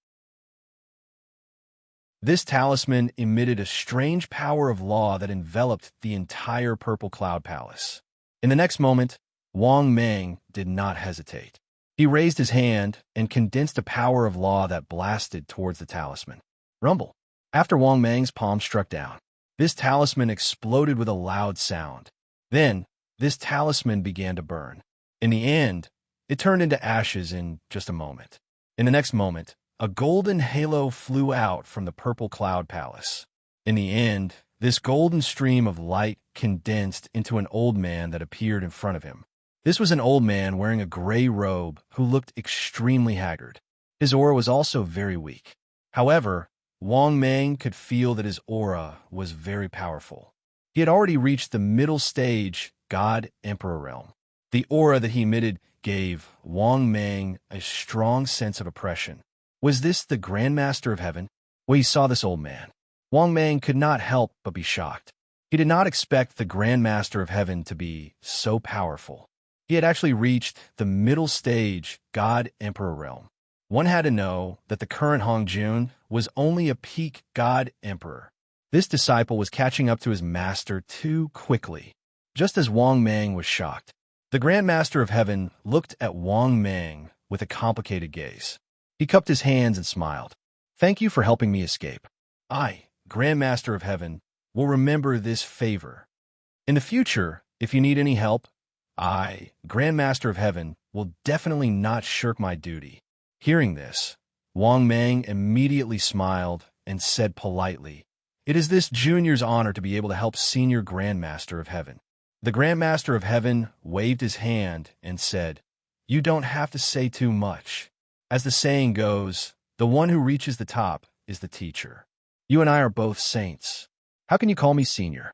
This talisman emitted a strange power of law that enveloped the entire Purple Cloud Palace. In the next moment, Wang Mang did not hesitate. He raised his hand and condensed a power of law that blasted towards the talisman. Rumble. After Wang Mang's palm struck down, this talisman exploded with a loud sound. Then, this talisman began to burn. In the end, it turned into ashes in just a moment. In the next moment, a golden halo flew out from the Purple Cloud Palace. In the end, this golden stream of light condensed into an old man that appeared in front of him. This was an old man wearing a gray robe who looked extremely haggard. His aura was also very weak. However, Wang Mang could feel that his aura was very powerful. He had already reached the middle stage God Emperor realm. The aura that he emitted gave Wang Mang a strong sense of oppression. Was this the Grandmaster of Heaven? When he saw this old man, Wang Mang could not help but be shocked. He did not expect the Grandmaster of Heaven to be so powerful. He had actually reached the middle stage God Emperor realm. One had to know that the current Hong Jun was only a peak God Emperor. This disciple was catching up to his master too quickly. Just as Wang Mang was shocked, the Grandmaster of Heaven looked at Wang Mang with a complicated gaze. He cupped his hands and smiled. "Thank you for helping me escape. I, Grandmaster of Heaven, will remember this favor. In the future, if you need any help, I, Grandmaster of Heaven, will definitely not shirk my duty." Hearing this, Wang Mang immediately smiled and said politely, "It is this junior's honor to be able to help Senior Grandmaster of Heaven." The Grandmaster of Heaven waved his hand and said, "You don't have to say too much. As the saying goes, the one who reaches the top is the teacher. You and I are both saints. How can you call me senior?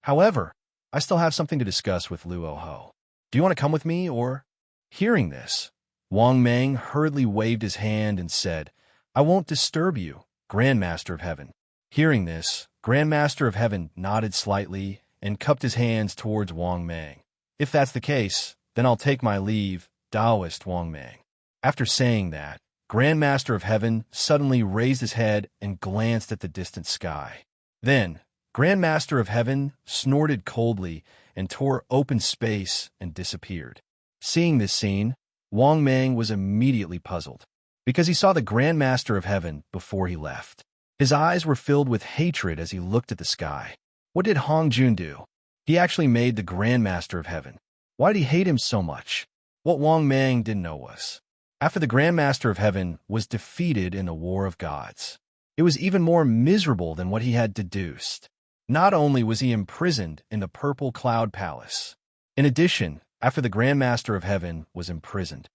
However, I still have something to discuss with Luo Ho. Do you want to come with me, or?" Hearing this, Wang Mang hurriedly waved his hand and said, "I won't disturb you, Grandmaster of Heaven." Hearing this, Grandmaster of Heaven nodded slightly and cupped his hands towards Wang Mang. "If that's the case, then I'll take my leave, Taoist Wang Mang." After saying that, Grandmaster of Heaven suddenly raised his head and glanced at the distant sky. Then, Grandmaster of Heaven snorted coldly and tore open space and disappeared. Seeing this scene, Wang Mang was immediately puzzled, because he saw the Grand Master of Heaven before he left. His eyes were filled with hatred as he looked at the sky. What did Hong Jun do? He actually made the Grand Master of Heaven. Why did he hate him so much? What Wang Mang didn't know was, after the Grand Master of Heaven was defeated in the War of Gods, it was even more miserable than what he had deduced. Not only was he imprisoned in the Purple Cloud Palace, in addition, after the Grand Master of Heaven was imprisoned,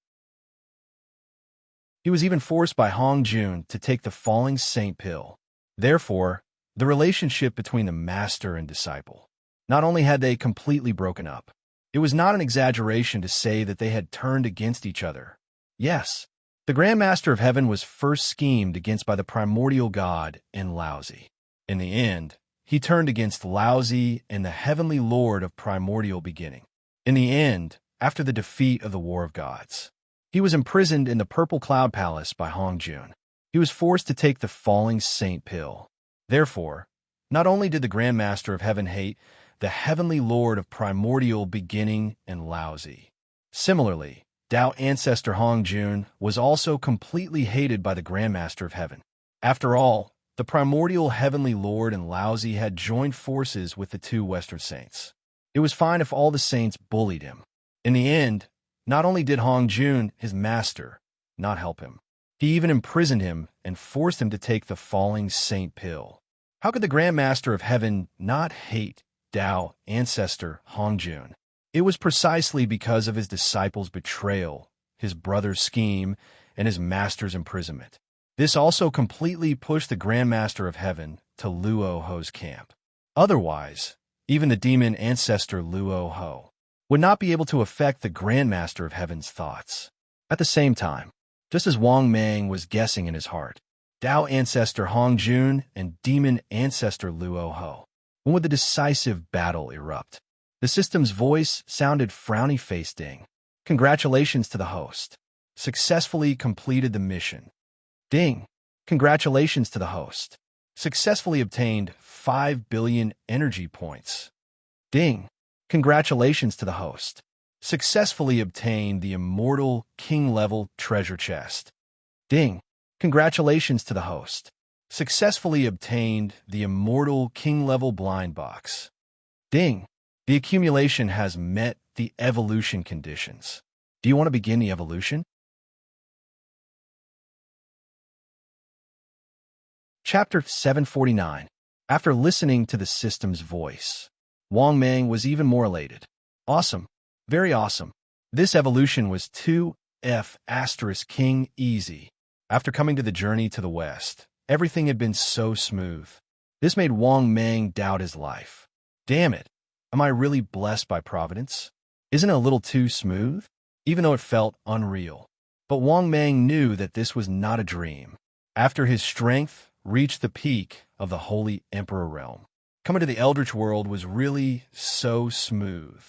he was even forced by Hong Jun to take the falling saint pill. Therefore, the relationship between the master and disciple, not only had they completely broken up, it was not an exaggeration to say that they had turned against each other. Yes, the Grand Master of Heaven was first schemed against by the primordial god in Laozi. In the end, he turned against Laozi and the heavenly lord of primordial beginning. In the end, after the defeat of the War of Gods, he was imprisoned in the Purple Cloud Palace by Hong Jun. He was forced to take the falling saint pill. Therefore, not only did the Grand Master of Heaven hate the heavenly lord of primordial beginning and Laozi, similarly, Tao ancestor Hong Jun was also completely hated by the Grand Master of Heaven. After all, the primordial heavenly lord and Laozi had joined forces with the two Western saints. It was fine if all the saints bullied him. In the end, not only did Hong Jun, his master, not help him, he even imprisoned him and forced him to take the falling saint pill. How could the Grand Master of Heaven not hate Tao ancestor Hong Jun? It was precisely because of his disciples' betrayal, his brother's scheme, and his master's imprisonment. This also completely pushed the Grand Master of Heaven to Luo Ho's camp. Otherwise, even the demon ancestor Luo Ho would not be able to affect the Grand Master of Heaven's thoughts. At the same time, just as Wang Mang was guessing in his heart, Tao ancestor Hong Jun and demon ancestor Luo Ho, when would the decisive battle erupt? The system's voice sounded frowny-faced. Ding. Congratulations to the host. Successfully completed the mission. Ding. Congratulations to the host. Successfully obtained 5 billion energy points. Ding. Congratulations to the host. Successfully obtained the immortal king-level treasure chest. Ding. Congratulations to the host. Successfully obtained the immortal king-level blind box. Ding. The accumulation has met the evolution conditions. Do you want to begin the evolution? Chapter 749. After listening to the system's voice, Wang Mang was even more elated. Awesome. Very awesome. This evolution was 2F** King easy. After coming to the journey to the west, everything had been so smooth. This made Wang Mang doubt his life. Damn it. Am I really blessed by Providence? Isn't it a little too smooth? Even though it felt unreal. But Wang Mang knew that this was not a dream. After his strength reached the peak of the Holy Emperor realm, coming to the Eldritch world was really so smooth.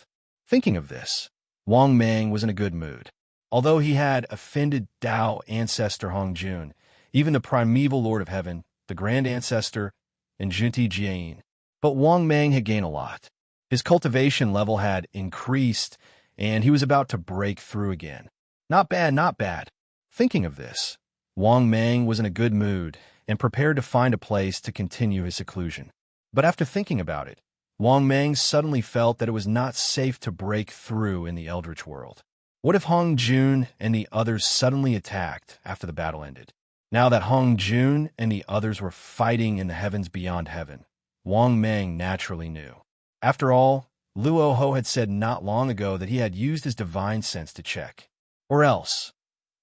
Thinking of this, Wang Mang was in a good mood. Although he had offended Tao ancestor Hong Jun, even the primeval Lord of Heaven, the Grand Ancestor, and Junti Jian, but Wang Mang had gained a lot. His cultivation level had increased, and he was about to break through again. Not bad, not bad. Thinking of this, Wang Mang was in a good mood and prepared to find a place to continue his seclusion. But after thinking about it, Wang Mang suddenly felt that it was not safe to break through in the Eldritch world. What if Hong Jun and the others suddenly attacked after the battle ended? Now that Hong Jun and the others were fighting in the heavens beyond heaven, Wang Mang naturally knew. After all, Luo Ho had said not long ago that he had used his divine sense to check. Or else,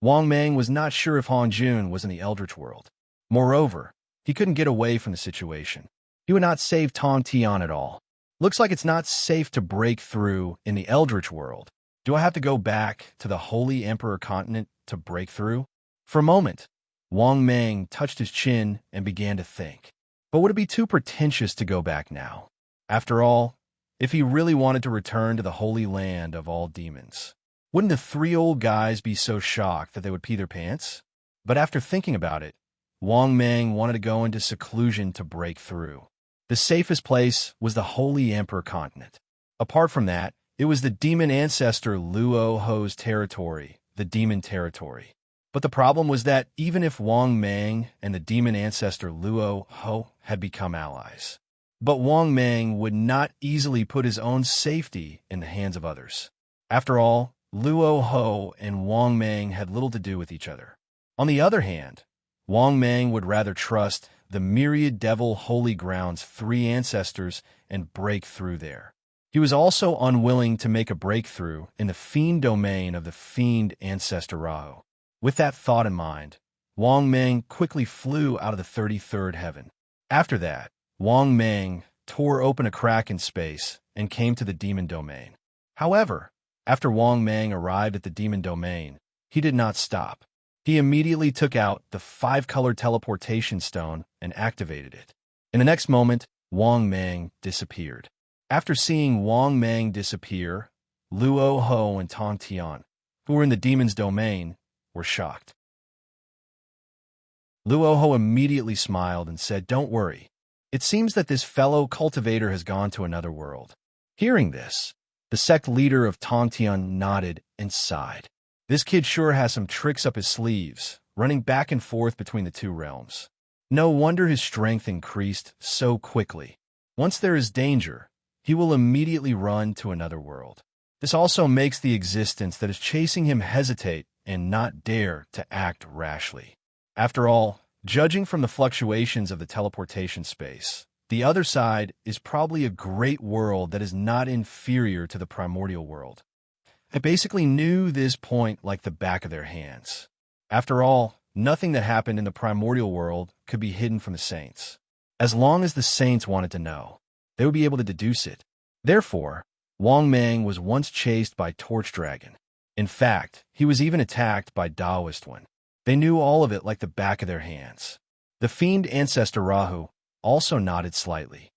Wang Mang was not sure if Hong Jun was in the Eldritch world. Moreover, he couldn't get away from the situation. He would not save Tong Tian at all. Looks like it's not safe to break through in the Eldritch world. Do I have to go back to the Holy Emperor continent to break through? For a moment, Wang Mang touched his chin and began to think. But would it be too pretentious to go back now? After all, if he really wanted to return to the holy land of all demons, wouldn't the three old guys be so shocked that they would pee their pants? But after thinking about it, Wang Mang wanted to go into seclusion to break through. The safest place was the Holy Emperor continent. Apart from that, It was the demon ancestor Luo Ho's territory, the demon territory. But the problem was that even if Wang Mang and the demon ancestor Luo Ho had become allies, but Wang Mang would not easily put his own safety in the hands of others. After all, Luo Ho and Wang Mang had little to do with each other. On the other hand, Wang Mang would rather trust the myriad devil holy ground's 3 ancestors and break through there. He was also unwilling to make a breakthrough in the fiend domain of the fiend ancestor Rahu. With that thought in mind, Wang Mang quickly flew out of the 33rd heaven. After that, Wang Mang tore open a crack in space and came to the demon domain. However, after Wang Mang arrived at the demon domain, he did not stop. He immediately took out the 5-colored teleportation stone and activated it. In the next moment, Wang Mang disappeared. After seeing Wang Mang disappear, Luo Ho and Tong Tian, who were in the demon's domain, were shocked. Luo Ho immediately smiled and said, "Don't worry. It seems that this fellow cultivator has gone to another world." Hearing this, the sect leader of Tong Tian nodded and sighed. This kid sure has some tricks up his sleeves, running back and forth between the 2 realms. No wonder his strength increased so quickly. Once there is danger, he will immediately run to another world. This also makes the existence that is chasing him hesitate and not dare to act rashly. After all, judging from the fluctuations of the teleportation space, the other side is probably a great world that is not inferior to the primordial world. I basically knew this point like the back of their hands. After all, nothing that happened in the primordial world could be hidden from the saints. As long as the saints wanted to know, they would be able to deduce it. Therefore, Wang Mang was once chased by Torch Dragon. In fact, he was even attacked by Taoist one. They knew all of it like the back of their hands. The fiend ancestor Rahu also nodded slightly.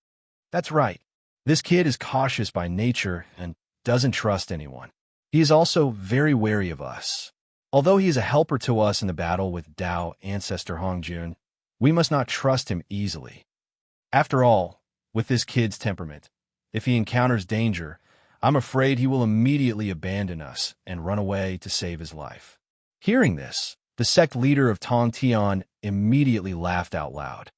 That's right. This kid is cautious by nature and doesn't trust anyone. He is also very wary of us. Although he is a helper to us in the battle with Tao ancestor Hongjun, we must not trust him easily. After all, with this kid's temperament, if he encounters danger, I'm afraid he will immediately abandon us and run away to save his life. Hearing this, the sect leader of Tong Tian immediately laughed out loud.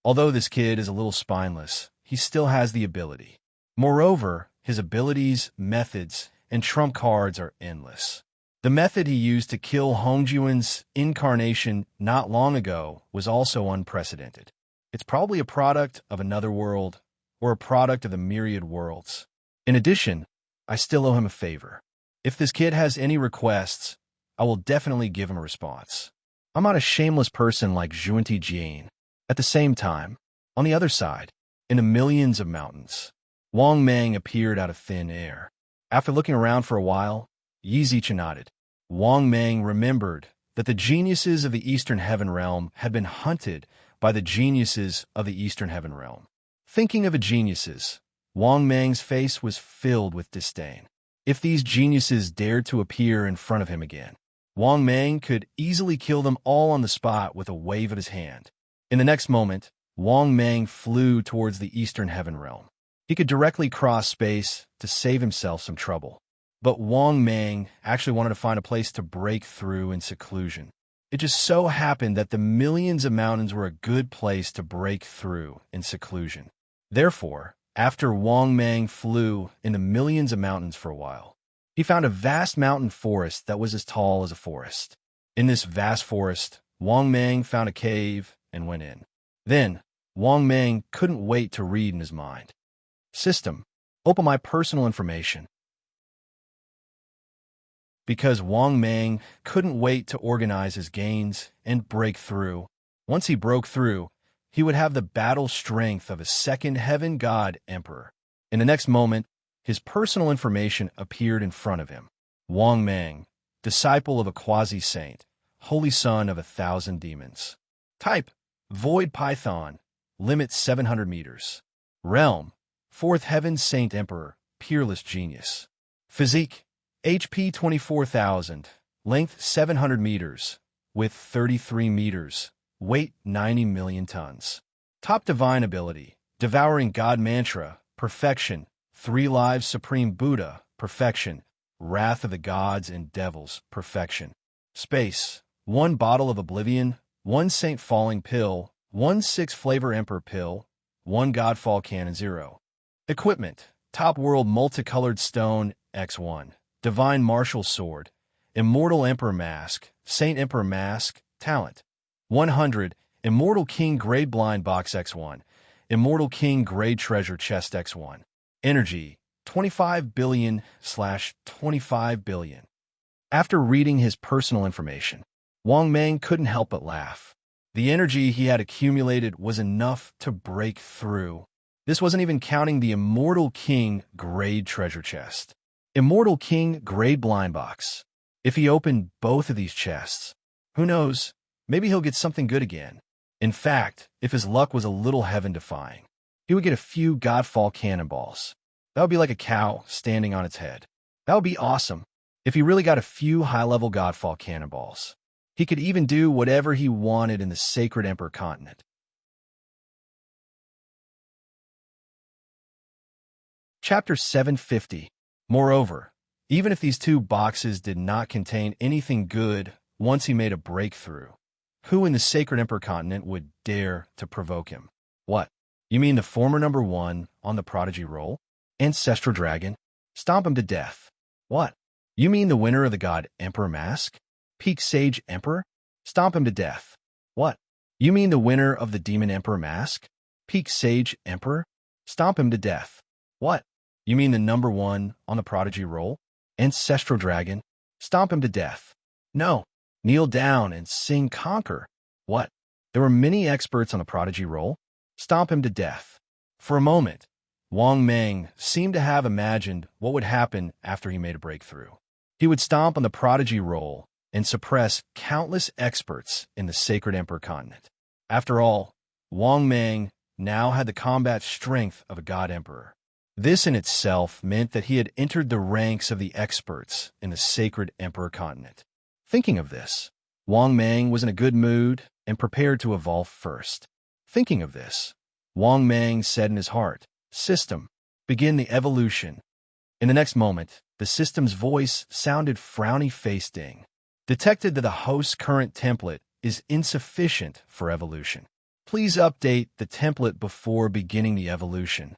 Although this kid is a little spineless, he still has the ability. Moreover, his abilities, methods, and trump cards are endless. The method he used to kill Hongjuan's incarnation not long ago was also unprecedented. It's probably a product of another world, or a product of the myriad worlds. In addition, I still owe him a favor. If this kid has any requests, I will definitely give him a response. I'm not a shameless person like Zhuanti Jian. At the same time, on the other side, in the millions of mountains, Wang Mang appeared out of thin air. After looking around for a while, Yi Zichen nodded. Wang Mang remembered that the geniuses of the Eastern Heaven Realm had been hunted by the geniuses of the Eastern Heaven Realm. Thinking of the geniuses, Wang Mang's face was filled with disdain. If these geniuses dared to appear in front of him again, Wang Mang could easily kill them all on the spot with a wave of his hand. In the next moment, Wang Mang flew towards the Eastern Heaven Realm. He could directly cross space to save himself some trouble. But Wang Mang actually wanted to find a place to break through in seclusion. It just so happened that the millions of mountains were a good place to break through in seclusion. Therefore, after Wang Mang flew in the millions of mountains for a while, he found a vast mountain forest that was as tall as a forest. In this vast forest, Wang Mang found a cave and went in. Then, Wang Mang couldn't wait to read in his mind. System, open my personal information. Because Wang Mang couldn't wait to organize his gains and break through. Once he broke through, he would have the battle strength of a second heaven god emperor. In the next moment, his personal information appeared in front of him. Wang Mang, disciple of a quasi-saint, holy son of 1,000 demons. Type, Void Python, limit 700 meters. Realm, Fourth Heaven Saint Emperor, peerless genius. Physique, HP 24,000, length 700 meters, width 33 meters, weight 90 million tons. Top divine ability, devouring god mantra, perfection, 3 lives Supreme Buddha, perfection. Wrath of the Gods and Devils, perfection. Space, 1 bottle of Oblivion, 1 Saint Falling Pill, 1 6 Flavor Emperor Pill, 1 Godfall Cannon 0. Equipment, Top World Multicolored Stone, X1. Divine Martial Sword, Immortal Emperor Mask, Saint Emperor Mask, Talent. 100, Immortal King Grade Blind Box X1, Immortal King Grade Treasure Chest X1. Energy, 25 billion/25 billion. After reading his personal information, Wang Mang couldn't help but laugh. The energy he had accumulated was enough to break through. This wasn't even counting the Immortal King Grade Treasure Chest. Immortal King Grade Blind Box. If he opened both of these chests, who knows, maybe he'll get something good again. In fact, if his luck was a little heaven-defying, he would get a few Godfall cannonballs. That would be like a cow standing on its head. That would be awesome. If he really got a few high-level Godfall cannonballs, he could even do whatever he wanted in the Sacred Emperor continent. Chapter 750. Moreover, even if these 2 boxes did not contain anything good once he made a breakthrough, who in the Sacred Emperor continent would dare to provoke him? What? You mean the former number 1 on the Prodigy roll? Ancestral Dragon? Stomp him to death. What? You mean the winner of the God Emperor Mask? Peak Sage Emperor? Stomp him to death. What? You mean the winner of the Demon Emperor Mask? Peak Sage Emperor? Stomp him to death. What? You mean the number 1 on the Prodigy roll? Ancestral Dragon? Stomp him to death. No. Kneel down and sing Conquer. What? There were many experts on the Prodigy roll? Stomp him to death. For a moment, Wang Mang seemed to have imagined what would happen after he made a breakthrough. He would stomp on the Prodigy roll and suppress countless experts in the Sacred Emperor continent. After all, Wang Mang now had the combat strength of a God Emperor. This in itself meant that he had entered the ranks of the experts in the Sacred Emperor continent. Thinking of this, Wang Mang was in a good mood and prepared to evolve first. Thinking of this, Wang Mang said in his heart, "System, begin the evolution." In the next moment, the system's voice sounded frowny-faced Ding. Detected that the host's current template is insufficient for evolution. Please update the template before beginning the evolution.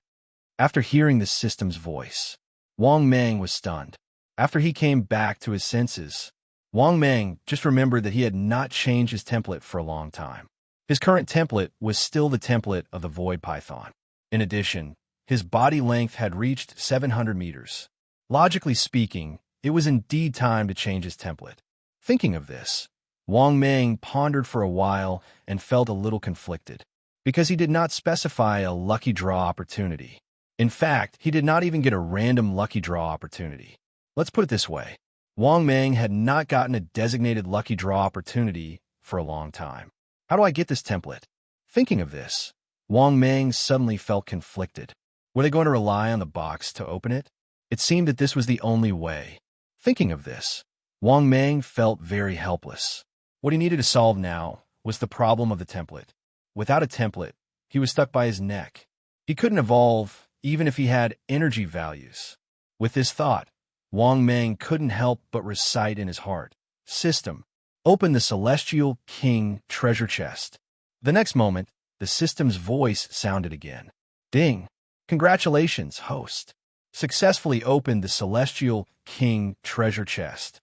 After hearing the system's voice, Wang Mang was stunned. After he came back to his senses, Wang Mang just remembered that he had not changed his template for a long time. His current template was still the template of the Void Python. In addition, his body length had reached 700 meters. Logically speaking, it was indeed time to change his template. Thinking of this, Wang Mang pondered for a while and felt a little conflicted, because he did not specify a lucky draw opportunity. In fact, he did not even get a random lucky draw opportunity. Let's put it this way. Wang Mang had not gotten a designated lucky draw opportunity for a long time. How do I get this template? Thinking of this, Wang Mang suddenly felt conflicted. Were they going to rely on the box to open it? It seemed that this was the only way. Thinking of this, Wang Mang felt very helpless. What he needed to solve now was the problem of the template. Without a template, he was stuck by his neck. He couldn't evolve even if he had energy values. With this thought, Wang Mang couldn't help but recite in his heart, "System, open the Celestial King treasure chest." The next moment, the system's voice sounded again. "Ding! Congratulations, host. Successfully opened the Celestial King treasure chest."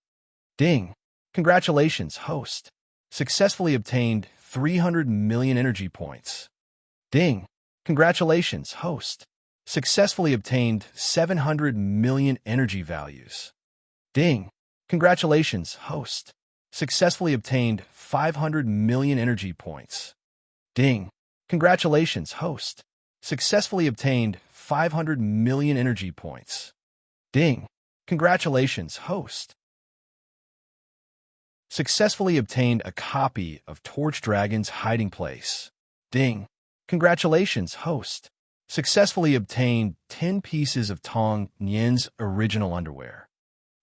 "Ding! Congratulations, host. Successfully obtained 300 million energy points." "Ding! Congratulations, host. Successfully obtained 700 million energy values." "Ding! Congratulations, host. Successfully obtained 500 million energy points." "Ding! Congratulations, host. Successfully obtained 500 million energy points." "Ding! Congratulations, host. Successfully obtained a copy of Torch Dragon's hiding place." "Ding! Congratulations, host. Successfully obtained 10 pieces of Tong Nian's original underwear."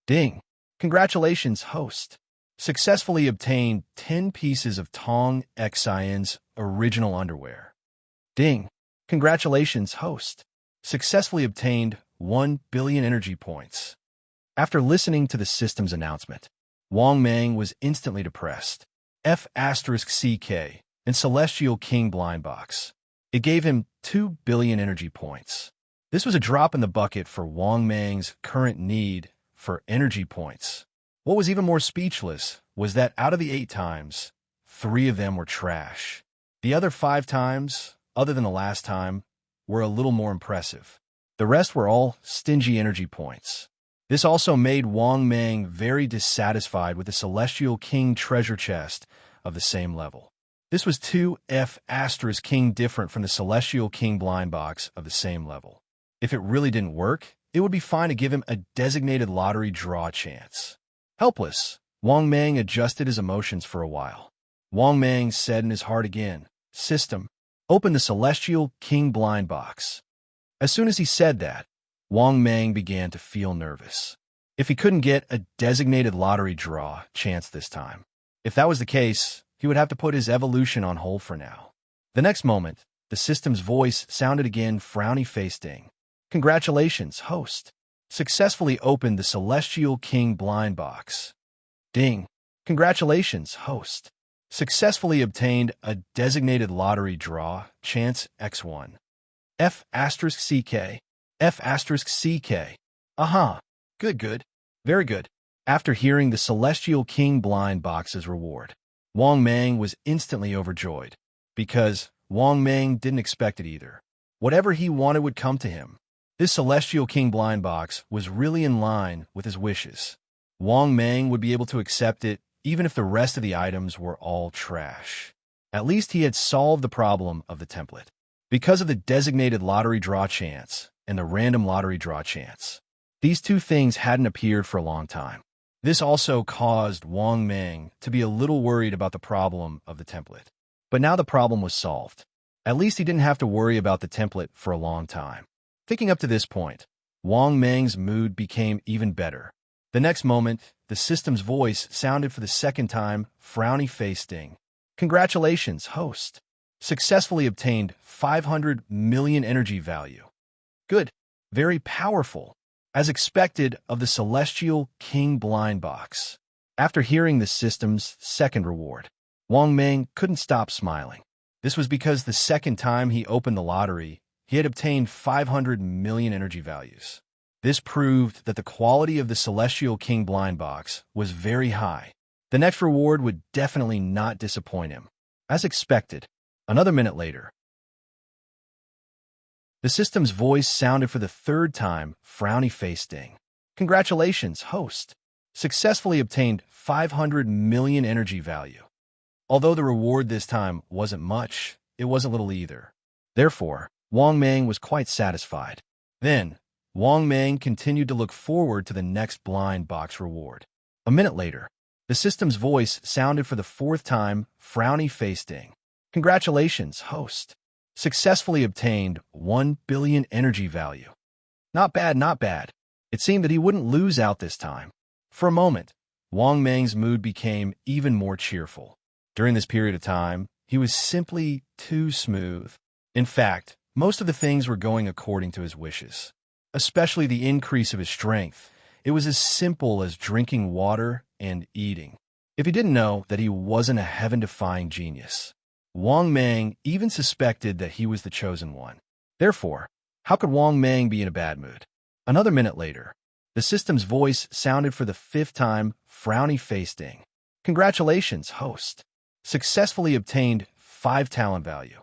"Ding! Congratulations, host. Successfully obtained 10 pieces of Tong Xian's original underwear." "Ding! Congratulations, host. Successfully obtained 1 billion energy points. After listening to the system's announcement, Wang Mang was instantly depressed. F*CK and Celestial King Blind Box. It gave him 2 billion energy points. This was a drop in the bucket for Wang Mang's current need for energy points. What was even more speechless was that out of the 8 times, 3 of them were trash. The other 5 times, other than the last time, were a little more impressive. The rest were all stingy energy points. This also made Wang Mang very dissatisfied with the Celestial King treasure chest of the same level. This was 2 F*King different from the Celestial King blind box of the same level. If it really didn't work, it would be fine to give him a designated lottery draw chance. Helpless, Wang Mang adjusted his emotions for a while. Wang Mang said in his heart again, "System, open the Celestial King blind box." As soon as he said that, Wang Mang began to feel nervous. If he couldn't get a designated lottery draw chance this time, if that was the case, he would have to put his evolution on hold for now. The next moment, the system's voice sounded again, frowny face ding. "Congratulations, host. Successfully opened the Celestial King blind box." Ding. "Congratulations, host. Successfully obtained a designated lottery draw, chance X1. F*CK. F*CK. Aha. Good. Very good." After hearing the Celestial King blind box's reward, Wang Mang was instantly overjoyed, because Wang Mang didn't expect it either. Whatever he wanted would come to him. This Celestial King blind box was really in line with his wishes. Wang Mang would be able to accept it even if the rest of the items were all trash. At least he had solved the problem of the template. Because of the designated lottery draw chance and the random lottery draw chance, these 2 things hadn't appeared for a long time. This also caused Wang Mang to be a little worried about the problem of the template. But now the problem was solved. At least he didn't have to worry about the template for a long time. Thinking up to this point, Wang Mang's mood became even better. The next moment, the system's voice sounded for the second time, frowny face ding. "Congratulations, host. Successfully obtained 500 million energy value. Good. Very powerful. As expected of the Celestial King blind box." After hearing the system's second reward, Wang Mang couldn't stop smiling. This was because the second time he opened the lottery, he had obtained 500 million energy values. This proved that the quality of the Celestial King blind box was very high. The next reward would definitely not disappoint him. As expected, another minute later, the system's voice sounded for the 3rd time, frowny face ding. "Congratulations, host. Successfully obtained 500 million energy value." Although the reward this time wasn't much, it wasn't little either. Therefore, Wang Mang was quite satisfied. Then, Wang Mang continued to look forward to the next blind box reward. A minute later, the system's voice sounded for the 4th time, frowny face ding. "Congratulations, host. Successfully obtained 1 billion energy value." Not bad. It seemed that he wouldn't lose out this time. For a moment, Wang Mang's mood became even more cheerful. During this period of time, he was simply too smooth. In fact, most of the things were going according to his wishes, especially the increase of his strength. It was as simple as drinking water and eating. If he didn't know that he wasn't a heaven-defying genius, Wang Mang even suspected that he was the chosen one. Therefore, how could Wang Mang be in a bad mood? Another minute later, the system's voice sounded for the 5th time, frowny face ding. "Congratulations, host. Successfully obtained 5 talent value."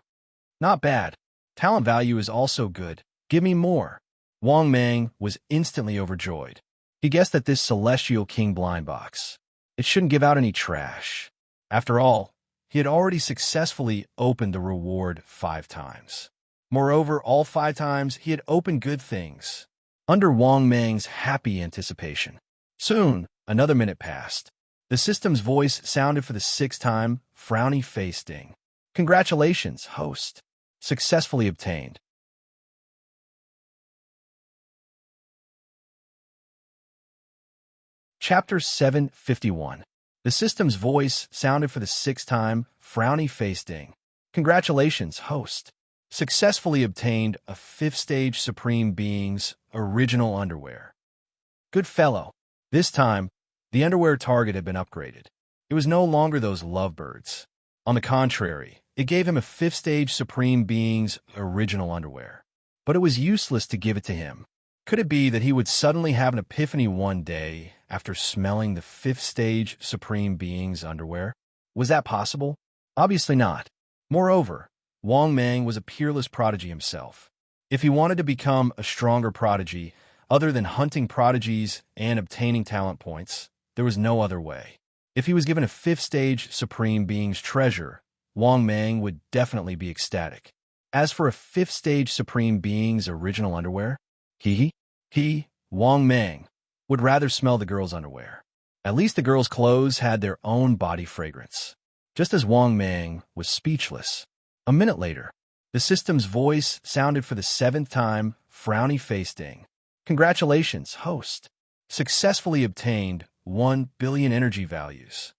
Not bad. Talent value is also good. Give me more. Wang Mang was instantly overjoyed. He guessed that this Celestial King blind box, it shouldn't give out any trash. After all, he had already successfully opened the reward 5 times. Moreover, all 5 times he had opened good things. Under Wang Mang's happy anticipation, soon another minute passed. The system's voice sounded for the 6th time, frowny face ding. "Congratulations, host. Successfully obtained." Chapter 751. The system's voice sounded for the 6th time, frowny face ding. "Congratulations, host. successfully obtained a 5th stage Supreme Being's original underwear. Good fellow. This time, the underwear target had been upgraded. It was no longer those lovebirds. On the contrary, it gave him a 5th stage Supreme Being's original underwear. But it was useless to give it to him. Could it be that he would suddenly have an epiphany one day after smelling the 5th stage Supreme Being's underwear? Was that possible? Obviously not. Moreover, Wang Mang was a peerless prodigy himself. If he wanted to become a stronger prodigy, other than hunting prodigies and obtaining talent points, there was no other way. If he was given a 5th stage Supreme Being's treasure, Wang Mang would definitely be ecstatic. As for a 5th stage Supreme Being's original underwear, Wang Mang, would rather smell the girl's underwear. At least the girl's clothes had their own body fragrance. Just as Wang Mang was speechless. A minute later, the system's voice sounded for the 7th time, frowny face ding. Congratulations, host. Successfully obtained 1 billion energy values.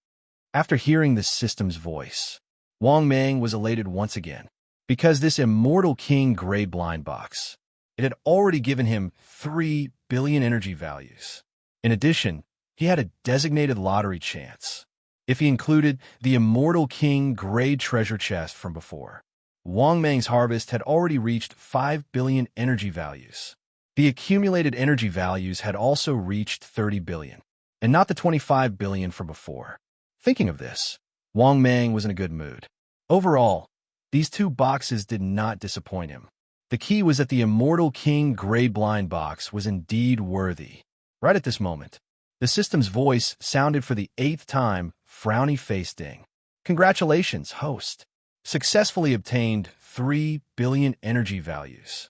After hearing the system's voice, Wang Mang was elated once again, because this immortal king gray blind box, it had already given him 3 billion energy values. In addition, he had a designated lottery chance. If he included the immortal king gray treasure chest from before, Wang Mang's harvest had already reached 5 billion energy values. The accumulated energy values had also reached 30 billion, and not the 25 billion from before. Thinking of this, Wang Mang was in a good mood. Overall, these 2 boxes did not disappoint him. The key was that the immortal king gray blind box was indeed worthy. Right at this moment, the system's voice sounded for the 8th time, frowny face ding. Congratulations, host. Successfully obtained 3 billion energy values.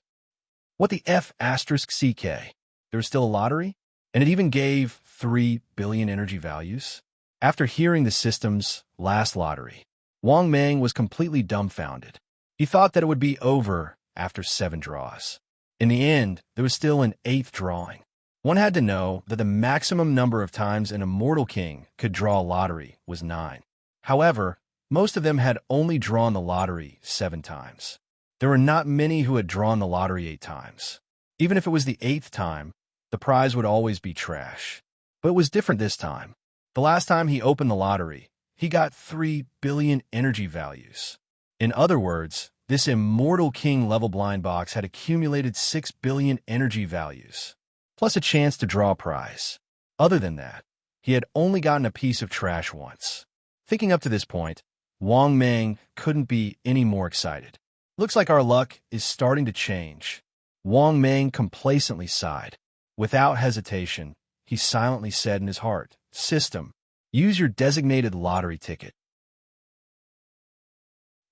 What the F asterisk CK? There was still a lottery? And it even gave 3 billion energy values? After hearing the system's last lottery, Wang Mang was completely dumbfounded. He thought that it would be over after 7 draws. In the end, there was still an 8th drawing. One had to know that the maximum number of times an immortal king could draw a lottery was 9. However, most of them had only drawn the lottery 7 times. There were not many who had drawn the lottery 8 times. Even if it was the 8th time, the prize would always be trash. But it was different this time. The last time he opened the lottery, he got 3 billion energy values. In other words, this immortal king level blind box had accumulated 6 billion energy values, plus a chance to draw a prize. Other than that, he had only gotten a piece of trash once. Thinking up to this point, Wang Mang couldn't be any more excited. Looks like our luck is starting to change. Wang Mang complacently sighed. Without hesitation, he silently said in his heart, "System, use your designated lottery ticket."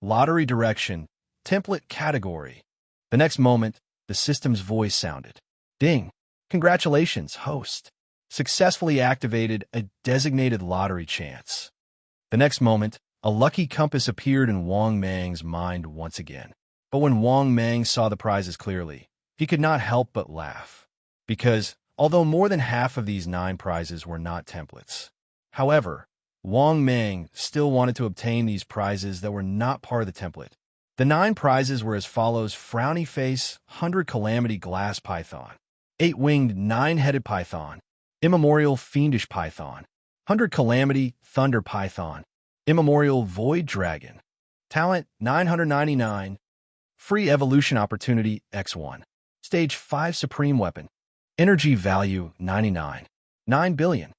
Lottery direction, template category. The next moment, the system's voice sounded. Ding! Congratulations, host. Successfully activated a designated lottery chance. The next moment, a lucky compass appeared in Wang Mang's mind once again. But when Wang Mang saw the prizes clearly, he could not help but laugh. Because, although more than half of these 9 prizes were not templates, however, Wang Mang still wanted to obtain these prizes that were not part of the template. The 9 prizes were as follows: Frowny Face, 100 Calamity Glass Python, 8-Winged 9-Headed Python, Immemorial Fiendish Python, 100 Calamity Thunder Python, Immemorial Void Dragon, Talent 999, Free Evolution Opportunity X1, Stage 5 Supreme Weapon, Energy Value 99, 9 billion.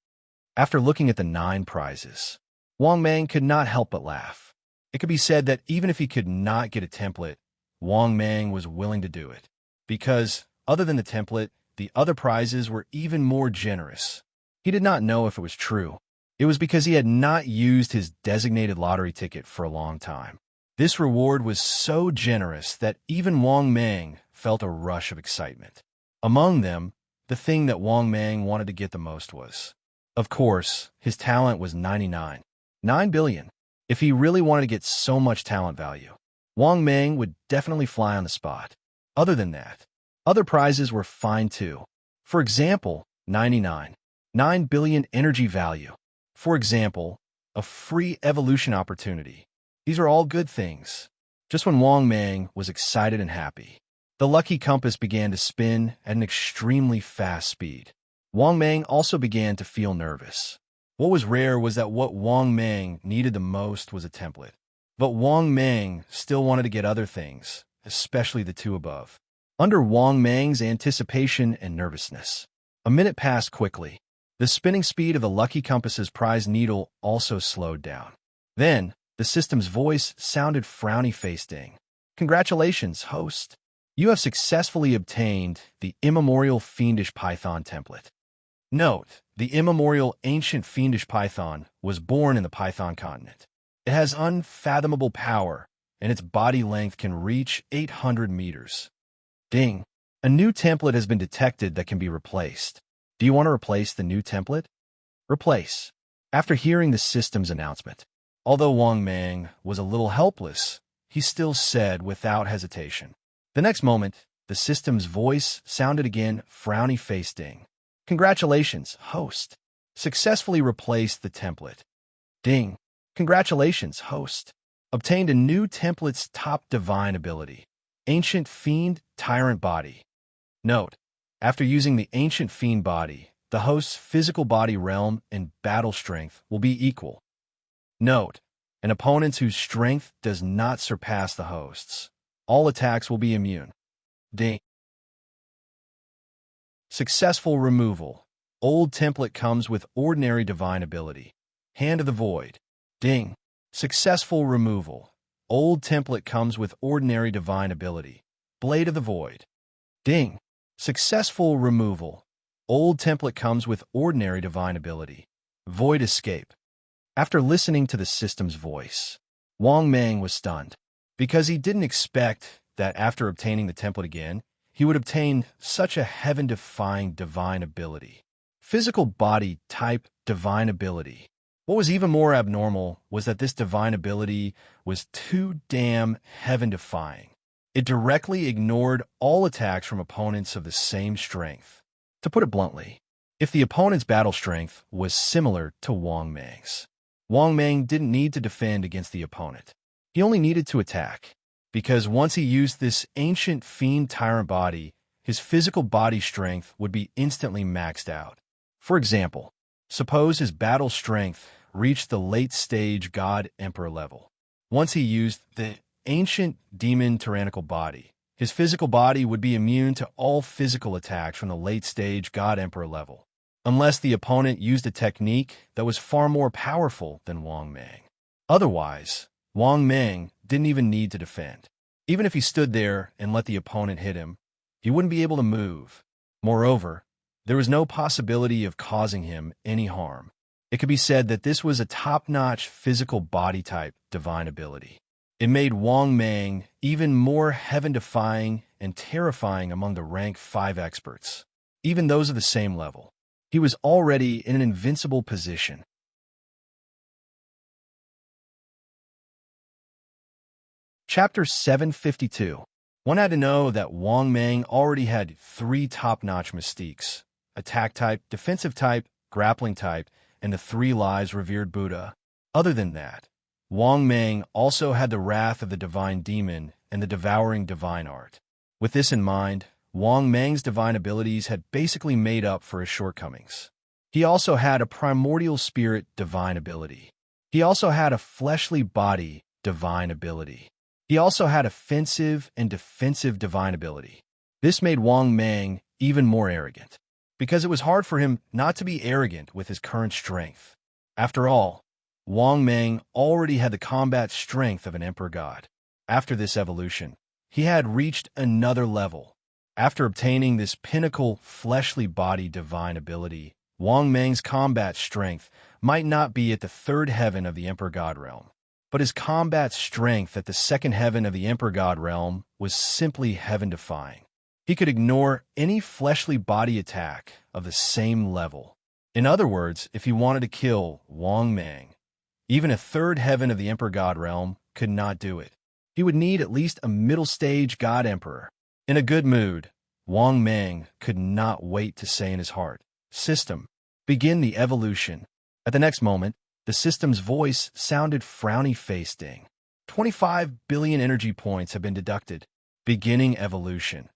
After looking at the 9 prizes, Wang Mang could not help but laugh. It could be said that even if he could not get a template, Wang Mang was willing to do it. Because, other than the template, the other prizes were even more generous. He did not know if it was true. It was because he had not used his designated lottery ticket for a long time. This reward was so generous that even Wang Mang felt a rush of excitement. Among them, the thing that Wang Mang wanted to get the most was, of course, his talent was 99. 9 billion. If he really wanted to get so much talent value, Wang Mang would definitely fly on the spot. Other than that, other prizes were fine too. For example, 99. 9 billion energy value. For example, a free evolution opportunity. These are all good things. just when Wang Mang was excited and happy. The lucky compass began to spin at an extremely fast speed. Wang Mang also began to feel nervous. What was rare was that what Wang Mang needed the most was a template. But Wang Mang still wanted to get other things, especially the two above. Under Wang Mang's anticipation and nervousness, a minute passed quickly. The spinning speed of the lucky compass's prize needle also slowed down. Then, the system's voice sounded frowny-faced. Ding. Congratulations, host. You have successfully obtained the immemorial fiendish python template. Note, the immemorial ancient fiendish python was born in the Python continent. It has unfathomable power, and its body length can reach 800 meters. Ding. A new template has been detected that can be replaced. Do you want to replace the new template? Replace. After hearing the system's announcement, although Wang Mang was a little helpless, he still said without hesitation. The next moment, the system's voice sounded again, frowny-faced. Ding. Congratulations, host. Successfully replaced the template. Ding. Congratulations, host. Obtained a new template's top divine ability. Ancient Fiend Tyrant Body. Note, after using the Ancient Fiend Body, the host's physical body realm and battle strength will be equal. Note, an opponent whose strength does not surpass the host's. All attacks will be immune. Ding. Successful removal. Old template comes with ordinary divine ability. Hand of the Void. Ding. Successful removal. Old template comes with ordinary divine ability. Blade of the Void. Ding. Successful removal. Old template comes with ordinary divine ability. Void Escape. After listening to the system's voice, Wang Mang was stunned, because he didn't expect that after obtaining the template again, he would obtain such a heaven-defying divine ability. Physical body type divine ability. What was even more abnormal was that this divine ability was too damn heaven-defying. It directly ignored all attacks from opponents of the same strength. To put it bluntly, if the opponent's battle strength was similar to Wang Mang's, Wang Mang didn't need to defend against the opponent. He only needed to attack, because once he used this ancient fiend tyrant body, his physical body strength would be instantly maxed out. For example, suppose his battle strength reached the late-stage God Emperor level. Once he used the ancient demon tyrannical body, his physical body would be immune to all physical attacks from the late-stage God Emperor level, unless the opponent used a technique that was far more powerful than Wang Mang. Otherwise, Wang Mang didn't even need to defend. Even if he stood there and let the opponent hit him, he wouldn't be able to move. Moreover, there was no possibility of causing him any harm. It could be said that this was a top-notch physical body type divine ability. It made Wang Mang even more heaven-defying and terrifying among the rank 5 experts, even those of the same level. He was already in an invincible position. Chapter 752. One had to know that Wang Mang already had 3 top-notch mystiques: attack type, defensive type, grappling type, and the 3 lives revered Buddha. Other than that, Wang Mang also had the wrath of the divine demon and the devouring divine art. With this in mind, Wang Mang's divine abilities had basically made up for his shortcomings. He also had a primordial spirit divine ability. He also had a fleshly body divine ability. He also had offensive and defensive divine ability. This made Wang Mang even more arrogant, because it was hard for him not to be arrogant with his current strength. After all, Wang Mang already had the combat strength of an emperor god. After this evolution, he had reached another level. After obtaining this pinnacle fleshly body divine ability, Wang Mang's combat strength might not be at the 3rd heaven of the emperor god realm, but his combat strength at the 2nd heaven of the emperor god realm was simply heaven-defying. He could ignore any fleshly body attack of the same level. In other words, if he wanted to kill Wang Mang, even a 3rd heaven of the emperor god realm could not do it. He would need at least a middle-stage god emperor. In a good mood, Wang Mang could not wait to say in his heart, "System, begin the evolution." At the next moment, the system's voice sounded frowny-faced. Ding. 25 billion energy points have been deducted, beginning evolution.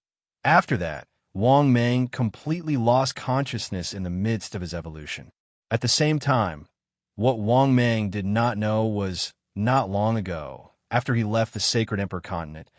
After that, Wang Mang completely lost consciousness in the midst of his evolution. At the same time, what Wang Mang did not know was, not long ago, after he left the Sacred Emperor continent,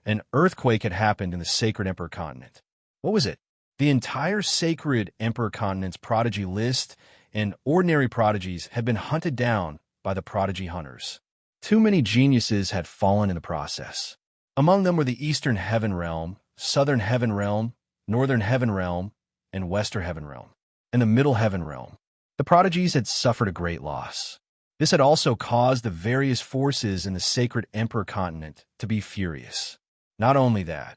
an earthquake had happened in the Sacred Emperor continent. What was it? The entire Sacred Emperor continent's prodigy list and ordinary prodigies had been hunted down by the prodigy hunters. Too many geniuses had fallen in the process. Among them were the Eastern Heaven Realm, Southern Heaven Realm, Northern Heaven Realm, and Western Heaven Realm, and the Middle Heaven Realm. The prodigies had suffered a great loss. This had also caused the various forces in the Sacred Emperor continent to be furious. Not only that,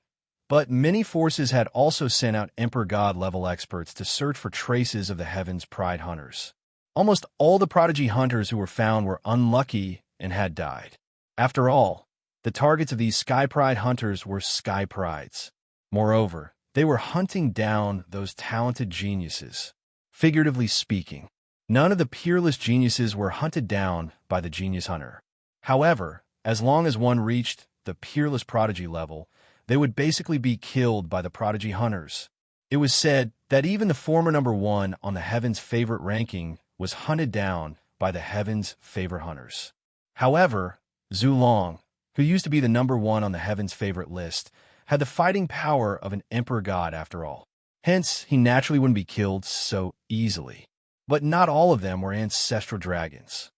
but many forces had also sent out Emperor God-level experts to search for traces of the Heaven's Pride hunters. Almost all the prodigy hunters who were found were unlucky and had died. After all, the targets of these Sky Pride hunters were Sky Prides. Moreover, they were hunting down those talented geniuses. Figuratively speaking, none of the peerless geniuses were hunted down by the genius hunter. However, as long as one reached the peerless prodigy level, they would basically be killed by the prodigy hunters. It was said that even the former number one on the Heaven's favorite ranking was hunted down by the Heaven's favorite hunters. However, Zhu Long, who used to be the number one on the Heaven's favorite list, had the fighting power of an emperor god after all. Hence, he naturally wouldn't be killed so easily. But not all of them were ancestral dragons.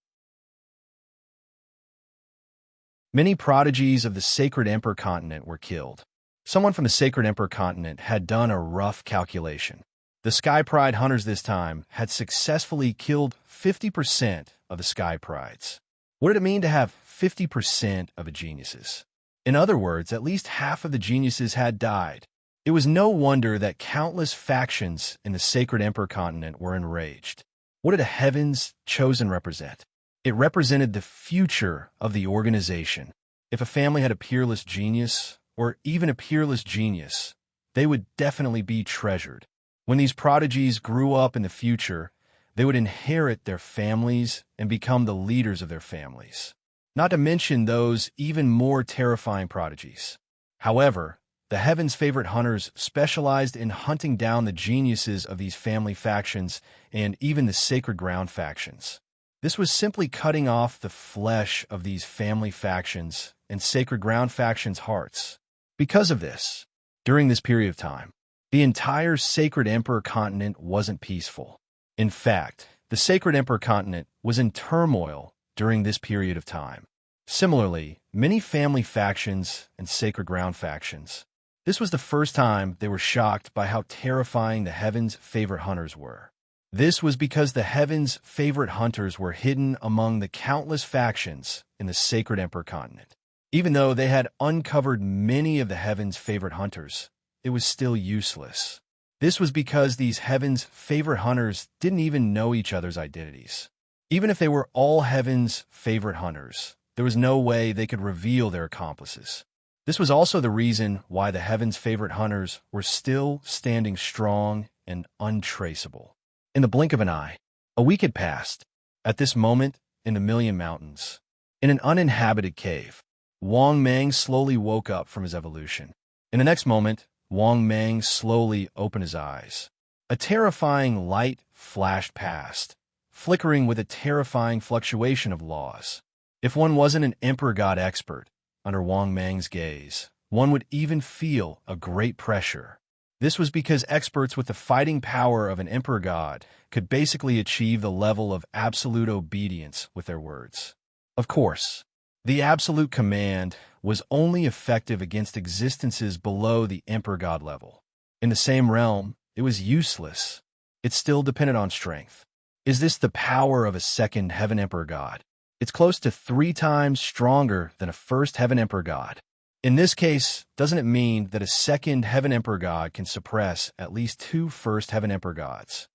Many prodigies of the Sacred Emperor continent were killed. Someone from the Sacred Emperor continent had done a rough calculation. The Sky Pride hunters this time had successfully killed 50% of the Sky Prides. What did it mean to have 50% of the geniuses? In other words, at least half of the geniuses had died. It was no wonder that countless factions in the Sacred Emperor continent were enraged. What did the Heavens chosen represent? It represented the future of the organization. If a family had a peerless genius, or even a peerless genius, they would definitely be treasured. When these prodigies grew up in the future, they would inherit their families and become the leaders of their families. Not to mention those even more terrifying prodigies. However, the Heaven's favorite hunters specialized in hunting down the geniuses of these family factions and even the Sacred Ground factions. This was simply cutting off the flesh of these family factions and Sacred Ground factions' hearts. Because of this, during this period of time, the entire Sacred Emperor continent wasn't peaceful. In fact, the Sacred Emperor continent was in turmoil during this period of time. Similarly, many family factions and Sacred Ground factions. This was the first time they were shocked by how terrifying the Heaven's favorite hunters were. This was because the Heaven's favorite hunters were hidden among the countless factions in the Sacred Emperor continent. Even though they had uncovered many of the Heaven's favorite hunters, it was still useless. This was because these Heaven's favorite hunters didn't even know each other's identities. Even if they were all Heaven's favorite hunters, there was no way they could reveal their accomplices. This was also the reason why the Heaven's favorite hunters were still standing strong and untraceable. In the blink of an eye, a week had passed. At this moment, in the Million Mountains, in an uninhabited cave, Wang Mang slowly woke up from his evolution. In the next moment, Wang Mang slowly opened his eyes. A terrifying light flashed past, flickering with a terrifying fluctuation of laws. If one wasn't an Emperor God expert, under Wang Mang's gaze, one would even feel a great pressure. This was because experts with the fighting power of an Emperor God could basically achieve the level of absolute obedience with their words. Of course, the absolute command was only effective against existences below the Emperor God level. In the same realm, it was useless. It still depended on strength. Is this the power of a second Heaven Emperor God? It's close to 3 times stronger than a first Heaven Emperor God. In this case, doesn't it mean that a second Heaven Emperor God can suppress at least 2 first Heaven Emperor Gods?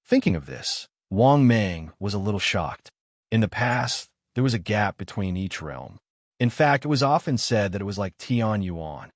Thinking of this, Wang Mang was a little shocked. In the past, there was a gap between each realm. In fact, it was often said that it was like Tian Yuan.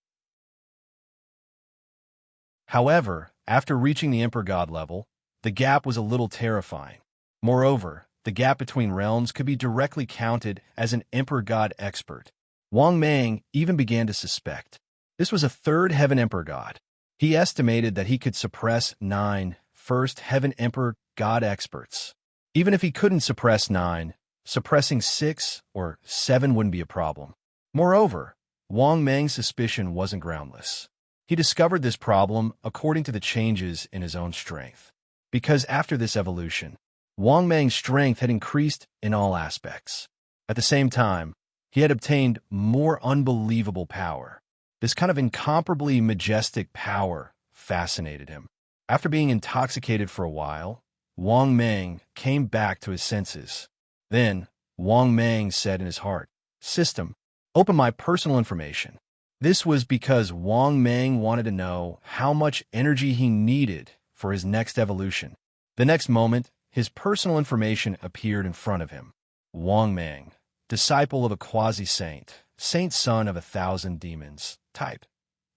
However, after reaching the Emperor God level, the gap was a little terrifying. Moreover, the gap between realms could be directly counted as an Emperor God expert. Wang Mang even began to suspect. This was a third Heaven Emperor God. He estimated that he could suppress 9 first Heaven Emperor God experts. Even if he couldn't suppress 9, suppressing 6 or 7 wouldn't be a problem. Moreover, Wang Mang's suspicion wasn't groundless. He discovered this problem according to the changes in his own strength. Because after this evolution, Wang Mang's strength had increased in all aspects. At the same time, he had obtained more unbelievable power. This kind of incomparably majestic power fascinated him. After being intoxicated for a while, Wang Mang came back to his senses. Then, Wang Mang said in his heart, "System, open my personal information." This was because Wang Mang wanted to know how much energy he needed for his next evolution. The next moment, his personal information appeared in front of him. Wang Mang, disciple of a quasi-saint, saint son of 1,000 demons, type,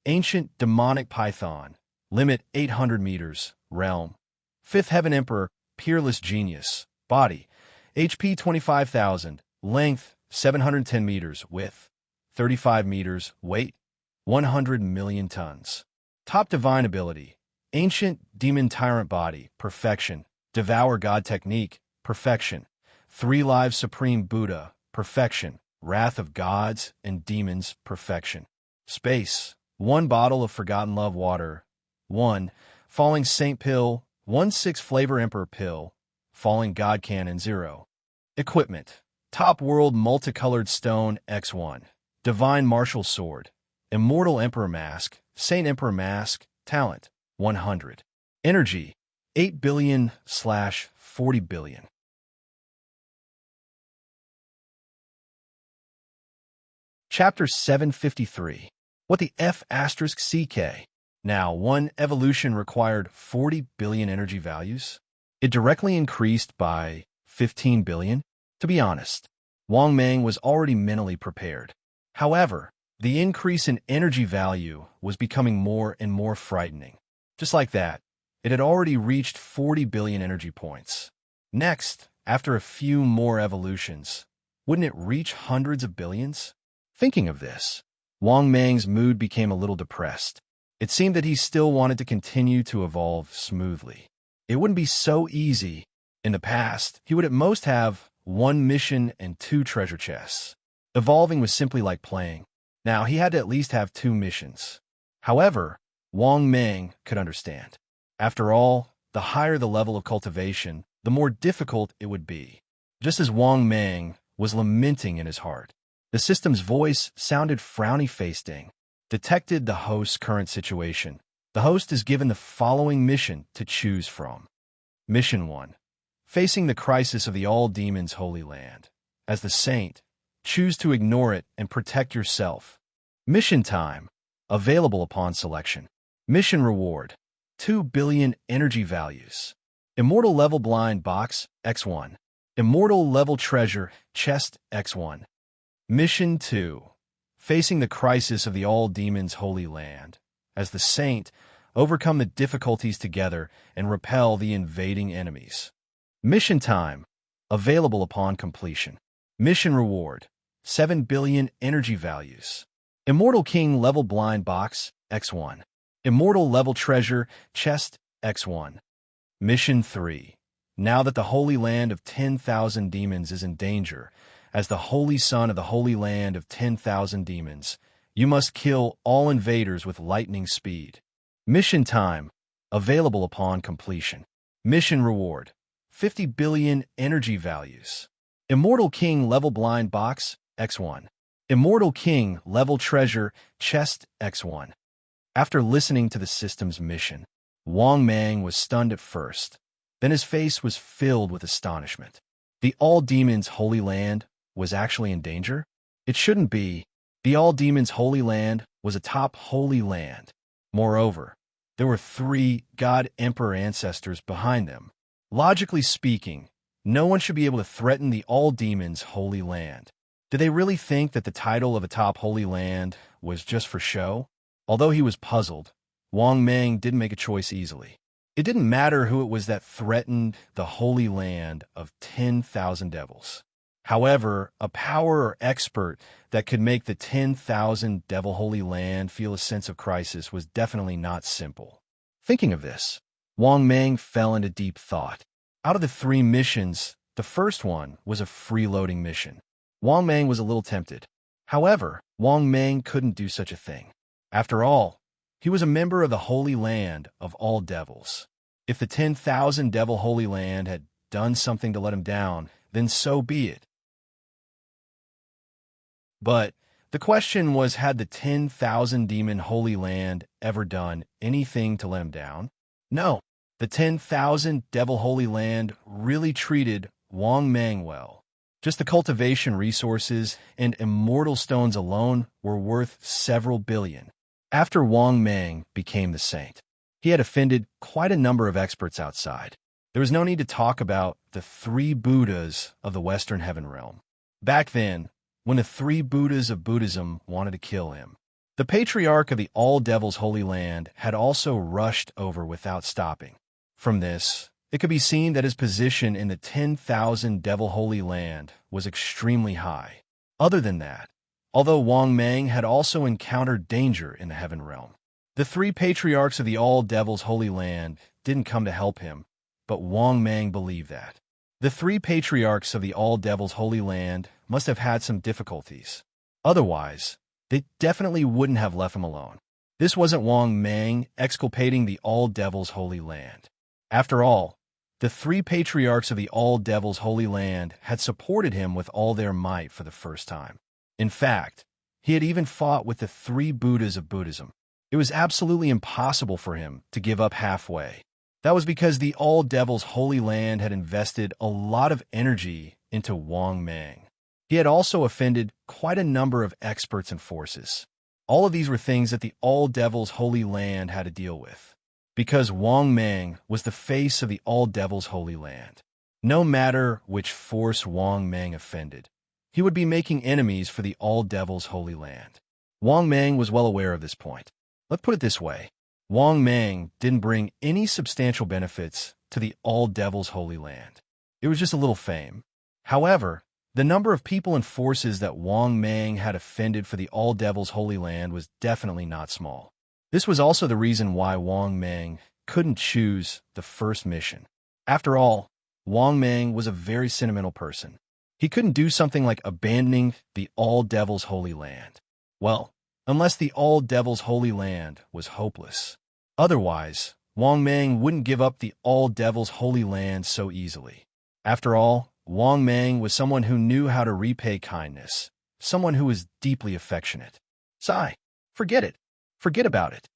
ancient demonic python, limit 800 meters, realm, 5th Heaven Emperor, peerless genius, body, HP 25,000, length 710 meters, width 35 meters, weight 100 million tons. Top divine ability, ancient demon tyrant body, perfection, devour God technique, perfection, 3 lives supreme Buddha, perfection, wrath of gods and demons, perfection. Space, 1 bottle of forgotten love water, 1 falling saint pill, 1 6 flavor emperor pill, falling god cannon 0. Equipment, top world multicolored stone X1, divine martial sword, immortal emperor mask, saint emperor mask, talent 100. Energy, 8 billion/40 billion. Chapter 753. What the F***CK? Now, one evolution required 40 billion energy values. It directly increased by 15 billion. To be honest, Wang Mang was already mentally prepared. However, the increase in energy value was becoming more and more frightening. Just like that, it had already reached 40 billion energy points. Next, after a few more evolutions, wouldn't it reach hundreds of billions? Thinking of this, Wang Mang's mood became a little depressed. It seemed that he still wanted to continue to evolve smoothly. It wouldn't be so easy. In the past, he would at most have 1 mission and 2 treasure chests. Evolving was simply like playing. Now he had to at least have 2 missions. However, Wang Mang could understand. After all, the higher the level of cultivation, the more difficult it would be. Just as Wang Mang was lamenting in his heart, the system's voice sounded frowny-facing, detected the host's current situation. The host is given the following mission to choose from. Mission 1. Facing the crisis of the all-demons holy land. As the saint, choose to ignore it and protect yourself. Mission time. Available upon selection. Mission reward. 2 billion energy values. Immortal level blind box, X1. Immortal level treasure, chest, X1. Mission 2. Facing the crisis of the all-demons holy land. As the saint, overcome the difficulties together and repel the invading enemies. Mission time. Available upon completion. Mission reward. 7 billion energy values. Immortal king level blind box, X1. Immortal level treasure, chest, X1. Mission 3. Now that the holy land of 10,000 demons is in danger, as the holy son of the holy land of 10,000 demons, you must kill all invaders with lightning speed. Mission time. Available upon completion. Mission reward. 50 billion energy values. Immortal king level blind box, X1. Immortal king level treasure, chest, X1. After listening to the system's mission, Wang Mang was stunned at first. Then his face was filled with astonishment. The all-demons holy land was actually in danger? It shouldn't be. The all-demons holy land was a top holy land. Moreover, there were 3 God Emperor ancestors behind them. Logically speaking, no one should be able to threaten the all-demons holy land. Did they really think that the title of a top holy land was just for show? Although he was puzzled, Wang Mang didn't make a choice easily. It didn't matter who it was that threatened the holy land of 10,000 devils. However, a power or expert that could make the 10,000 devil holy land feel a sense of crisis was definitely not simple. Thinking of this, Wang Mang fell into deep thought. Out of the 3 missions, the first one was a freeloading mission. Wang Mang was a little tempted. However, Wang Mang couldn't do such a thing. After all, he was a member of the Holy Land of all devils. If the 10,000 devil Holy Land had done something to let him down, then so be it. But the question was, had the 10,000 demon Holy Land ever done anything to let him down? No. The 10,000 devil Holy Land really treated Wang Mang well. Just the cultivation resources and immortal stones alone were worth several billion. After Wang Mang became the saint, he had offended quite a number of experts outside. There was no need to talk about the 3 Buddhas of the Western Heaven Realm. Back then, when the 3 Buddhas of Buddhism wanted to kill him, the patriarch of the All Devils Holy Land had also rushed over without stopping. From this, it could be seen that his position in the 10,000 devil Holy Land was extremely high. Other than that, although Wang Mang had also encountered danger in the Heaven Realm, the 3 patriarchs of the All Devils Holy Land didn't come to help him, but Wang Mang believed that. The 3 patriarchs of the All Devils Holy Land must have had some difficulties. Otherwise, they definitely wouldn't have left him alone. This wasn't Wang Mang exculpating the All Devils Holy Land. After all, the 3 patriarchs of the All Devils Holy Land had supported him with all their might for the first time. In fact, he had even fought with the 3 Buddhas of Buddhism. It was absolutely impossible for him to give up halfway. That was because the All Devils Holy Land had invested a lot of energy into Wang Mang. He had also offended quite a number of experts and forces. All of these were things that the All Devils Holy Land had to deal with, because Wang Mang was the face of the All Devils Holy Land. No matter which force Wang Mang offended, he would be making enemies for the All Devils Holy Land. Wang Mang was well aware of this point. Let's put it this way. Wang Mang didn't bring any substantial benefits to the All Devils Holy Land. It was just a little fame. However, the number of people and forces that Wang Mang had offended for the All Devils Holy Land was definitely not small. This was also the reason why Wang Mang couldn't choose the first mission. After all, Wang Mang was a very sentimental person. He couldn't do something like abandoning the All Devils Holy Land. Well, unless the All Devils Holy Land was hopeless. Otherwise, Wang Mang wouldn't give up the All Devils Holy Land so easily. After all, Wang Mang was someone who knew how to repay kindness, someone who was deeply affectionate. Sigh, forget it. Forget about it.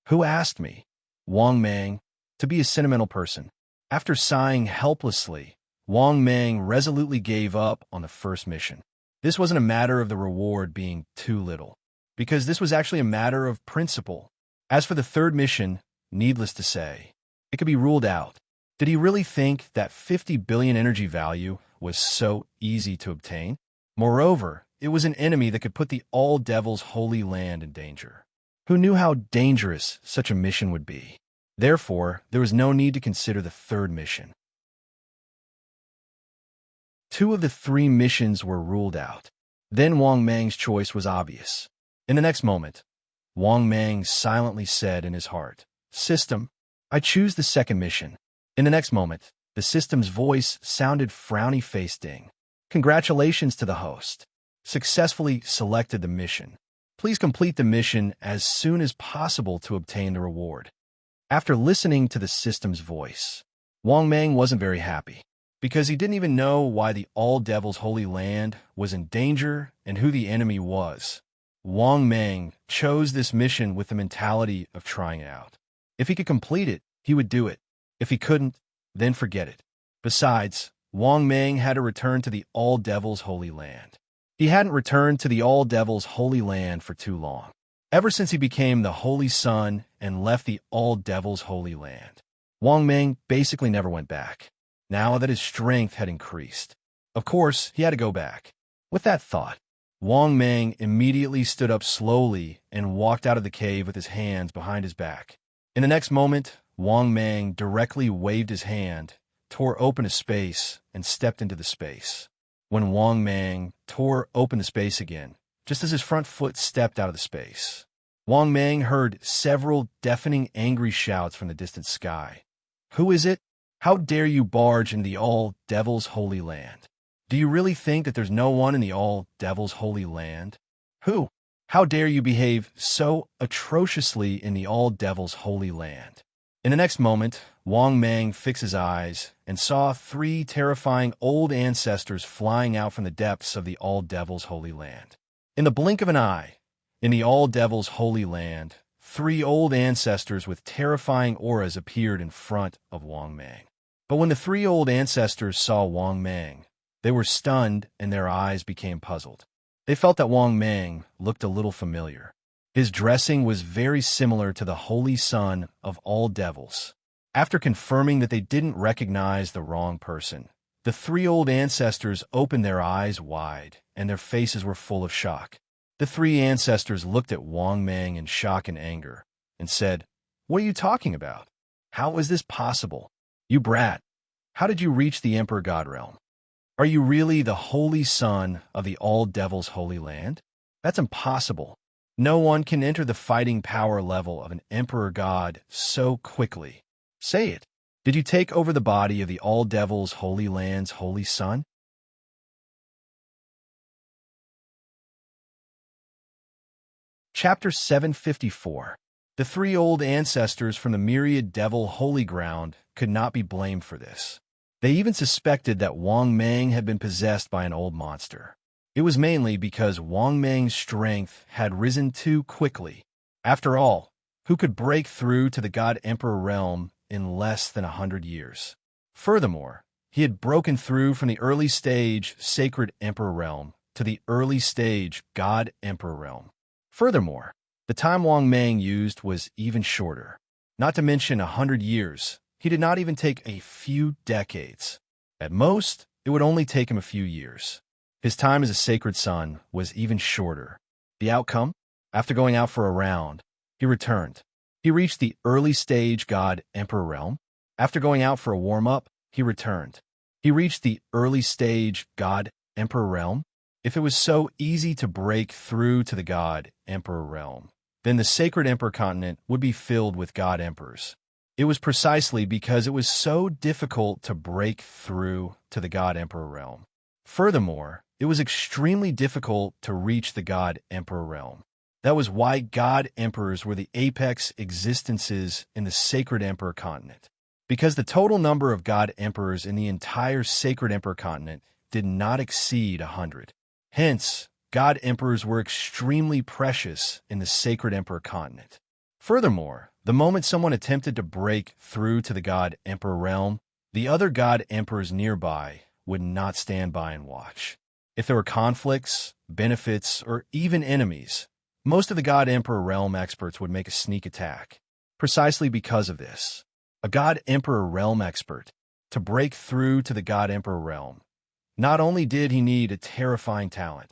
Who asked me, Wang Mang, to be a sentimental person? After sighing helplessly, Wang Mang resolutely gave up on the first mission. This wasn't a matter of the reward being too little, because this was actually a matter of principle. As for the third mission, needless to say, it could be ruled out. Did he really think that 50 billion energy value was so easy to obtain? Moreover, it was an enemy that could put the All Devils Holy Land in danger. Who knew how dangerous such a mission would be? Therefore, there was no need to consider the third mission. 2 of the 3 missions were ruled out. Then Wang Mang's choice was obvious. In the next moment, Wang Mang silently said in his heart, "System, I choose the second mission." In the next moment, the system's voice sounded frowny-faced ding. "Congratulations to the host. Successfully selected the mission. Please complete the mission as soon as possible to obtain the reward." After listening to the system's voice, Wang Mang wasn't very happy, because he didn't even know why the All Devils Holy Land was in danger and who the enemy was. Wang Mang chose this mission with the mentality of trying it out. If he could complete it, he would do it. If he couldn't, then forget it. Besides, Wang Mang had to return to the All Devils Holy Land. He hadn't returned to the All Devils Holy Land for too long, ever since he became the Holy Sun and left the All Devils Holy Land. Wang Mang basically never went back, now that his strength had increased. Of course, he had to go back. With that thought, Wang Mang immediately stood up slowly and walked out of the cave with his hands behind his back. In the next moment, Wang Mang directly waved his hand, tore open a space, and stepped into the space. When Wang Mang tore open the space again, just as his front foot stepped out of the space, Wang Mang heard several deafening angry shouts from the distant sky. "Who is it? How dare you barge in the all-devil's holy land? Do you really think that there's no one in the all-devil's holy land? Who? How dare you behave so atrociously in the all-devil's holy land?" In the next moment, Wang Mang fixed his eyes and saw 3 terrifying old ancestors flying out from the depths of the all-devil's holy land. In the blink of an eye, in the all-devil's holy land, 3 old ancestors with terrifying auras appeared in front of Wang Mang. But when the 3 old ancestors saw Wang Mang, they were stunned and their eyes became puzzled. They felt that Wang Mang looked a little familiar. His dressing was very similar to the Holy Son of all devils. After confirming that they didn't recognize the wrong person, the 3 old ancestors opened their eyes wide, and their faces were full of shock. The 3 ancestors looked at Wang Mang in shock and anger, and said, "What are you talking about? How is this possible? You brat! How did you reach the Emperor God realm? Are you really the Holy Son of the All-Devil's Holy Land? That's impossible. No one can enter the fighting power level of an Emperor God so quickly. Say it. Did you take over the body of the All-Devil's Holy Land's Holy Son?" Chapter 754. The 3 old ancestors from the myriad devil holy ground could not be blamed for this. They even suspected that Wang Mang had been possessed by an old monster. It was mainly because Wang Mang's strength had risen too quickly. After all, who could break through to the God Emperor realm in less than 100 years? Furthermore, he had broken through from the early stage Sacred Emperor realm to the early stage God Emperor realm. Furthermore, the time Wang Mang used was even shorter. Not to mention 100 years. He did not even take a few decades. At most, it would only take him a few years. His time as a sacred son was even shorter. The outcome? After going out for a round, he returned. He reached the early stage God Emperor realm. After going out for a warm-up, he returned. He reached the early stage God Emperor realm. If it was so easy to break through to the God Emperor realm, then the Sacred Emperor continent would be filled with God Emperors. It was precisely because it was so difficult to break through to the God Emperor realm. Furthermore, it was extremely difficult to reach the God Emperor realm. That was why God Emperors were the apex existences in the Sacred Emperor continent. Because the total number of God Emperors in the entire Sacred Emperor continent did not exceed 100. Hence, God Emperors were extremely precious in the Sacred Emperor continent. Furthermore, the moment someone attempted to break through to the God Emperor realm, the other God Emperors nearby would not stand by and watch. If there were conflicts, benefits, or even enemies, most of the God Emperor realm experts would make a sneak attack. Precisely because of this, a God Emperor realm expert, to break through to the God Emperor realm, not only did he need a terrifying talent,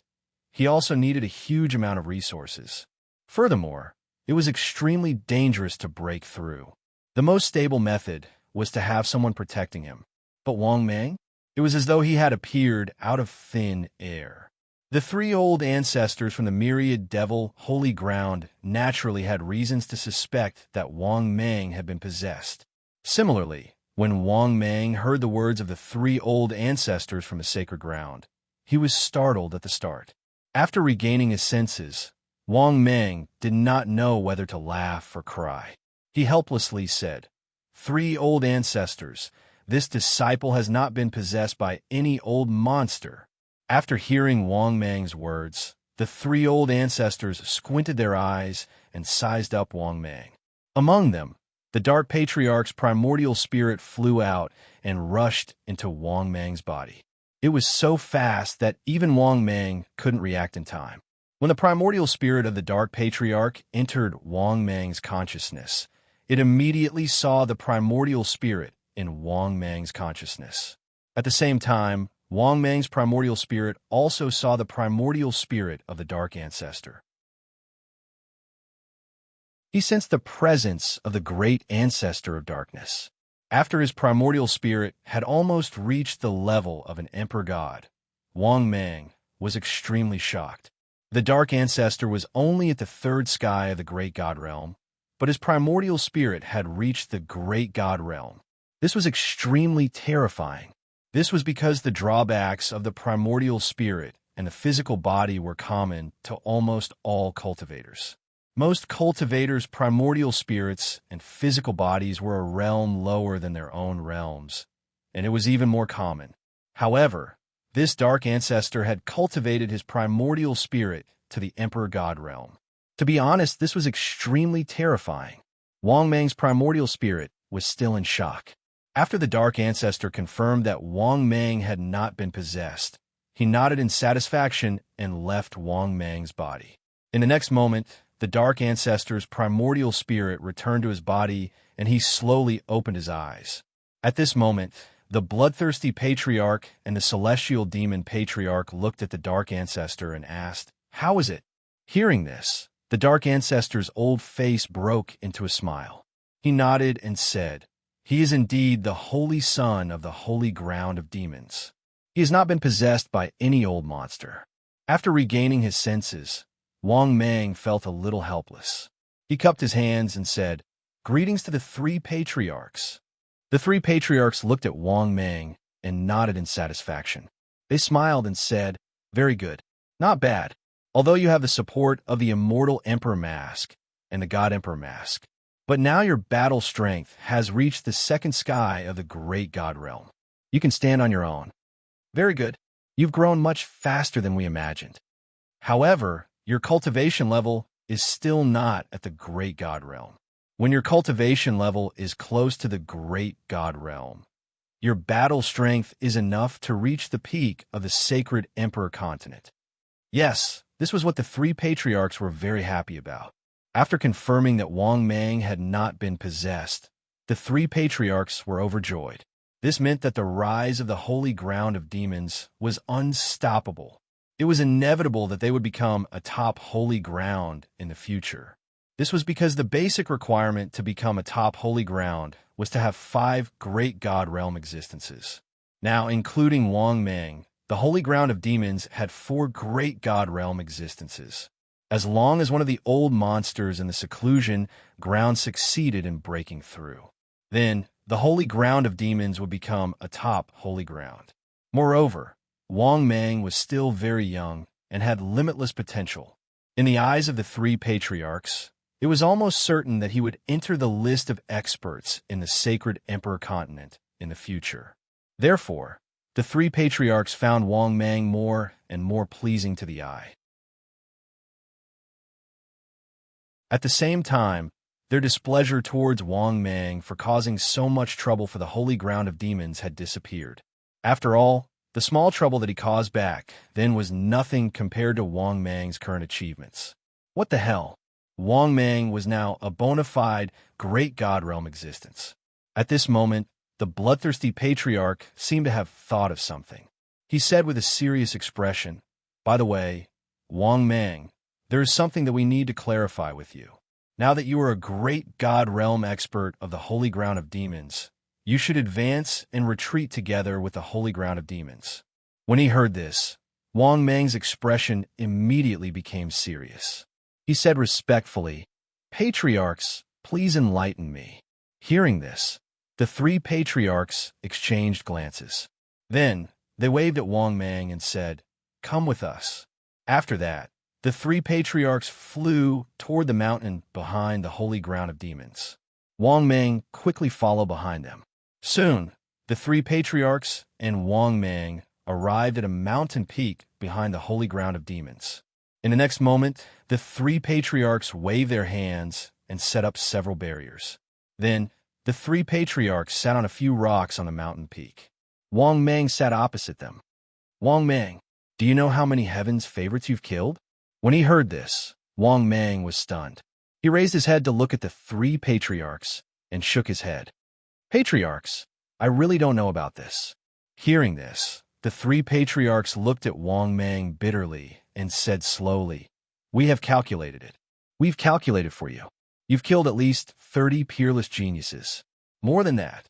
he also needed a huge amount of resources. Furthermore, it was extremely dangerous to break through. The most stable method was to have someone protecting him. But Wang Mang? It was as though he had appeared out of thin air. The 3 old ancestors from the myriad devil holy ground naturally had reasons to suspect that Wang Mang had been possessed. Similarly, when Wang Mang heard the words of the 3 old ancestors from the sacred ground, he was startled at the start. After regaining his senses, Wang Mang did not know whether to laugh or cry. He helplessly said, "3 old ancestors, this disciple has not been possessed by any old monster." After hearing Wang Mang's words, the 3 old ancestors squinted their eyes and sized up Wang Mang. Among them, the Dark Patriarch's primordial spirit flew out and rushed into Wang Mang's body. It was so fast that even Wang Mang couldn't react in time. When the primordial spirit of the Dark Patriarch entered Wang Mang's consciousness, it immediately saw the primordial spirit in Wang Mang's consciousness. At the same time, Wang Mang's primordial spirit also saw the primordial spirit of the Dark Ancestor. He sensed the presence of the great ancestor of darkness. After his primordial spirit had almost reached the level of an emperor god, Wang Mang was extremely shocked. The dark ancestor was only at the third sky of the great god realm, but his primordial spirit had reached the great god realm. This was extremely terrifying. This was because the drawbacks of the primordial spirit and the physical body were common to almost all cultivators. Most cultivators' primordial spirits and physical bodies were a realm lower than their own realms, and it was even more common. However, this dark ancestor had cultivated his primordial spirit to the emperor god realm. To be honest, this was extremely terrifying. Wang Mang's primordial spirit was still in shock. After the dark ancestor confirmed that Wang Mang had not been possessed, he nodded in satisfaction and left Wang Mang's body. In the next moment, the dark ancestor's primordial spirit returned to his body, and he slowly opened his eyes. At this moment, the bloodthirsty patriarch and the celestial demon patriarch looked at the dark ancestor and asked, "How is it?" Hearing this, the dark ancestor's old face broke into a smile. He nodded and said, "He is indeed the holy son of the holy ground of demons. He has not been possessed by any old monster." After regaining his senses, Wang Mang felt a little helpless. He cupped his hands and said, "Greetings to the three patriarchs." The three patriarchs looked at Wang Mang and nodded in satisfaction. They smiled and said, "Very good. Not bad. Although you have the support of the immortal Emperor Mask and the God Emperor Mask. But now your battle strength has reached the second sky of the great God realm. You can stand on your own. Very good. You've grown much faster than we imagined. However, your cultivation level is still not at the great God realm. When your cultivation level is close to the great God realm, your battle strength is enough to reach the peak of the sacred Emperor continent." Yes, this was what the three patriarchs were very happy about. After confirming that Wang Mang had not been possessed, the three patriarchs were overjoyed. This meant that the rise of the holy ground of demons was unstoppable. It was inevitable that they would become a top holy ground in the future. This was because the basic requirement to become a top holy ground was to have 5 great God realm existences. Now, including Wang Mang, the holy ground of demons had 4 great God realm existences. As long as one of the old monsters in the seclusion ground succeeded in breaking through, then the holy ground of demons would become a top holy ground. Moreover, Wang Mang was still very young and had limitless potential. In the eyes of the three patriarchs, it was almost certain that he would enter the list of experts in the sacred Emperor continent in the future. Therefore, the three patriarchs found Wang Mang more and more pleasing to the eye. At the same time, their displeasure towards Wang Mang for causing so much trouble for the holy ground of demons had disappeared. After all, the small trouble that he caused back then was nothing compared to Wang Mang's current achievements. What the hell? Wang Mang was now a bona fide great God realm existence. At this moment, the bloodthirsty patriarch seemed to have thought of something. He said with a serious expression, "By the way, Wang Mang, there is something that we need to clarify with you. Now that you are a great God realm expert of the holy ground of demons, you should advance and retreat together with the holy ground of demons." When he heard this, Wang Mang's expression immediately became serious. He said respectfully, "Patriarchs, please enlighten me." Hearing this, the three patriarchs exchanged glances. Then, they waved at Wang Mang and said, "Come with us." After that, the three patriarchs flew toward the mountain behind the holy ground of demons. Wang Mang quickly followed behind them. Soon, the three patriarchs and Wang Mang arrived at a mountain peak behind the holy ground of demons. In the next moment, the three patriarchs waved their hands and set up several barriers. Then, the three patriarchs sat on a few rocks on the mountain peak. Wang Mang sat opposite them. "Wang Mang, do you know how many heaven's favorites you've killed?" When he heard this, Wang Mang was stunned. He raised his head to look at the three patriarchs and shook his head. "Patriarchs, I really don't know about this." Hearing this, the three patriarchs looked at Wang Mang bitterly and said slowly, "We have calculated it. We've calculated for you. You've killed at least 30 peerless geniuses. More than that,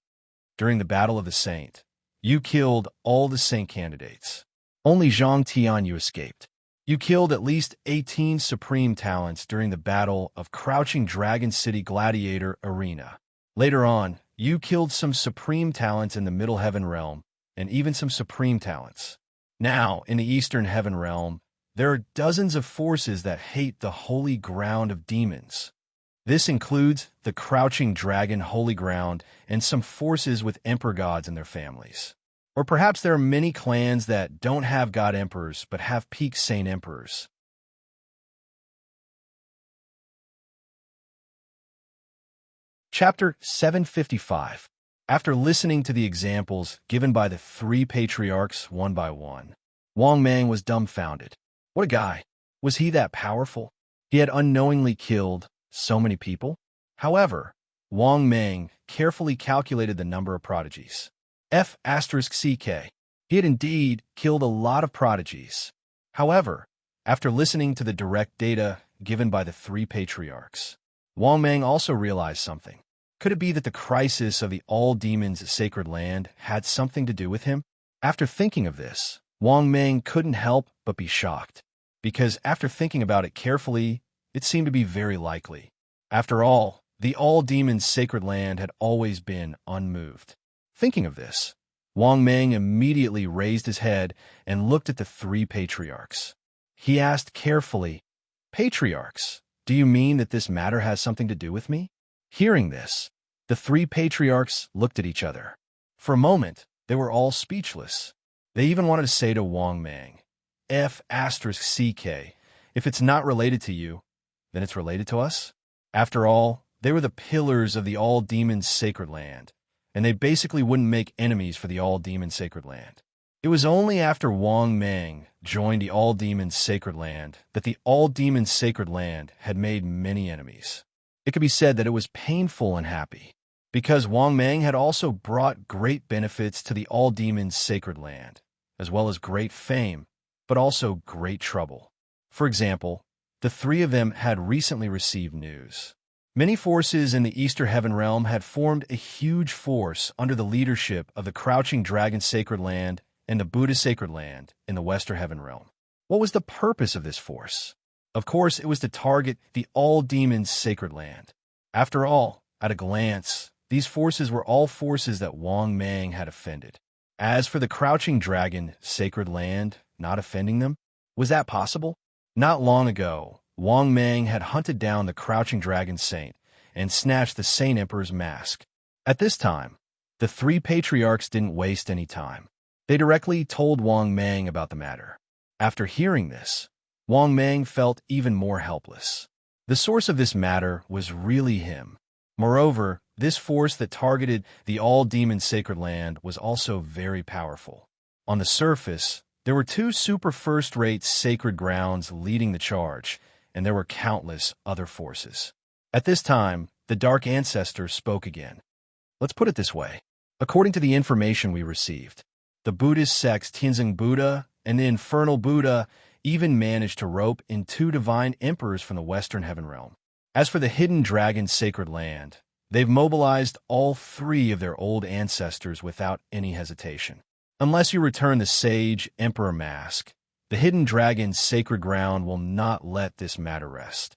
during the Battle of the Saint, you killed all the Saint candidates. Only Zhang Tianyu escaped. You killed at least 18 supreme talents during the Battle of Crouching Dragon City Gladiator Arena. Later on, you killed some supreme talents in the Middle Heaven Realm, and even some supreme talents. Now, in the Eastern Heaven Realm, there are dozens of forces that hate the holy ground of demons. This includes the Crouching Dragon Holy Ground and some forces with emperor gods in their families. Or perhaps there are many clans that don't have god emperors but have peak saint emperors. Chapter 755. After listening to the examples given by the three patriarchs one by one, Wang Mang was dumbfounded. What a guy! Was he that powerful? He had unknowingly killed so many people? However, Wang Mang carefully calculated the number of prodigies. F***CK. He had indeed killed a lot of prodigies. However, after listening to the direct data given by the three patriarchs, Wang Mang also realized something. Could it be that the crisis of the all-demons sacred land had something to do with him? After thinking of this, Wang Mang couldn't help but be shocked, because after thinking about it carefully, it seemed to be very likely. After all, the all-demons sacred land had always been unmoved. Thinking of this, Wang Mang immediately raised his head and looked at the three patriarchs. He asked carefully, "Patriarchs, do you mean that this matter has something to do with me?" Hearing this, the three patriarchs looked at each other. For a moment, they were all speechless. They even wanted to say to Wang Mang, F***CK, if it's not related to you, then it's related to us. After all, they were the pillars of the all-demons sacred land, and they basically wouldn't make enemies for the all-demons sacred land. It was only after Wang Mang joined the all-demons sacred land that the all-demons sacred land had made many enemies. It could be said that it was painful and happy, because Wang Mang had also brought great benefits to the all-demons sacred land, as well as great fame, but also great trouble. For example, the three of them had recently received news. Many forces in the Eastern Heaven Realm had formed a huge force under the leadership of the Crouching Dragon Sacred Land and the Buddha Sacred Land in the Western Heaven Realm. What was the purpose of this force? Of course, it was to target the all-demons sacred land. After all, at a glance, these forces were all forces that Wang Mang had offended. As for the Crouching Dragon Sacred Land not offending them, was that possible? Not long ago, Wang Mang had hunted down the Crouching Dragon Saint and snatched the Saint Emperor's mask. At this time, the three patriarchs didn't waste any time. They directly told Wang Mang about the matter. After hearing this, Wang Mang felt even more helpless. The source of this matter was really him. Moreover, this force that targeted the all-demon sacred land was also very powerful. On the surface, there were two super first-rate sacred grounds leading the charge, and there were countless other forces. At this time, the Dark Ancestor spoke again. Let's put it this way. According to the information we received, the Buddhist sects Tianzing Buddha and the Infernal Buddha even managed to rope in two divine emperors from the Western Heaven Realm. As for the Hidden Dragon Sacred Land, they've mobilized all three of their old ancestors without any hesitation. Unless you return the Sage Emperor Mask, the Hidden Dragon Sacred Ground will not let this matter rest.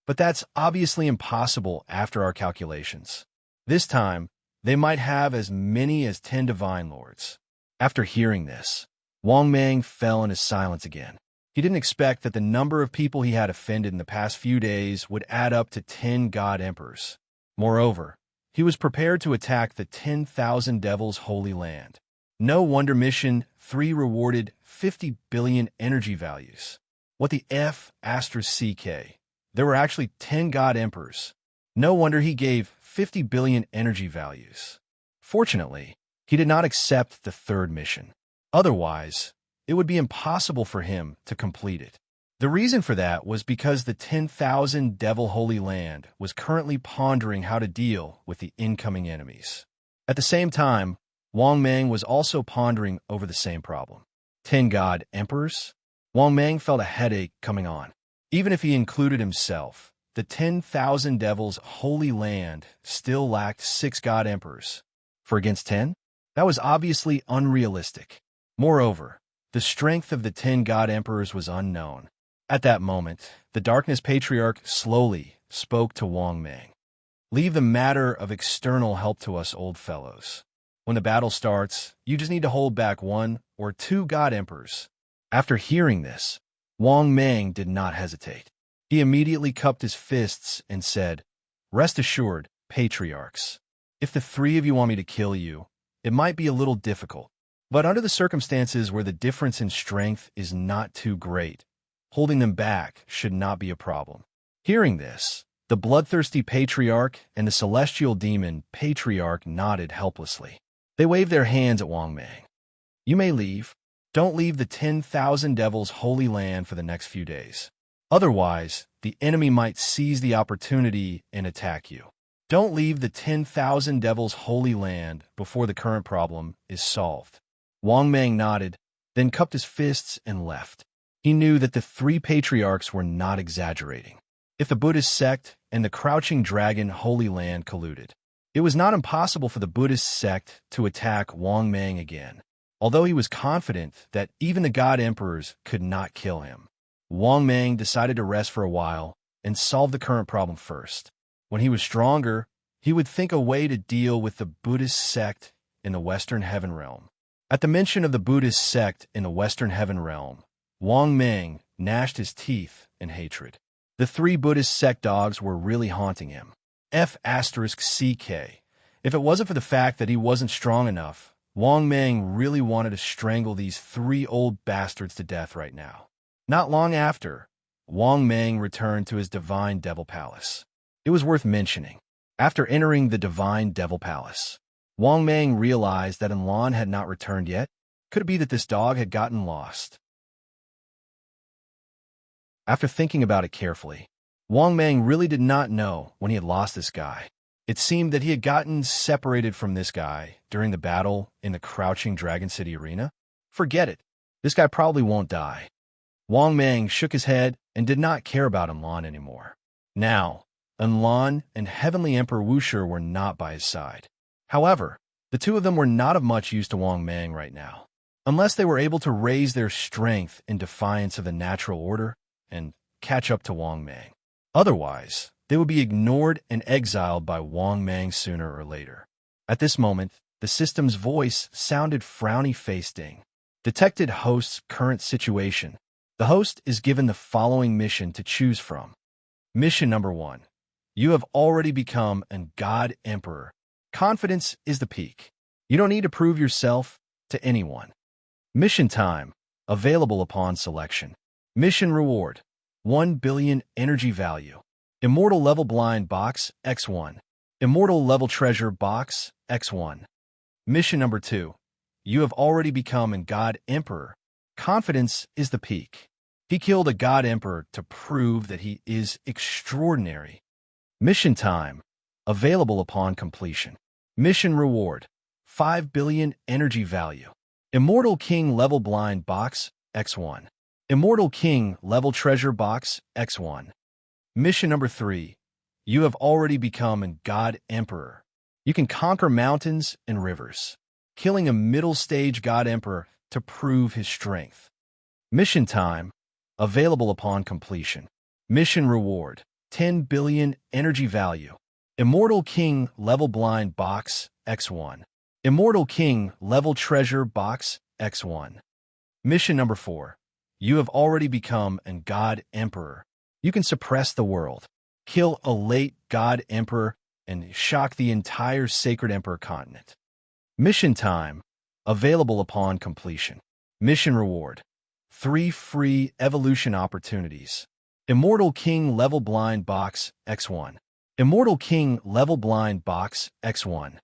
But that's obviously impossible after our calculations. This time, they might have as many as 10 Divine Lords. After hearing this, Wang Mang fell into silence again. He didn't expect that the number of people he had offended in the past few days would add up to 10 God Emperors. Moreover, he was prepared to attack the 10,000 Devils' Holy Land. No wonder Mission 3 rewarded 50 billion energy values. What the F***CK? There were actually 10 God Emperors. No wonder he gave 50 billion energy values. Fortunately, he did not accept the third mission. Otherwise, it would be impossible for him to complete it. The reason for that was because the 10,000 Devil Holy Land was currently pondering how to deal with the incoming enemies. At the same time, Wang Mang was also pondering over the same problem. 10 God Emperors? Wang Mang felt a headache coming on. Even if he included himself, the 10,000 devils' holy land still lacked 6 god emperors. For against 10? That was obviously unrealistic. Moreover, the strength of the 10 god emperors was unknown. At that moment, the Darkness Patriarch slowly spoke to Wang Mang. Leave the matter of external help to us, old fellows. When the battle starts, you just need to hold back 1 or 2 god emperors. After hearing this, Wang Mang did not hesitate. He immediately cupped his fists and said, "Rest assured, patriarchs. If the 3 of you want me to kill you, it might be a little difficult. But under the circumstances where the difference in strength is not too great, holding them back should not be a problem." Hearing this, the bloodthirsty patriarch and the celestial demon patriarch nodded helplessly. They waved their hands at Wang Mang. "You may leave. Don't leave the 10,000 devils' holy land for the next few days. Otherwise, the enemy might seize the opportunity and attack you. Don't leave the 10,000 devils' holy land before the current problem is solved." Wang Mang nodded, then cupped his fists and left. He knew that the 3 patriarchs were not exaggerating. If the Buddhist sect and the Crouching Dragon Holy Land colluded, it was not impossible for the Buddhist sect to attack Wang Mang again. Although he was confident that even the god emperors could not kill him, Wang Mang decided to rest for a while and solve the current problem first. When he was stronger, he would think a way to deal with the Buddhist sect in the Western Heaven Realm. At the mention of the Buddhist sect in the Western Heaven Realm, Wang Mang gnashed his teeth in hatred. The 3 Buddhist sect dogs were really haunting him. F***CK. If it wasn't for the fact that he wasn't strong enough, Wang Mang really wanted to strangle these 3 old bastards to death right now. Not long after, Wang Mang returned to his Divine Devil Palace. It was worth mentioning. After entering the Divine Devil Palace, Wang Mang realized that Enlan had not returned yet. Could it be that this dog had gotten lost? After thinking about it carefully, Wang Mang really did not know when he had lost this guy. It seemed that he had gotten separated from this guy during the battle in the Crouching Dragon City arena. Forget it. This guy probably won't die. Wang Mang shook his head and did not care about Enlan anymore. Now, Enlan and Heavenly Emperor Wuxia were not by his side. However, the 2 of them were not of much use to Wang Mang right now. Unless they were able to raise their strength in defiance of the natural order and catch up to Wang Mang. Otherwise, they would be ignored and exiled by Wang Mang sooner or later. At this moment, the system's voice sounded frowny-facing. Detected host's current situation. The host is given the following mission to choose from. Mission number 1. You have already become a God Emperor. Confidence is the peak. You don't need to prove yourself to anyone. Mission time. Available upon selection. Mission reward. 1 billion energy value. Immortal level blind box, X1. Immortal level treasure box, X1. Mission number 2. You have already become a God Emperor. Confidence is the peak. He killed a God Emperor to prove that he is extraordinary. Mission time. Available upon completion. Mission reward. 5 billion energy value. Immortal King level blind box, X1. Immortal King level treasure box, X1. Mission number 3. You have already become a God Emperor. You can conquer mountains and rivers, killing a middle stage God Emperor to prove his strength. Mission time. Available upon completion. Mission reward. 10 billion energy value. Immortal King level blind box, X1. Immortal King level treasure box, X1. Mission number 4. You have already become a God Emperor. You can suppress the world, kill a late God Emperor, and shock the entire Sacred Emperor continent. Mission time. Available upon completion. Mission reward. 3 free evolution opportunities. Immortal King level blind box, X1. Immortal King level blind box, X1.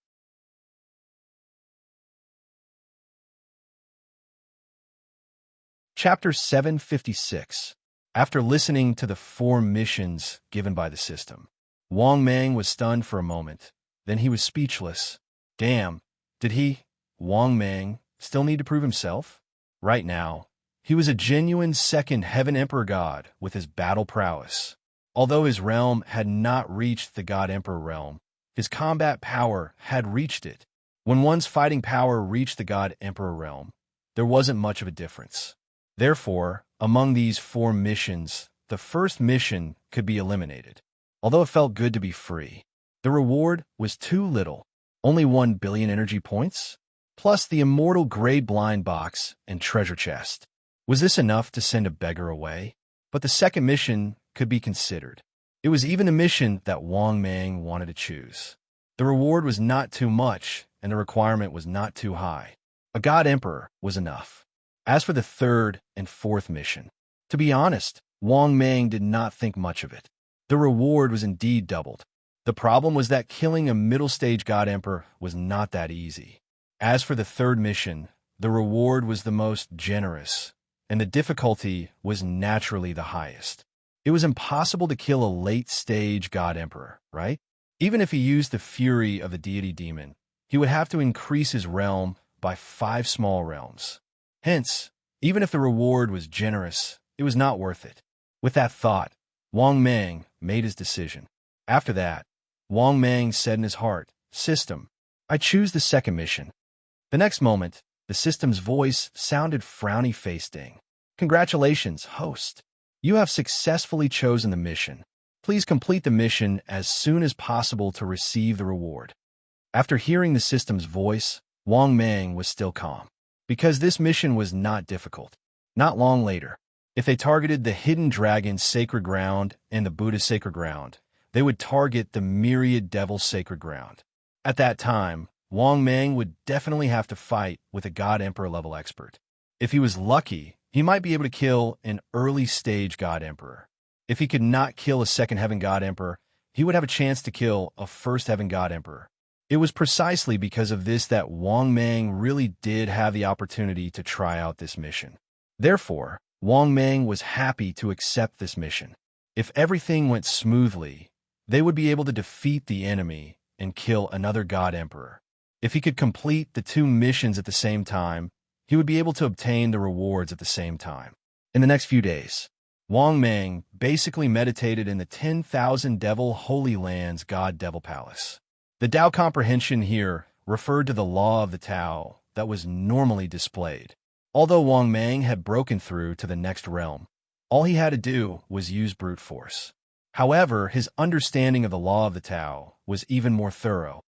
Chapter 756. After listening to the 4 missions given by the system, Wang Mang was stunned for a moment. Then he was speechless. Damn, did he, Wang Mang, still need to prove himself? Right now, He was a genuine second heaven emperor god with his battle prowess. Although his realm had not reached the god emperor realm, his combat power had reached it. When one's fighting power reached the god emperor realm, there wasn't much of a difference. Therefore, among these 4 missions, the first mission could be eliminated. Although it felt good to be free, the reward was too little, only 1 billion energy points, plus the immortal grade blind box and treasure chest. Was this enough to send a beggar away? But the second mission could be considered. It was even the mission that Wang Mang wanted to choose. The reward was not too much, and the requirement was not too high. A god emperor was enough. As for the third and fourth mission, to be honest, Wang Mang did not think much of it. The reward was indeed doubled. The problem was that killing a middle-stage god emperor was not that easy. As for the third mission, the reward was the most generous, and the difficulty was naturally the highest. It was impossible to kill a late-stage god emperor, right? Even if he used the fury of the deity demon, he would have to increase his realm by 5 small realms. Hence, even if the reward was generous, it was not worth it. With that thought, Wang Mang made his decision. After that, Wang Mang said in his heart, "System, I choose the second mission." The next moment, the system's voice sounded frowny-facing. "Congratulations, host. You have successfully chosen the mission. Please complete the mission as soon as possible to receive the reward." After hearing the system's voice, Wang Mang was still calm, because this mission was not difficult. Not long later, if they targeted the hidden dragon's sacred ground and the Buddha's sacred ground, they would target the myriad devil's sacred ground. At that time, Wang Mang would definitely have to fight with a god emperor level expert. If he was lucky, he might be able to kill an early-stage god emperor. If he could not kill a second heaven god emperor, he would have a chance to kill a first heaven god emperor. It was precisely because of this that Wang Mang really did have the opportunity to try out this mission. Therefore, Wang Mang was happy to accept this mission. If everything went smoothly, they would be able to defeat the enemy and kill another god emperor. If he could complete the 2 missions at the same time, he would be able to obtain the rewards at the same time. In the next few days, Wang Mang basically meditated in the 10,000 Devil Holy Lands God Devil Palace. The Tao comprehension here referred to the law of the Tao that was normally displayed. Although Wang Mang had broken through to the next realm, all he had to do was use brute force. However, his understanding of the law of the Tao was even more thorough.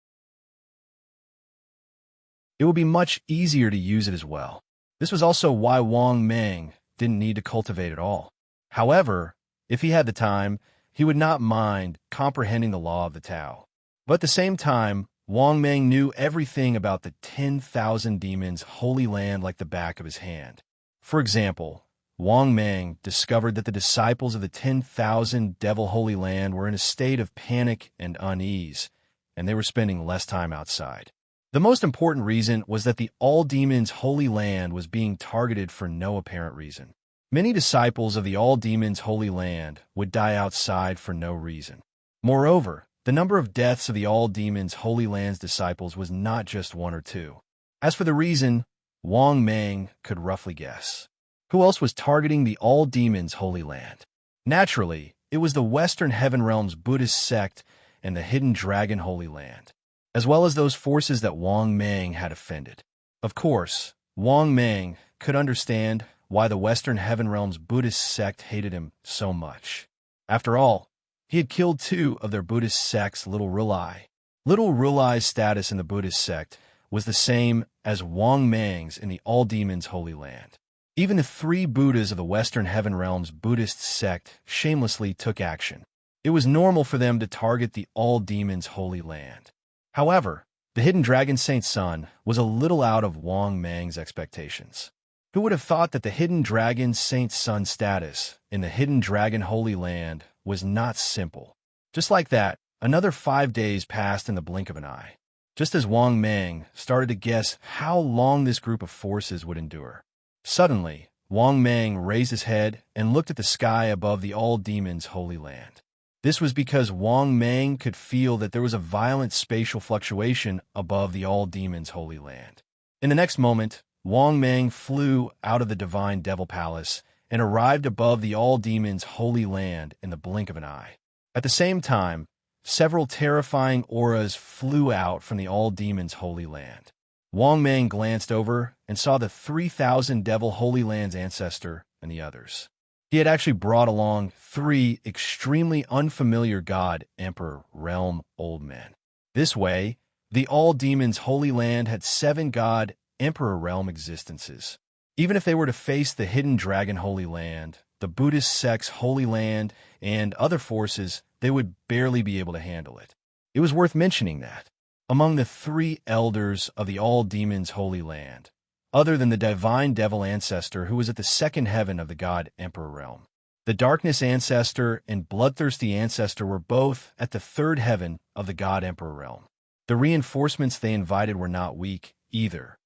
It would be much easier to use it as well. This was also why Wang Mang didn't need to cultivate at all. However, if he had the time, he would not mind comprehending the law of the Tao. But at the same time, Wang Mang knew everything about the 10,000 demons' holy land like the back of his hand. For example, Wang Mang discovered that the disciples of the 10,000 Devil Holy Land were in a state of panic and unease, and they were spending less time outside. The most important reason was that the All Demons Holy Land was being targeted for no apparent reason. Many disciples of the All Demons Holy Land would die outside for no reason. Moreover, the number of deaths of the All Demons Holy Land's disciples was not just 1 or 2. As for the reason, Wang Mang could roughly guess. Who else was targeting the All Demons Holy Land? Naturally, it was the Western Heaven Realm's Buddhist sect and the Hidden Dragon Holy Land, as well as those forces that Wang Mang had offended. Of course, Wang Mang could understand why the Western Heaven Realm's Buddhist sect hated him so much. After all, he had killed 2 of their Buddhist sect's Little Rulai. Little Rulai's status in the Buddhist sect was the same as Wang Mang's in the All Demons Holy Land. Even the 3 Buddhas of the Western Heaven Realm's Buddhist sect shamelessly took action. It was normal for them to target the All Demons Holy Land. However, the Hidden Dragon Saint's son was a little out of Wang Mang's expectations. Who would have thought that the Hidden Dragon Saint's son status in the Hidden Dragon Holy Land was not simple? Just like that, another 5 days passed in the blink of an eye, just as Wang Mang started to guess how long this group of forces would endure. Suddenly, Wang Mang raised his head and looked at the sky above the All Demons Holy Land. This was because Wang Mang could feel that there was a violent spatial fluctuation above the All Demons Holy Land. In the next moment, Wang Mang flew out of the divine devil palace and arrived above the all-demons' holy land in the blink of an eye. At the same time, several terrifying auras flew out from the all-demons' holy land. Wang Mang glanced over and saw the 3,000 devil holy land's ancestor and the others. He had actually brought along 3 extremely unfamiliar god emperor realm old men. This way, the all-demons' holy land had 7 god emperor realm existences. Even if they were to face the hidden dragon holy land, the Buddhist sect's holy land, and other forces, they would barely be able to handle it. It was worth mentioning that, among the 3 elders of the all-demons holy land, other than the divine devil ancestor who was at the 2nd heaven of the god emperor realm, the darkness ancestor and bloodthirsty ancestor were both at the 3rd heaven of the god emperor realm. The reinforcements they invited were not weak either.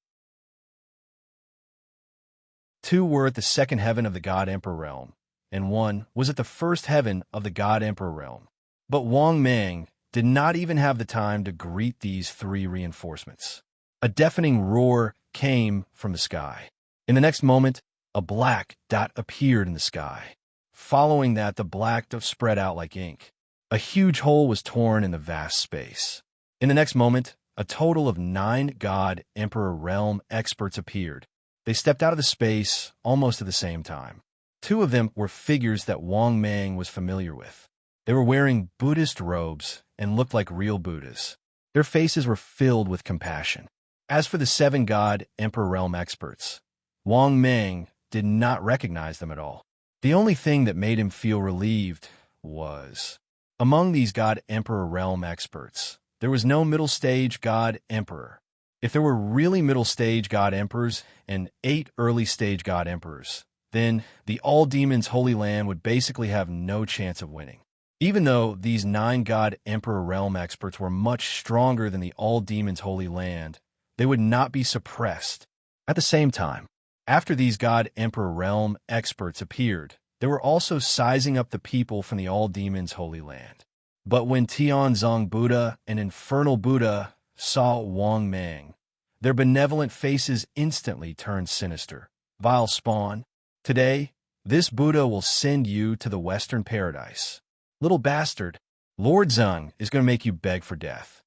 2 were at the 2nd heaven of the god emperor realm, and 1 was at the 1st heaven of the god emperor realm. But Wang Mang did not even have the time to greet these 3 reinforcements. A deafening roar came from the sky. In the next moment, a black dot appeared in the sky. Following that, the black dot spread out like ink. A huge hole was torn in the vast space. In the next moment, a total of 9 god emperor realm experts appeared. They stepped out of the space almost at the same time. 2 of them were figures that Wang Mang was familiar with. They were wearing Buddhist robes and looked like real Buddhas. Their faces were filled with compassion. As for the 7 god emperor realm experts, Wang Mang did not recognize them at all. The only thing that made him feel relieved was, among these god emperor realm experts, there was no middle stage god emperor. If there were really middle stage god emperors and 8 early stage god emperors, then the all-demons holy land would basically have no chance of winning. Even though these 9 god emperor realm experts were much stronger than the all-demons holy land, they would not be suppressed. At the same time, after these god emperor realm experts appeared, they were also sizing up the people from the all-demons holy land. But when Tianzong Buddha and Infernal Buddha saw Wang Mang, their benevolent faces instantly turned sinister. Vile spawn, today, this Buddha will send you to the Western paradise. Little bastard, Lord Zeng is going to make you beg for death.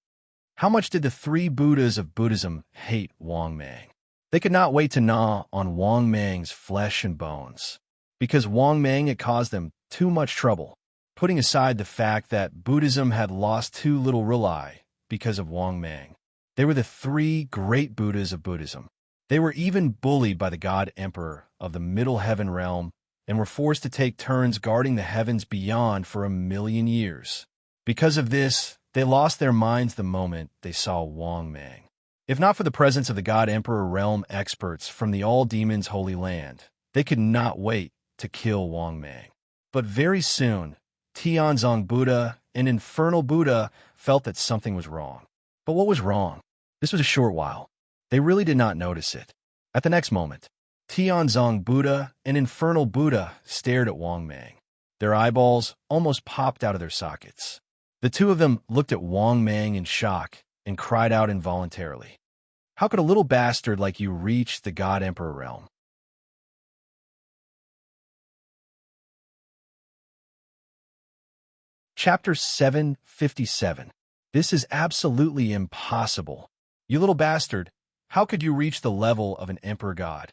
How much did the 3 Buddhas of Buddhism hate Wang Mang? They could not wait to gnaw on Wang Mang's flesh and bones, because Wang Mang had caused them too much trouble, putting aside the fact that Buddhism had lost too little rely because of Wang Mang. They were the 3 great Buddhas of Buddhism. They were even bullied by the God Emperor of the Middle Heaven realm and were forced to take turns guarding the heavens beyond for 1,000,000 years. Because of this, they lost their minds the moment they saw Wang Mang. If not for the presence of the God Emperor realm experts from the all-demons holy land, they could not wait to kill Wang Mang. But very soon, Tianzong Buddha and Infernal Buddha felt that something was wrong. But what was wrong? This was a short while. They really did not notice it. At the next moment, Tianzong Buddha and Infernal Buddha stared at Wang Mang. Their eyeballs almost popped out of their sockets. The 2 of them looked at Wang Mang in shock and cried out involuntarily. How could a little bastard like you reach the God Emperor realm? Chapter 757. This is absolutely impossible. You little bastard, how could you reach the level of an Emperor God?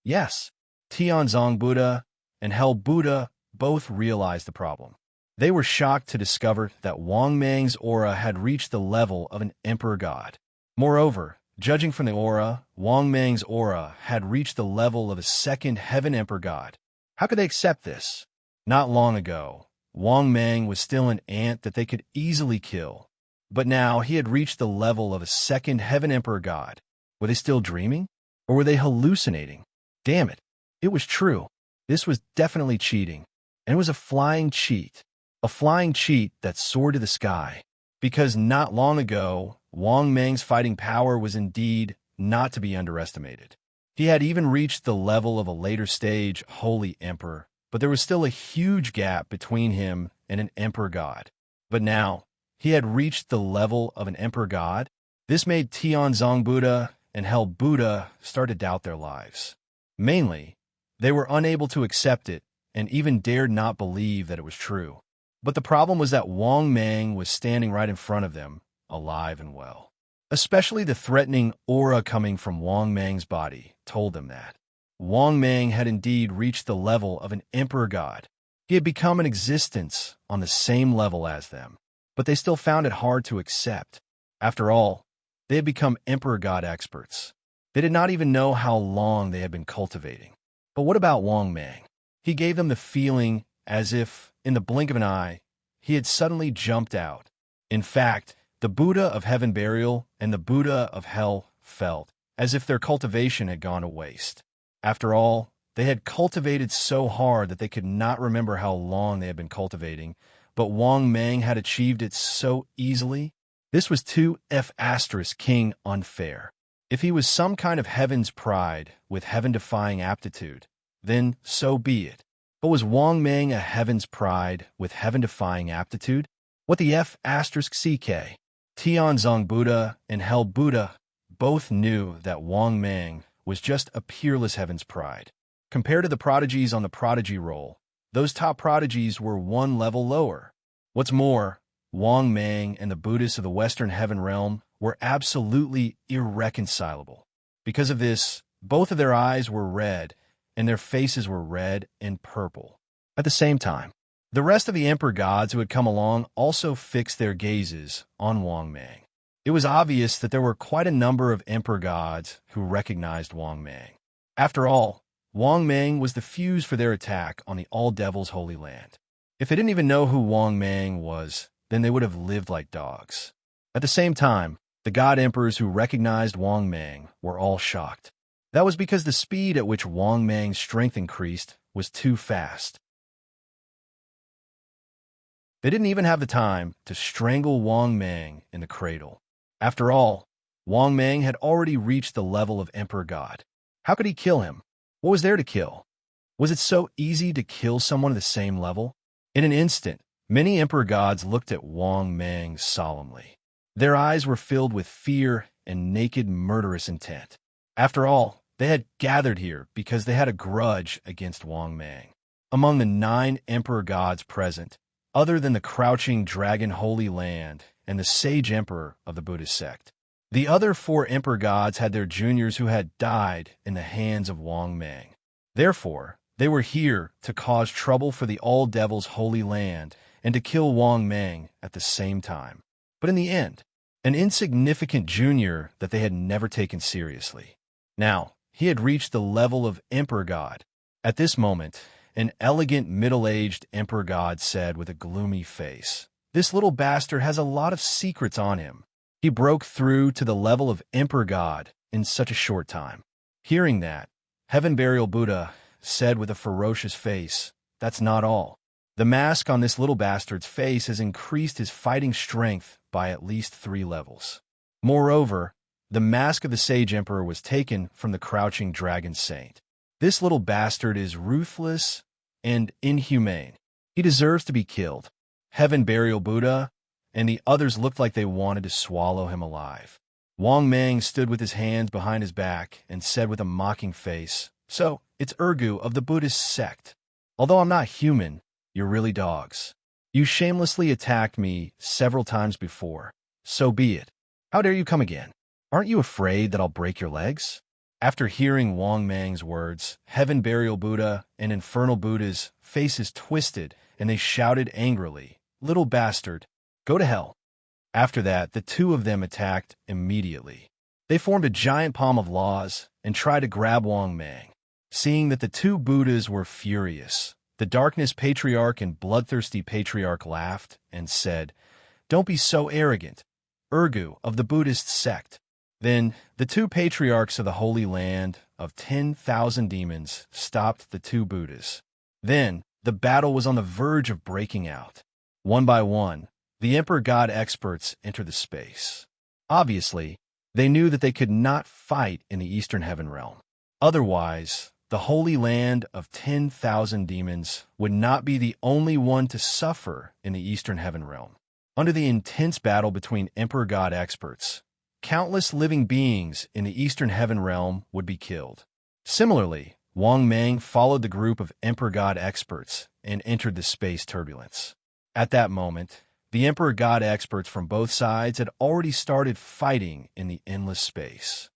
Yes, Tianzong Buddha and Hell Buddha both realized the problem. They were shocked to discover that Wang Mang's aura had reached the level of an Emperor God. Moreover, judging from the aura, Wang Mang's aura had reached the level of a 2nd Heaven Emperor God. How could they accept this? Not long ago, Wang Mang was still an ant that they could easily kill. But now he had reached the level of a 2nd Heaven Emperor God. Were they still dreaming? Or were they hallucinating? Damn it, it was true. This was definitely cheating. And it was a flying cheat. A flying cheat that soared to the sky. Because not long ago, Wang Mang's fighting power was indeed not to be underestimated. He had even reached the level of a later stage Holy Emperor, but there was still a huge gap between him and an Emperor God. But now, he had reached the level of an Emperor God. This made Tianzong Buddha and hell Buddha started to doubt their lives. Mainly, they were unable to accept it and even dared not believe that it was true. But the problem was that Wang Mang was standing right in front of them, alive and well. Especially the threatening aura coming from Wang Mang's body told them that. Wang Mang had indeed reached the level of an emperor god. He had become an existence on the same level as them, but they still found it hard to accept. After all, they had become emperor god experts. They did not even know how long they had been cultivating. But what about Wang Mang? He gave them the feeling as if, in the blink of an eye, he had suddenly jumped out. In fact, the Buddha of heaven burial and the Buddha of hell felt as if their cultivation had gone to waste. After all, they had cultivated so hard that they could not remember how long they had been cultivating, but Wang Mang had achieved it so easily. This was too King unfair. If he was some kind of heaven's pride with heaven-defying aptitude, then so be it. But was Wang Mang a heaven's pride with heaven-defying aptitude? What the CK? Tianzong Buddha and Hell Buddha both knew that Wang Mang was just a peerless heaven's pride. Compared to the prodigies on the prodigy roll, those top prodigies were one level lower. What's more, Wang Mang and the Buddhists of the Western Heaven Realm were absolutely irreconcilable. Because of this, both of their eyes were red, and their faces were red and purple. At the same time, the rest of the emperor gods who had come along also fixed their gazes on Wang Mang. It was obvious that there were quite a number of emperor gods who recognized Wang Mang. After all, Wang Mang was the fuse for their attack on the All-Devils Holy Land. If they didn't even know who Wang Mang was, then they would have lived like dogs. At the same time, the god emperors who recognized Wang Mang were all shocked. That was because the speed at which Wang Mang's strength increased was too fast. They didn't even have the time to strangle Wang Mang in the cradle. After all, Wang Mang had already reached the level of emperor god. How could he kill him? What was there to kill? Was it so easy to kill someone at the same level? In an instant, many emperor gods looked at Wang Mang solemnly. Their eyes were filled with fear and naked murderous intent. After all, they had gathered here because they had a grudge against Wang Mang. Among the 9 emperor gods present, other than the crouching dragon Holy Land and the sage emperor of the Buddhist sect, the other 4 emperor gods had their juniors who had died in the hands of Wang Mang. Therefore, they were here to cause trouble for the All-Devils Holy Land and to kill Wang Mang at the same time. But in the end, an insignificant junior that they had never taken seriously. Now, he had reached the level of emperor god. At this moment, an elegant middle-aged emperor god said with a gloomy face, "This little bastard has a lot of secrets on him. He broke through to the level of emperor god in such a short time." Hearing that, Heaven Burial Buddha said with a ferocious face, "That's not all. The mask on this little bastard's face has increased his fighting strength by at least 3 levels. Moreover, the mask of the Sage Emperor was taken from the Crouching Dragon Saint. This little bastard is ruthless and inhumane. He deserves to be killed." Heaven Burial Buddha and the others looked like they wanted to swallow him alive. Wang Mang stood with his hands behind his back and said with a mocking face, "So, it's Urgu of the Buddhist sect. Although I'm not human, you're really dogs. You shamelessly attacked me several times before. So be it. How dare you come again? Aren't you afraid that I'll break your legs?" After hearing Wang Mang's words, Heaven Burial Buddha and Infernal Buddha's faces twisted, and they shouted angrily, "Little bastard, go to hell." After that, the 2 of them attacked immediately. They formed a giant palm of laws and tried to grab Wang Mang. Seeing that the 2 Buddhas were furious, the Darkness Patriarch and Bloodthirsty Patriarch laughed and said, "Don't be so arrogant, Urgu of the Buddhist sect." Then the 2 patriarchs of the Holy Land of 10,000 demons stopped the 2 Buddhas. Then the battle was on the verge of breaking out. One by one, the Emperor God experts entered the space. Obviously, they knew that they could not fight in the Eastern Heaven Realm. Otherwise, the Holy Land of 10,000 demons would not be the only one to suffer in the Eastern Heaven Realm. Under the intense battle between Emperor God experts, countless living beings in the Eastern Heaven realm would be killed. Similarly, Wang Mang followed the group of Emperor God experts and entered the space turbulence. At that moment, the Emperor God experts from both sides had already started fighting in the endless space.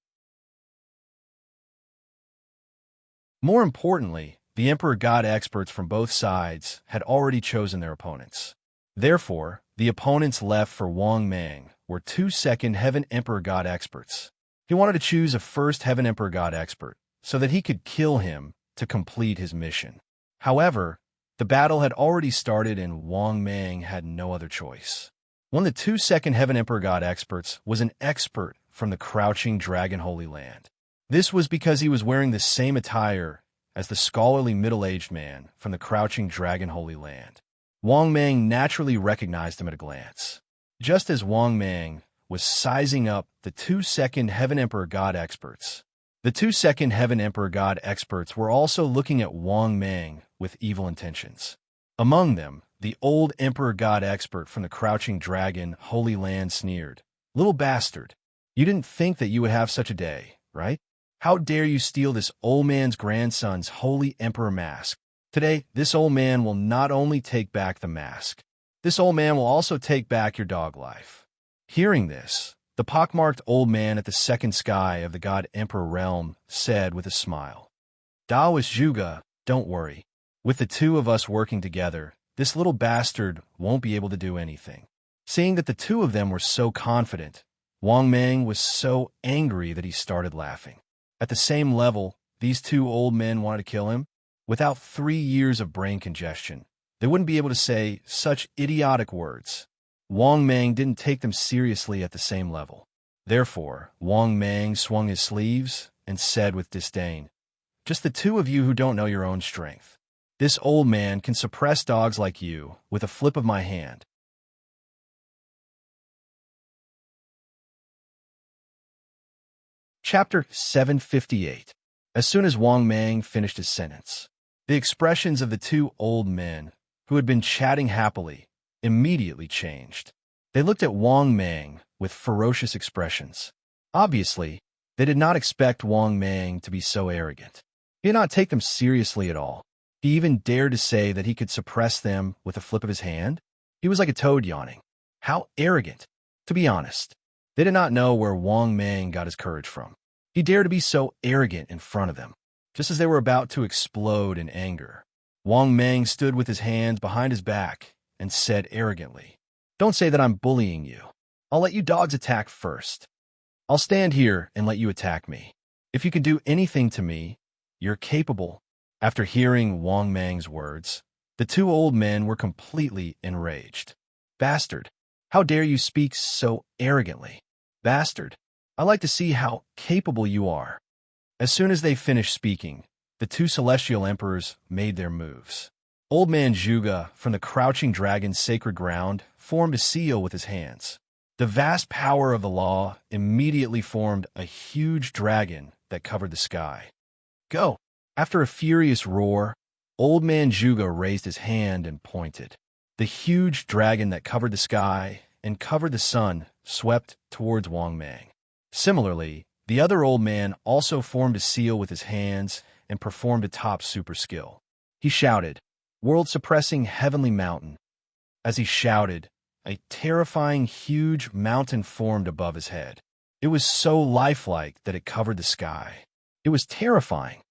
More importantly, the Emperor God experts from both sides had already chosen their opponents. Therefore, the opponents left for Wang Mang were 2 second Heaven Emperor God experts. He wanted to choose a first Heaven Emperor God expert so that he could kill him to complete his mission. However, the battle had already started and Wang Mang had no other choice. One of the 2 second Heaven Emperor God experts was an expert from the Crouching Dragon Holy Land. This was because he was wearing the same attire as the scholarly middle-aged man from the Crouching Dragon Holy Land. Wang Mang naturally recognized him at a glance. Just as Wang Mang was sizing up the 2 second Heaven Emperor God experts, the 2 second Heaven Emperor God experts were also looking at Wang Mang with evil intentions. Among them, the old Emperor God expert from the Crouching Dragon Holy Land sneered, "Little bastard, you didn't think that you would have such a day, right? How dare you steal this old man's grandson's holy emperor mask? Today, this old man will not only take back the mask, this old man will also take back your dog life." Hearing this, the pockmarked old man at the second sky of the God Emperor realm said with a smile, "Daoist Zhuge, don't worry. With the 2 of us working together, this little bastard won't be able to do anything." Seeing that the 2 of them were so confident, Wang Mang was so angry that he started laughing. At the same level, these 2 old men wanted to kill him. Without 3 years of brain congestion, they wouldn't be able to say such idiotic words. Wang Mang didn't take them seriously at the same level. Therefore, Wang Mang swung his sleeves and said with disdain, "Just the 2 of you who don't know your own strength. This old man can suppress dogs like you with a flip of my hand." Chapter 758. As soon as Wang Mang finished his sentence, the expressions of the 2 old men, who had been chatting happily, immediately changed. They looked at Wang Mang with ferocious expressions. Obviously, they did not expect Wang Mang to be so arrogant. He did not take them seriously at all. He even dared to say that he could suppress them with a flip of his hand. He was like a toad yawning. How arrogant! To be honest, they did not know where Wang Mang got his courage from. He dared to be so arrogant in front of them. Just as they were about to explode in anger, Wang Mang stood with his hands behind his back and said arrogantly, "Don't say that I'm bullying you. I'll let you dogs attack first. I'll stand here and let you attack me. If you can do anything to me, you're capable." After hearing Wang Mang's words, the 2 old men were completely enraged. "Bastard, how dare you speak so arrogantly? Bastard, I like to see how capable you are." As soon as they finished speaking, the 2 celestial emperors made their moves. Old man Zhuge from the Crouching Dragon's sacred ground formed a seal with his hands. The vast power of the law immediately formed a huge dragon that covered the sky. "Go!" After a furious roar, old man Zhuge raised his hand and pointed. The huge dragon that covered the sky and covered the sun swept towards Wang Mang. Similarly, the other old man also formed a seal with his hands and performed a top super skill. He shouted, "World-suppressing heavenly mountain." As he shouted, a terrifying huge mountain formed above his head. It was so lifelike that it covered the sky. It was terrifying.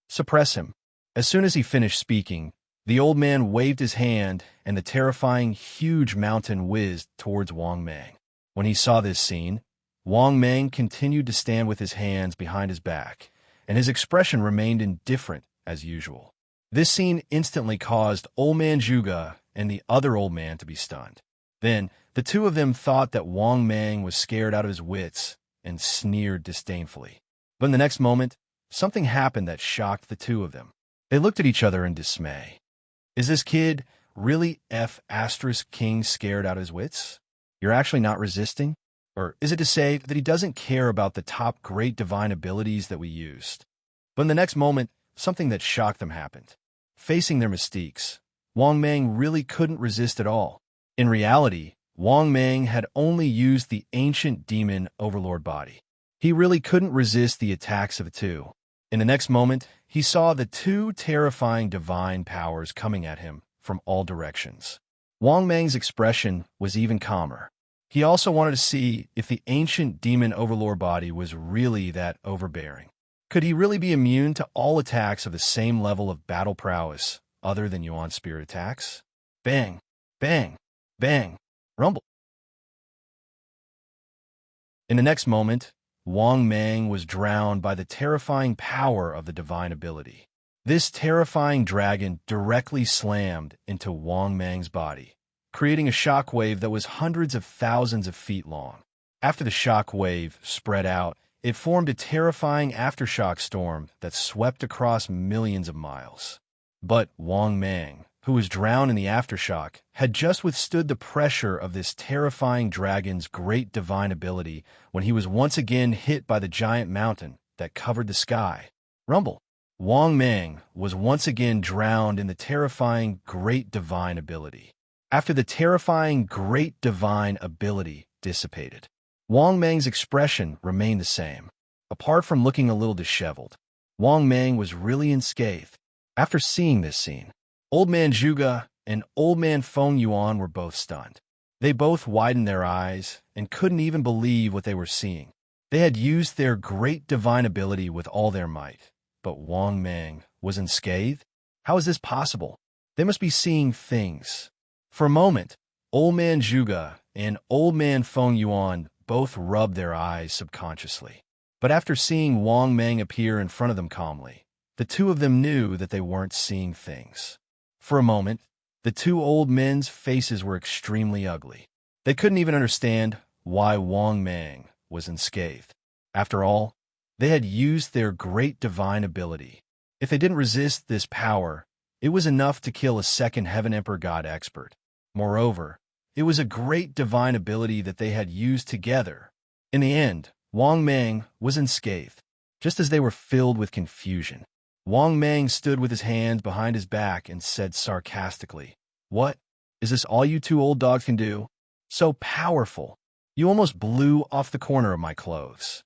"Suppress him." As soon as he finished speaking, the old man waved his hand and the terrifying huge mountain whizzed towards Wang Mang. When he saw this scene, Wang Mang continued to stand with his hands behind his back, and his expression remained indifferent as usual. This scene instantly caused old man Zhuge and the other old man to be stunned. Then, the 2 of them thought that Wang Mang was scared out of his wits and sneered disdainfully. But in the next moment, something happened that shocked the 2 of them. They looked at each other in dismay. Is this kid really King scared out of his wits? You're actually not resisting? Or is it to say that he doesn't care about the top great divine abilities that we used? But in the next moment, something that shocked them happened. Facing their mistakes, Wang Mang really couldn't resist at all. In reality, Wang Mang had only used the ancient demon overlord body. He really couldn't resist the attacks of the two. In the next moment, he saw the two terrifying divine powers coming at him from all directions. Wang Mang's expression was even calmer. He also wanted to see if the ancient demon overlord body was really that overbearing. Could he really be immune to all attacks of the same level of battle prowess other than Yuan's spirit attacks? Bang, bang, bang, rumble. In the next moment, Wang Mang was drowned by the terrifying power of the divine ability. This terrifying dragon directly slammed into Wang Mang's body, creating a shockwave that was hundreds of thousands of feet long. After the shockwave spread out, it formed a terrifying aftershock storm that swept across millions of miles. But Wang Mang, who was drowned in the aftershock, had just withstood the pressure of this terrifying dragon's great divine ability when he was once again hit by the giant mountain that covered the sky. Rumble. Wang Mang was once again drowned in the terrifying great divine ability. After the terrifying great divine ability dissipated, Wang Mang's expression remained the same. Apart from looking a little disheveled, Wang Mang was really unscathed. After seeing this scene, Old Man Zhuge and Old Man Feng Yuan were both stunned. They both widened their eyes and couldn't even believe what they were seeing. They had used their great divine ability with all their might, but Wang Mang was unscathed? How is this possible? They must be seeing things. For a moment, Old Man Zhuge and Old Man Feng Yuan both rubbed their eyes subconsciously. But after seeing Wang Mang appear in front of them calmly, the two of them knew that they weren't seeing things. For a moment, the two old men's faces were extremely ugly. They couldn't even understand why Wang Mang was unscathed. After all, they had used their great divine ability. If they didn't resist this power, it was enough to kill a second Heaven Emperor God expert. Moreover, it was a great divine ability that they had used together. In the end, Wang Mang was unscathed, just as they were filled with confusion. Wang Mang stood with his hands behind his back and said sarcastically, "What? Is this all you two old dogs can do? So powerful. You almost blew off the corner of my clothes.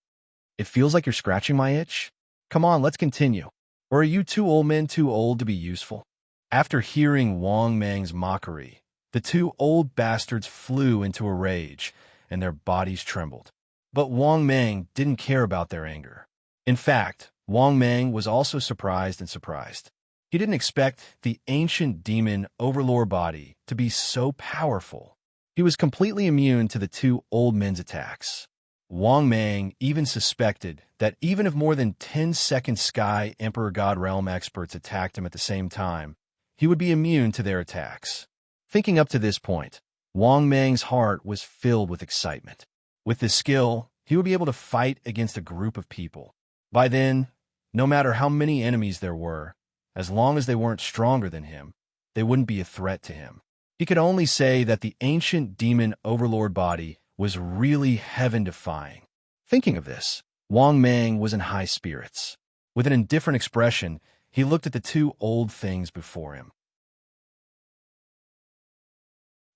It feels like you're scratching my itch. Come on, let's continue. Or are you two old men too old to be useful?" After hearing Wang Mang's mockery, the two old bastards flew into a rage, and their bodies trembled. But Wang Mang didn't care about their anger. In fact, Wang Mang was also surprised and surprised. He didn't expect the ancient demon overlord body to be so powerful. He was completely immune to the two old men's attacks. Wang Mang even suspected that even if more than 10 second Sky Emperor God Realm experts attacked him at the same time, he would be immune to their attacks. Thinking up to this point, Wang Mang's heart was filled with excitement. With this skill, he would be able to fight against a group of people. By then, no matter how many enemies there were, as long as they weren't stronger than him, they wouldn't be a threat to him. He could only say that the ancient demon overlord body was really heaven-defying. Thinking of this, Wang Mang was in high spirits. With an indifferent expression, he looked at the two old things before him.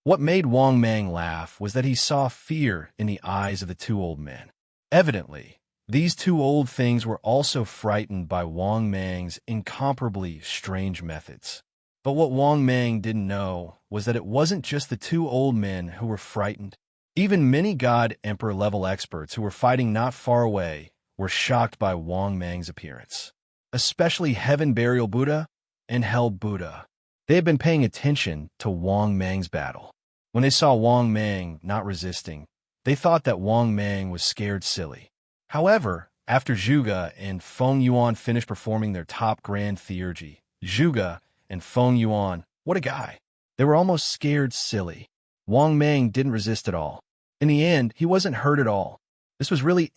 What made Wang Mang laugh was that he saw fear in the eyes of the two old men. Evidently, these two old things were also frightened by Wang Mang's incomparably strange methods. But what Wang Mang didn't know was that it wasn't just the two old men who were frightened. Even many God Emperor level experts who were fighting not far away were shocked by Wang Mang's appearance. Especially Heaven Burial Buddha and Hell Buddha. They had been paying attention to Wang Mang's battle. When they saw Wang Mang not resisting, they thought that Wang Mang was scared silly. However, after Zhuge and Feng Yuan finished performing their top grand theurgy, Zhuge and Feng Yuan, what a guy. They were almost scared silly. Wang Mang didn't resist at all. In the end, he wasn't hurt at all. This was really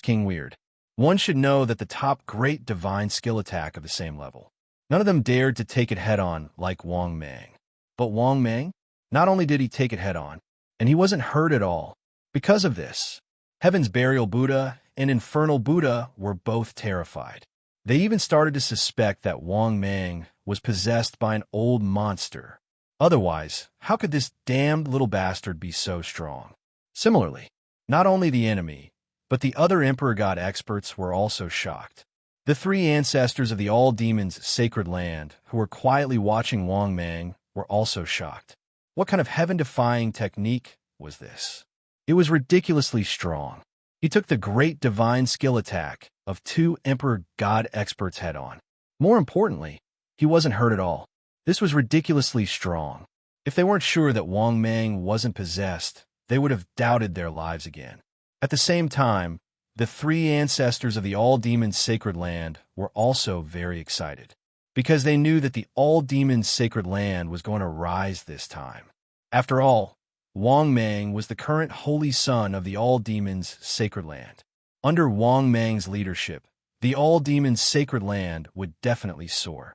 King weird. One should know that the top great divine skill attack of the same level. None of them dared to take it head-on like Wang Mang. But Wang Mang? Not only did he take it head-on, and he wasn't hurt at all. Because of this, Heaven's Burial Buddha and Infernal Buddha were both terrified. They even started to suspect that Wang Mang was possessed by an old monster. Otherwise, how could this damned little bastard be so strong? Similarly, not only the enemy, but the other Emperor God experts were also shocked. The three ancestors of the all-demons sacred land, who were quietly watching Wang Mang, were also shocked. What kind of heaven-defying technique was this? It was ridiculously strong. He took the great divine skill attack of two Emperor God experts head-on. More importantly, he wasn't hurt at all. This was ridiculously strong. If they weren't sure that Wang Mang wasn't possessed, they would have doubted their lives again. At the same time, the three ancestors of the all-demons sacred land were also very excited, because they knew that the all-demons sacred land was going to rise this time. After all, Wang Mang was the current holy son of the all-demons sacred land. Under Wang Mang's leadership, the all-demons sacred land would definitely soar.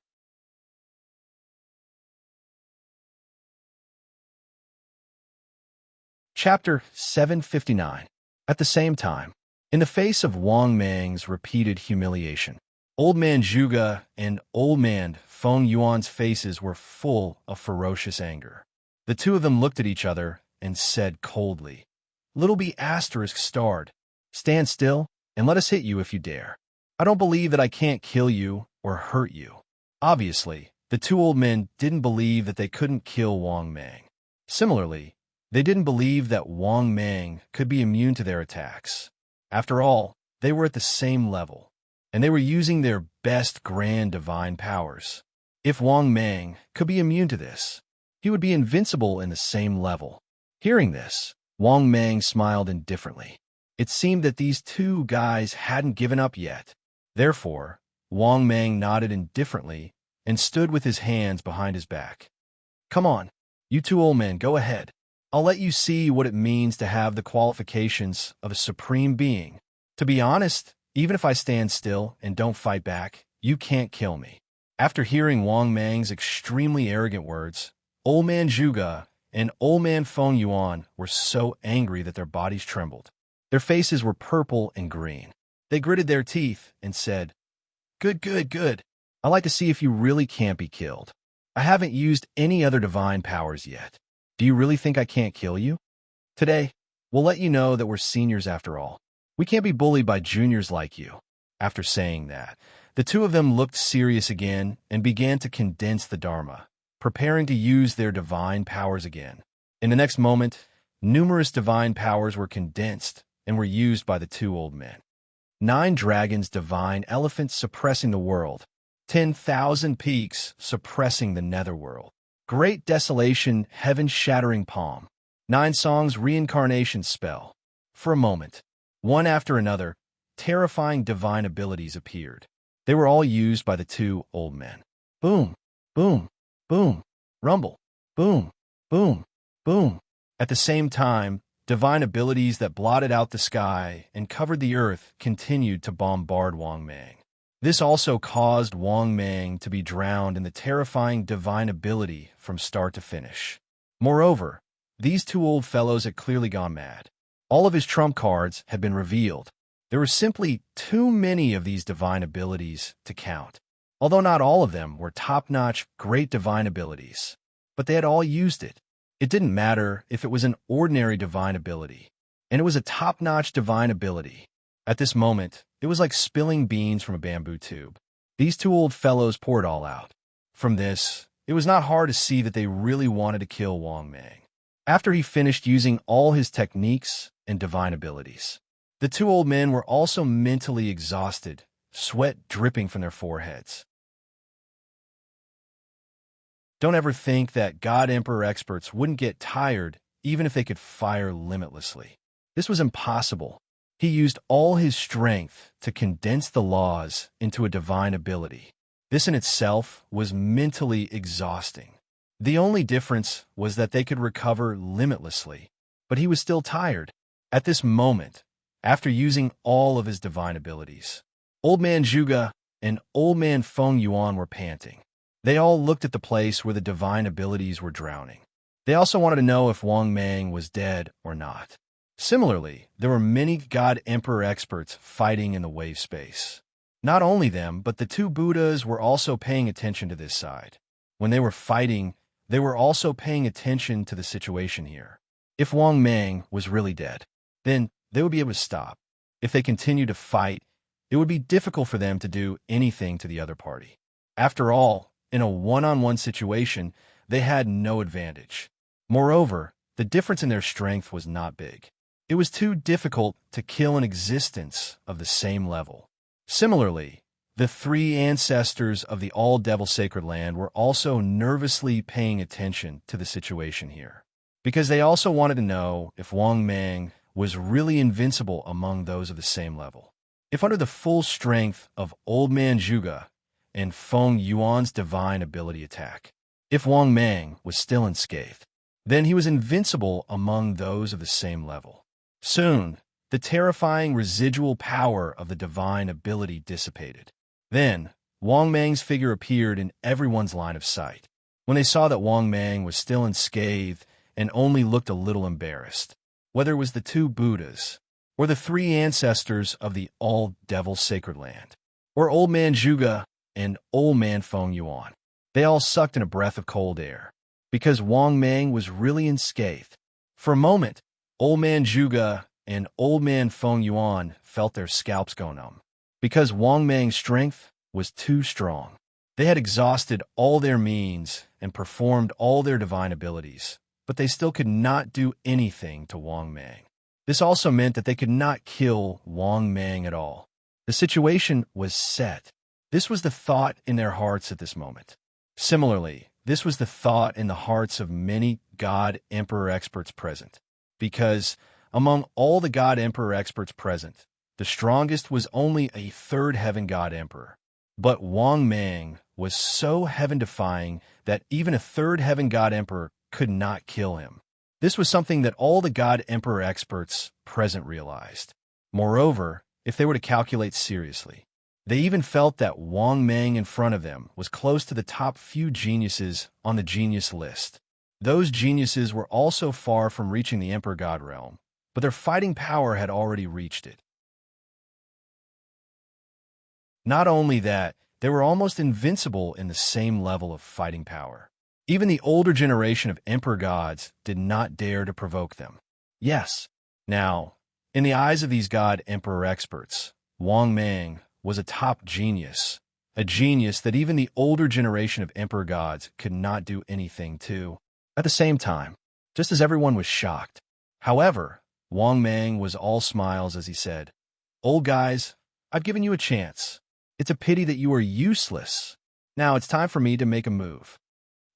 Chapter 759. At the same time, in the face of Wang Mang's repeated humiliation, Old Man Zhuge and Old Man Feng Yuan's faces were full of ferocious anger. The two of them looked at each other and said coldly, "Little B asterisk starred, stand still and let us hit you if you dare. I don't believe that I can't kill you or hurt you." Obviously, the two old men didn't believe that they couldn't kill Wang Mang. Similarly, they didn't believe that Wang Mang could be immune to their attacks. After all, they were at the same level, and they were using their best grand divine powers. If Wang Mang could be immune to this, he would be invincible in the same level. Hearing this, Wang Mang smiled indifferently. It seemed that these two guys hadn't given up yet. Therefore, Wang Mang nodded indifferently and stood with his hands behind his back. "Come on, you two old men, go ahead. I'll let you see what it means to have the qualifications of a supreme being. To be honest, even if I stand still and don't fight back, you can't kill me." After hearing Wang Mang's extremely arrogant words, Old Man Zhuge and Old Man Feng Yuan were so angry that their bodies trembled. Their faces were purple and green. They gritted their teeth and said, "Good, good, good. I like to see if you really can't be killed. I haven't used any other divine powers yet. Do you really think I can't kill you? Today, we'll let you know that we're seniors after all. We can't be bullied by juniors like you." After saying that, the two of them looked serious again and began to condense the Dharma, preparing to use their divine powers again. In the next moment, numerous divine powers were condensed and were used by the two old men. 9 dragons, divine elephants suppressing the world. 10,000 peaks suppressing the netherworld. Great desolation, heaven-shattering palm. 9 songs, reincarnation spell. For a moment, one after another, terrifying divine abilities appeared. They were all used by the two old men. Boom, boom, boom, rumble, boom, boom, boom. At the same time, divine abilities that blotted out the sky and covered the earth continued to bombard Wang Mang. This also caused Wang Mang to be drowned in the terrifying divine ability from start to finish. Moreover, these two old fellows had clearly gone mad. All of his trump cards had been revealed. There were simply too many of these divine abilities to count. Although not all of them were top-notch, great divine abilities, but they had all used it. It didn't matter if it was an ordinary divine ability, and it was a top-notch divine ability. At this moment, it was like spilling beans from a bamboo tube. These two old fellows poured all out. From this, it was not hard to see that they really wanted to kill Wang Mang. After he finished using all his techniques and divine abilities, the two old men were also mentally exhausted, sweat dripping from their foreheads. Don't ever think that God Emperor experts wouldn't get tired even if they could fire limitlessly. This was impossible. He used all his strength to condense the laws into a divine ability. This in itself was mentally exhausting. The only difference was that they could recover limitlessly, but he was still tired. At this moment, after using all of his divine abilities, Old Man Zhuge and Old Man Feng Yuan were panting. They all looked at the place where the divine abilities were drowning. They also wanted to know if Wang Mang was dead or not. Similarly, there were many God Emperor experts fighting in the wave space. Not only them, but the two Buddhas were also paying attention to this side. When they were fighting, they were also paying attention to the situation here. If Wang Mang was really dead, then they would be able to stop. If they continued to fight, it would be difficult for them to do anything to the other party. After all, in a one-on-one situation, they had no advantage. Moreover, the difference in their strength was not big. It was too difficult to kill an existence of the same level. Similarly, the three ancestors of the all-devil sacred land were also nervously paying attention to the situation here, because they also wanted to know if Wang Mang was really invincible among those of the same level. If under the full strength of Old Man Zhuge and Feng Yuan's divine ability attack, if Wang Mang was still unscathed, then he was invincible among those of the same level. Soon, the terrifying residual power of the divine ability dissipated. Then, Wang Mang's figure appeared in everyone's line of sight. When they saw that Wang Mang was still unscathed and only looked a little embarrassed, whether it was the two Buddhas, or the three ancestors of the all-devil sacred land, or Old Man Zhuge and Old Man Feng Yuan, they all sucked in a breath of cold air, because Wang Mang was really unscathed. For a moment, Old Man Zhuge and Old Man Feng Yuan felt their scalps go numb, because Wang Mang's strength was too strong. They had exhausted all their means and performed all their divine abilities, but they still could not do anything to Wang Mang. This also meant that they could not kill Wang Mang at all. The situation was set. This was the thought in their hearts at this moment. Similarly, this was the thought in the hearts of many God Emperor experts present, because among all the God Emperor experts present, the strongest was only a third heaven God Emperor. But Wang Mang was so heaven-defying that even a third heaven God Emperor could not kill him. This was something that all the God Emperor experts present realized. Moreover, if they were to calculate seriously, they even felt that Wang Mang in front of them was close to the top few geniuses on the genius list. Those geniuses were also far from reaching the Emperor God realm, but their fighting power had already reached it. Not only that, they were almost invincible in the same level of fighting power. Even the older generation of Emperor Gods did not dare to provoke them. Yes, now, in the eyes of these God Emperor experts, Wang Mang was a top genius, a genius that even the older generation of Emperor Gods could not do anything to. At the same time, just as everyone was shocked. However, Wang Mang was all smiles as he said, "Old guys, I've given you a chance. It's a pity that you are useless. Now it's time for me to make a move."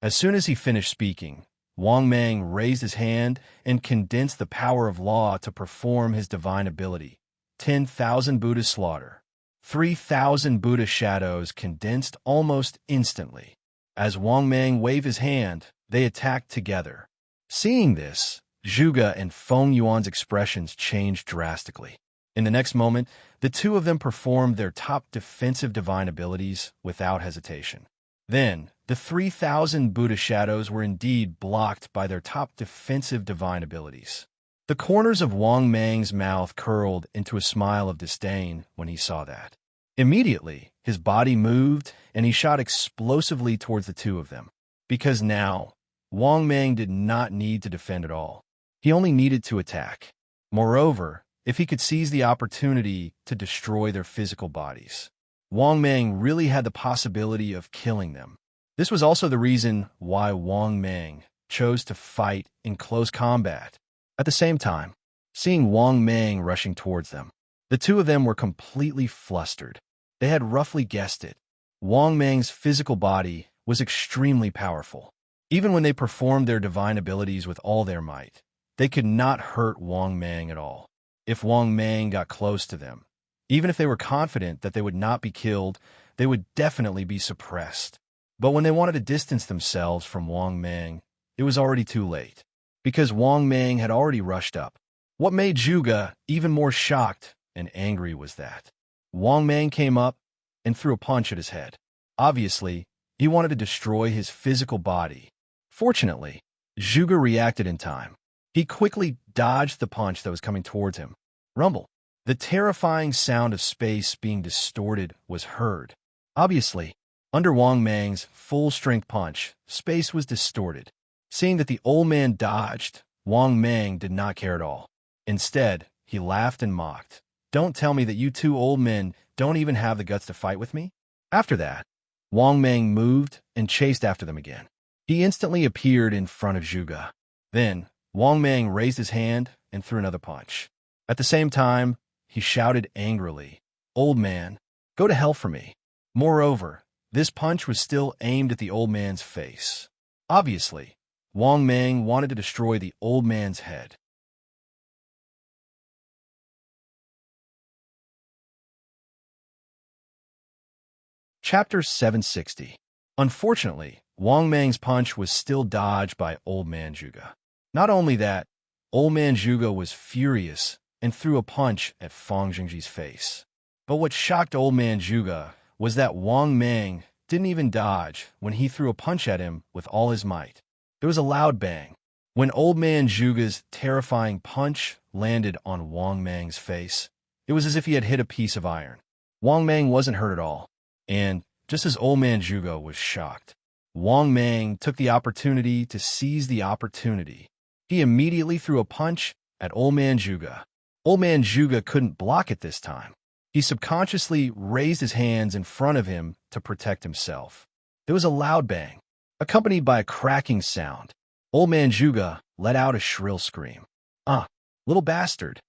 As soon as he finished speaking, Wang Mang raised his hand and condensed the power of law to perform his divine ability. 10,000 Buddha slaughter. 3,000 Buddha shadows condensed almost instantly. As Wang Mang waved his hand, they attacked together. Seeing this, Zhuge and Feng Yuan's expressions changed drastically. In the next moment, the two of them performed their top defensive divine abilities without hesitation. Then, the 3,000 Buddha shadows were indeed blocked by their top defensive divine abilities. The corners of Wang Mang's mouth curled into a smile of disdain when he saw that. Immediately, his body moved and he shot explosively towards the two of them. Because now, Wang Mang did not need to defend at all. He only needed to attack. Moreover, if he could seize the opportunity to destroy their physical bodies, Wang Mang really had the possibility of killing them. This was also the reason why Wang Mang chose to fight in close combat. At the same time, seeing Wang Mang rushing towards them, the two of them were completely flustered. They had roughly guessed it. Wang Mang's physical body was extremely powerful. Even when they performed their divine abilities with all their might, they could not hurt Wang Mang at all. If Wang Mang got close to them, even if they were confident that they would not be killed, they would definitely be suppressed. But when they wanted to distance themselves from Wang Mang, it was already too late, because Wang Mang had already rushed up. What made Zhuge even more shocked and angry was that Wang Mang came up and threw a punch at his head. Obviously, he wanted to destroy his physical body. Fortunately, Zhuge reacted in time. He quickly dodged the punch that was coming towards him. Rumble. The terrifying sound of space being distorted was heard. Obviously, Under Wang Mang's full-strength punch, space was distorted. Seeing that the old man dodged, Wang Mang did not care at all. Instead, he laughed and mocked. "Don't tell me that you two old men don't even have the guts to fight with me?" After that, Wang Mang moved and chased after them again. He instantly appeared in front of Zhuge. Then, Wang Mang raised his hand and threw another punch. At the same time, he shouted angrily, "Old man, go to hell for me." Moreover, this punch was still aimed at the old man's face. Obviously, Wang Mang wanted to destroy the old man's head. Chapter 760. Unfortunately, Wang Mang's punch was still dodged by Old Man Zhuge. Not only that, Old Man Zhuge was furious and threw a punch at Feng Jingji's face. But what shocked Old Man Zhuge was that Wang Mang didn't even dodge when he threw a punch at him with all his might. There was a loud bang. When Old Man Zhuge's terrifying punch landed on Wang Mang's face, it was as if he had hit a piece of iron. Wang Mang wasn't hurt at all. And, just as Old Man Zhuge was shocked, Wang Mang took the opportunity to seize the opportunity. He immediately threw a punch at Old Man Zhuge. Old Man Zhuge couldn't block it this time. He subconsciously raised his hands in front of him to protect himself. There was a loud bang, accompanied by a cracking sound. Old Man Zhuge let out a shrill scream. "Ah, little bastard!"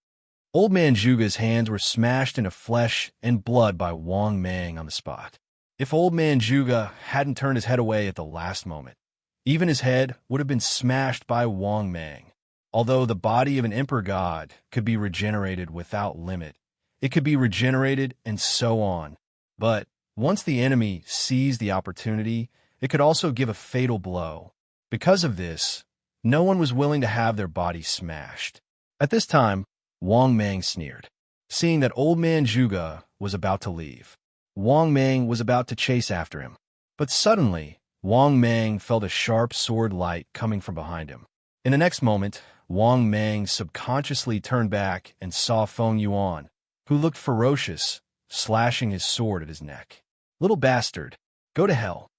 Old Man Zhuge's hands were smashed into flesh and blood by Wang Mang on the spot. If Old Man Zhuge hadn't turned his head away at the last moment, even his head would have been smashed by Wang Mang. Although the body of an emperor god could be regenerated without limit, it could be regenerated and so on. But once the enemy seized the opportunity, it could also give a fatal blow. Because of this, no one was willing to have their body smashed. At this time, Wang Mang sneered. Seeing that Old Man Zhuge was about to leave, Wang Mang was about to chase after him. But suddenly, Wang Mang felt a sharp sword light coming from behind him. In the next moment, Wang Mang subconsciously turned back and saw Feng Yuan, who looked ferocious, slashing his sword at his neck. "Little bastard, go to hell."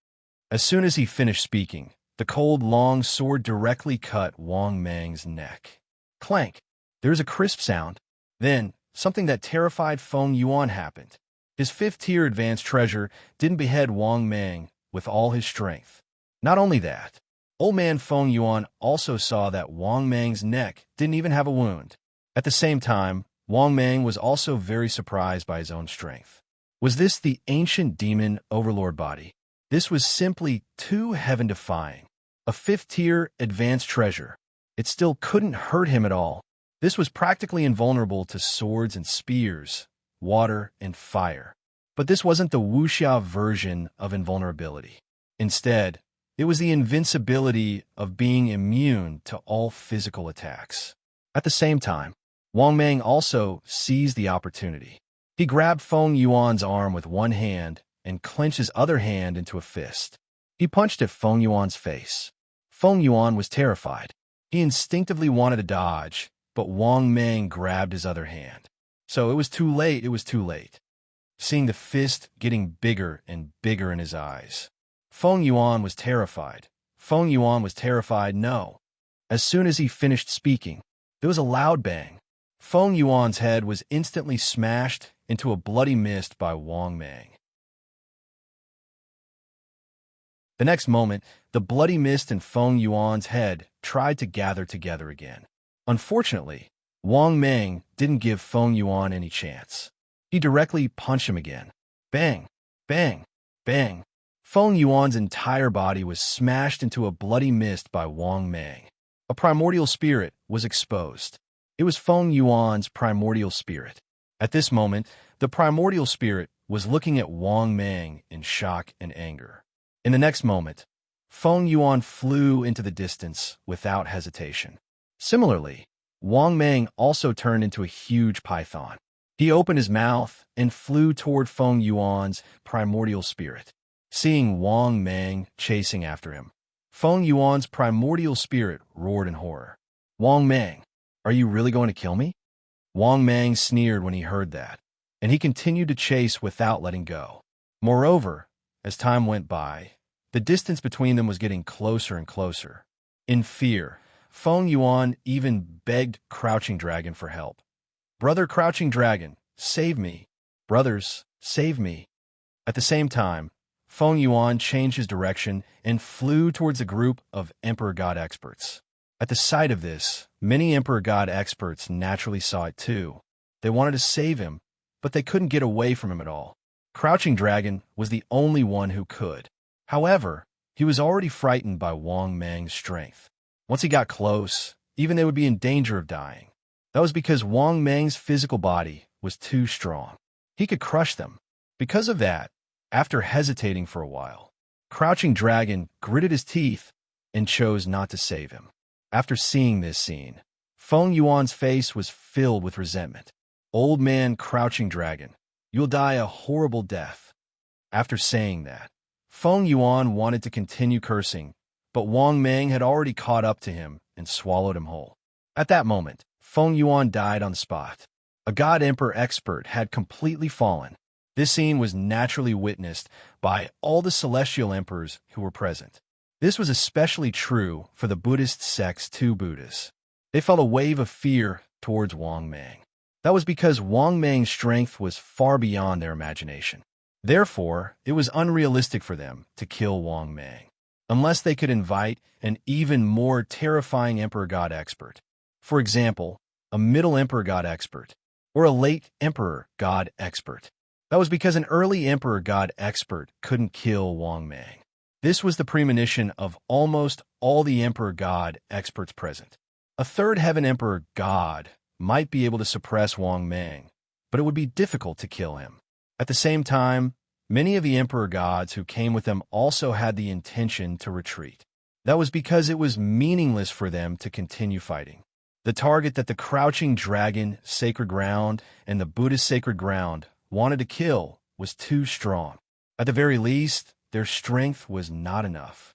As soon as he finished speaking, the cold, long sword directly cut Wang Mang's neck. Clank! There was a crisp sound. Then, something that terrified Feng Yuan happened. His fifth-tier advanced treasure didn't behead Wang Mang with all his strength. Not only that, Old Man Feng Yuan also saw that Wang Mang's neck didn't even have a wound. At the same time, Wang Mang was also very surprised by his own strength. Was this the ancient demon overlord body? This was simply too heaven-defying. A fifth-tier advanced treasure. It still couldn't hurt him at all. This was practically invulnerable to swords and spears, water and fire. But this wasn't the wuxia version of invulnerability. Instead, it was the invincibility of being immune to all physical attacks. At the same time, Wang Mang also seized the opportunity. He grabbed Feng Yuan's arm with one hand and clenched his other hand into a fist. He punched at Feng Yuan's face. Feng Yuan was terrified. He instinctively wanted to dodge, but Wang Mang grabbed his other hand. So it was too late. Seeing the fist getting bigger and bigger in his eyes, Feng Yuan was terrified. No. As soon as he finished speaking, there was a loud bang. Feng Yuan's head was instantly smashed into a bloody mist by Wang Mang. The next moment, the bloody mist and Feng Yuan's head tried to gather together again. Unfortunately, Wang Mang didn't give Feng Yuan any chance. He directly punched him again. Bang! Bang! Bang! Feng Yuan's entire body was smashed into a bloody mist by Wang Mang. A primordial spirit was exposed. It was Feng Yuan's primordial spirit. At this moment, the primordial spirit was looking at Wang Mang in shock and anger. In the next moment, Feng Yuan flew into the distance without hesitation. Similarly, Wang Mang also turned into a huge python. He opened his mouth and flew toward Feng Yuan's primordial spirit. Seeing Wang Mang chasing after him, Feng Yuan's primordial spirit roared in horror. "Wang Mang, are you really going to kill me?" Wang Mang sneered when he heard that, and he continued to chase without letting go. Moreover, As time went by, the distance between them was getting closer and closer. In fear, Feng Yuan even begged Crouching Dragon for help. "Brother Crouching Dragon, save me. Brothers, save me." At the same time, Feng Yuan changed his direction and flew towards a group of Emperor God experts. At the sight of this, many Emperor God experts naturally saw it too. They wanted to save him, but they couldn't get away from him at all. Crouching Dragon was the only one who could. However, he was already frightened by Wang Mang's strength. Once he got close, even they would be in danger of dying. That was because Wang Mang's physical body was too strong. He could crush them. Because of that, after hesitating for a while, Crouching Dragon gritted his teeth and chose not to save him. After seeing this scene, Feng Yuan's face was filled with resentment. "Old man Crouching Dragon, you'll die a horrible death." After saying that, Feng Yuan wanted to continue cursing, but Wang Mang had already caught up to him and swallowed him whole. At that moment, Feng Yuan died on the spot. A God Emperor expert had completely fallen. This scene was naturally witnessed by all the celestial emperors who were present. This was especially true for the Buddhist sect's two Buddhas. They felt a wave of fear towards Wang Mang. That was because Wang Mang's strength was far beyond their imagination. Therefore, it was unrealistic for them to kill Wang Mang, unless they could invite an even more terrifying Emperor God expert. For example, a middle Emperor God expert, or a late Emperor God expert. That was because an early Emperor God expert couldn't kill Wang Mang. This was the premonition of almost all the Emperor God experts present. A third Heaven Emperor God might be able to suppress Wang Mang, but it would be difficult to kill him. At the same time, many of the Emperor Gods who came with them also had the intention to retreat. That was because it was meaningless for them to continue fighting. The target that the Crouching Dragon Sacred Ground and the Buddhist Sacred Ground wanted to kill was too strong. At the very least, their strength was not enough.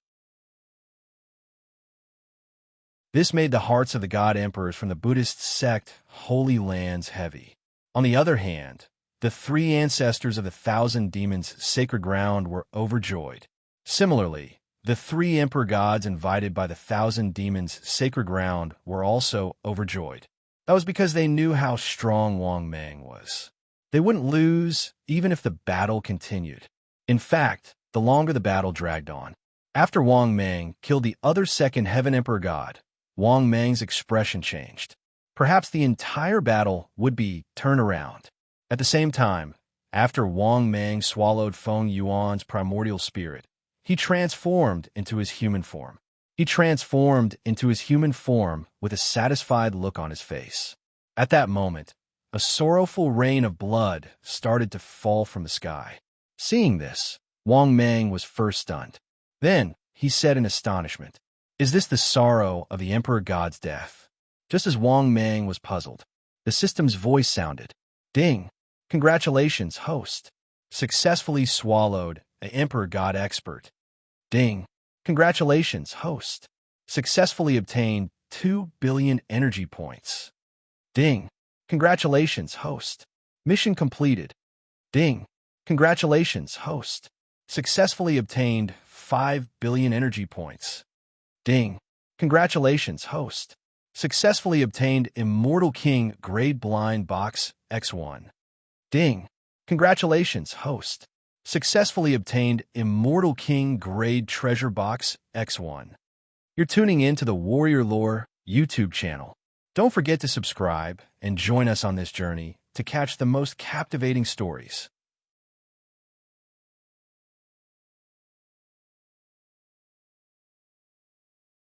This made the hearts of the God Emperors from the Buddhist sect Holy Lands heavy. On the other hand, the three ancestors of the Thousand Demons' sacred ground were overjoyed. Similarly, the three Emperor Gods invited by the Thousand Demons' sacred ground were also overjoyed. That was because they knew how strong Wang Mang was. They wouldn't lose even if the battle continued. In fact, the longer the battle dragged on. After Wang Mang killed the other second Heaven Emperor God, Wang Mang's expression changed. Perhaps the entire battle would be turned around. At the same time, after Wang Mang swallowed Feng Yuan's primordial spirit, he transformed into his human form. He transformed into his human form with a satisfied look on his face. At that moment, a sorrowful rain of blood started to fall from the sky. Seeing this, Wang Mang was first stunned. Then, he said in astonishment, "Is this the sorrow of the Emperor God's death?" Just as Wang Mang was puzzled, the system's voice sounded. "Ding! Congratulations, host. Successfully swallowed an Emperor God expert. Ding! Congratulations, host. Successfully obtained 2 billion energy points. Ding! Congratulations, host. Mission completed. Ding! Congratulations, host. Successfully obtained 5 billion energy points. Ding! Congratulations, host. Successfully obtained Immortal King Grade Blind Box X1. Ding! Congratulations, host. Successfully obtained Immortal King Grade Treasure Box X1. You're tuning in to the Warrior Lore YouTube channel. Don't forget to subscribe and join us on this journey to catch the most captivating stories.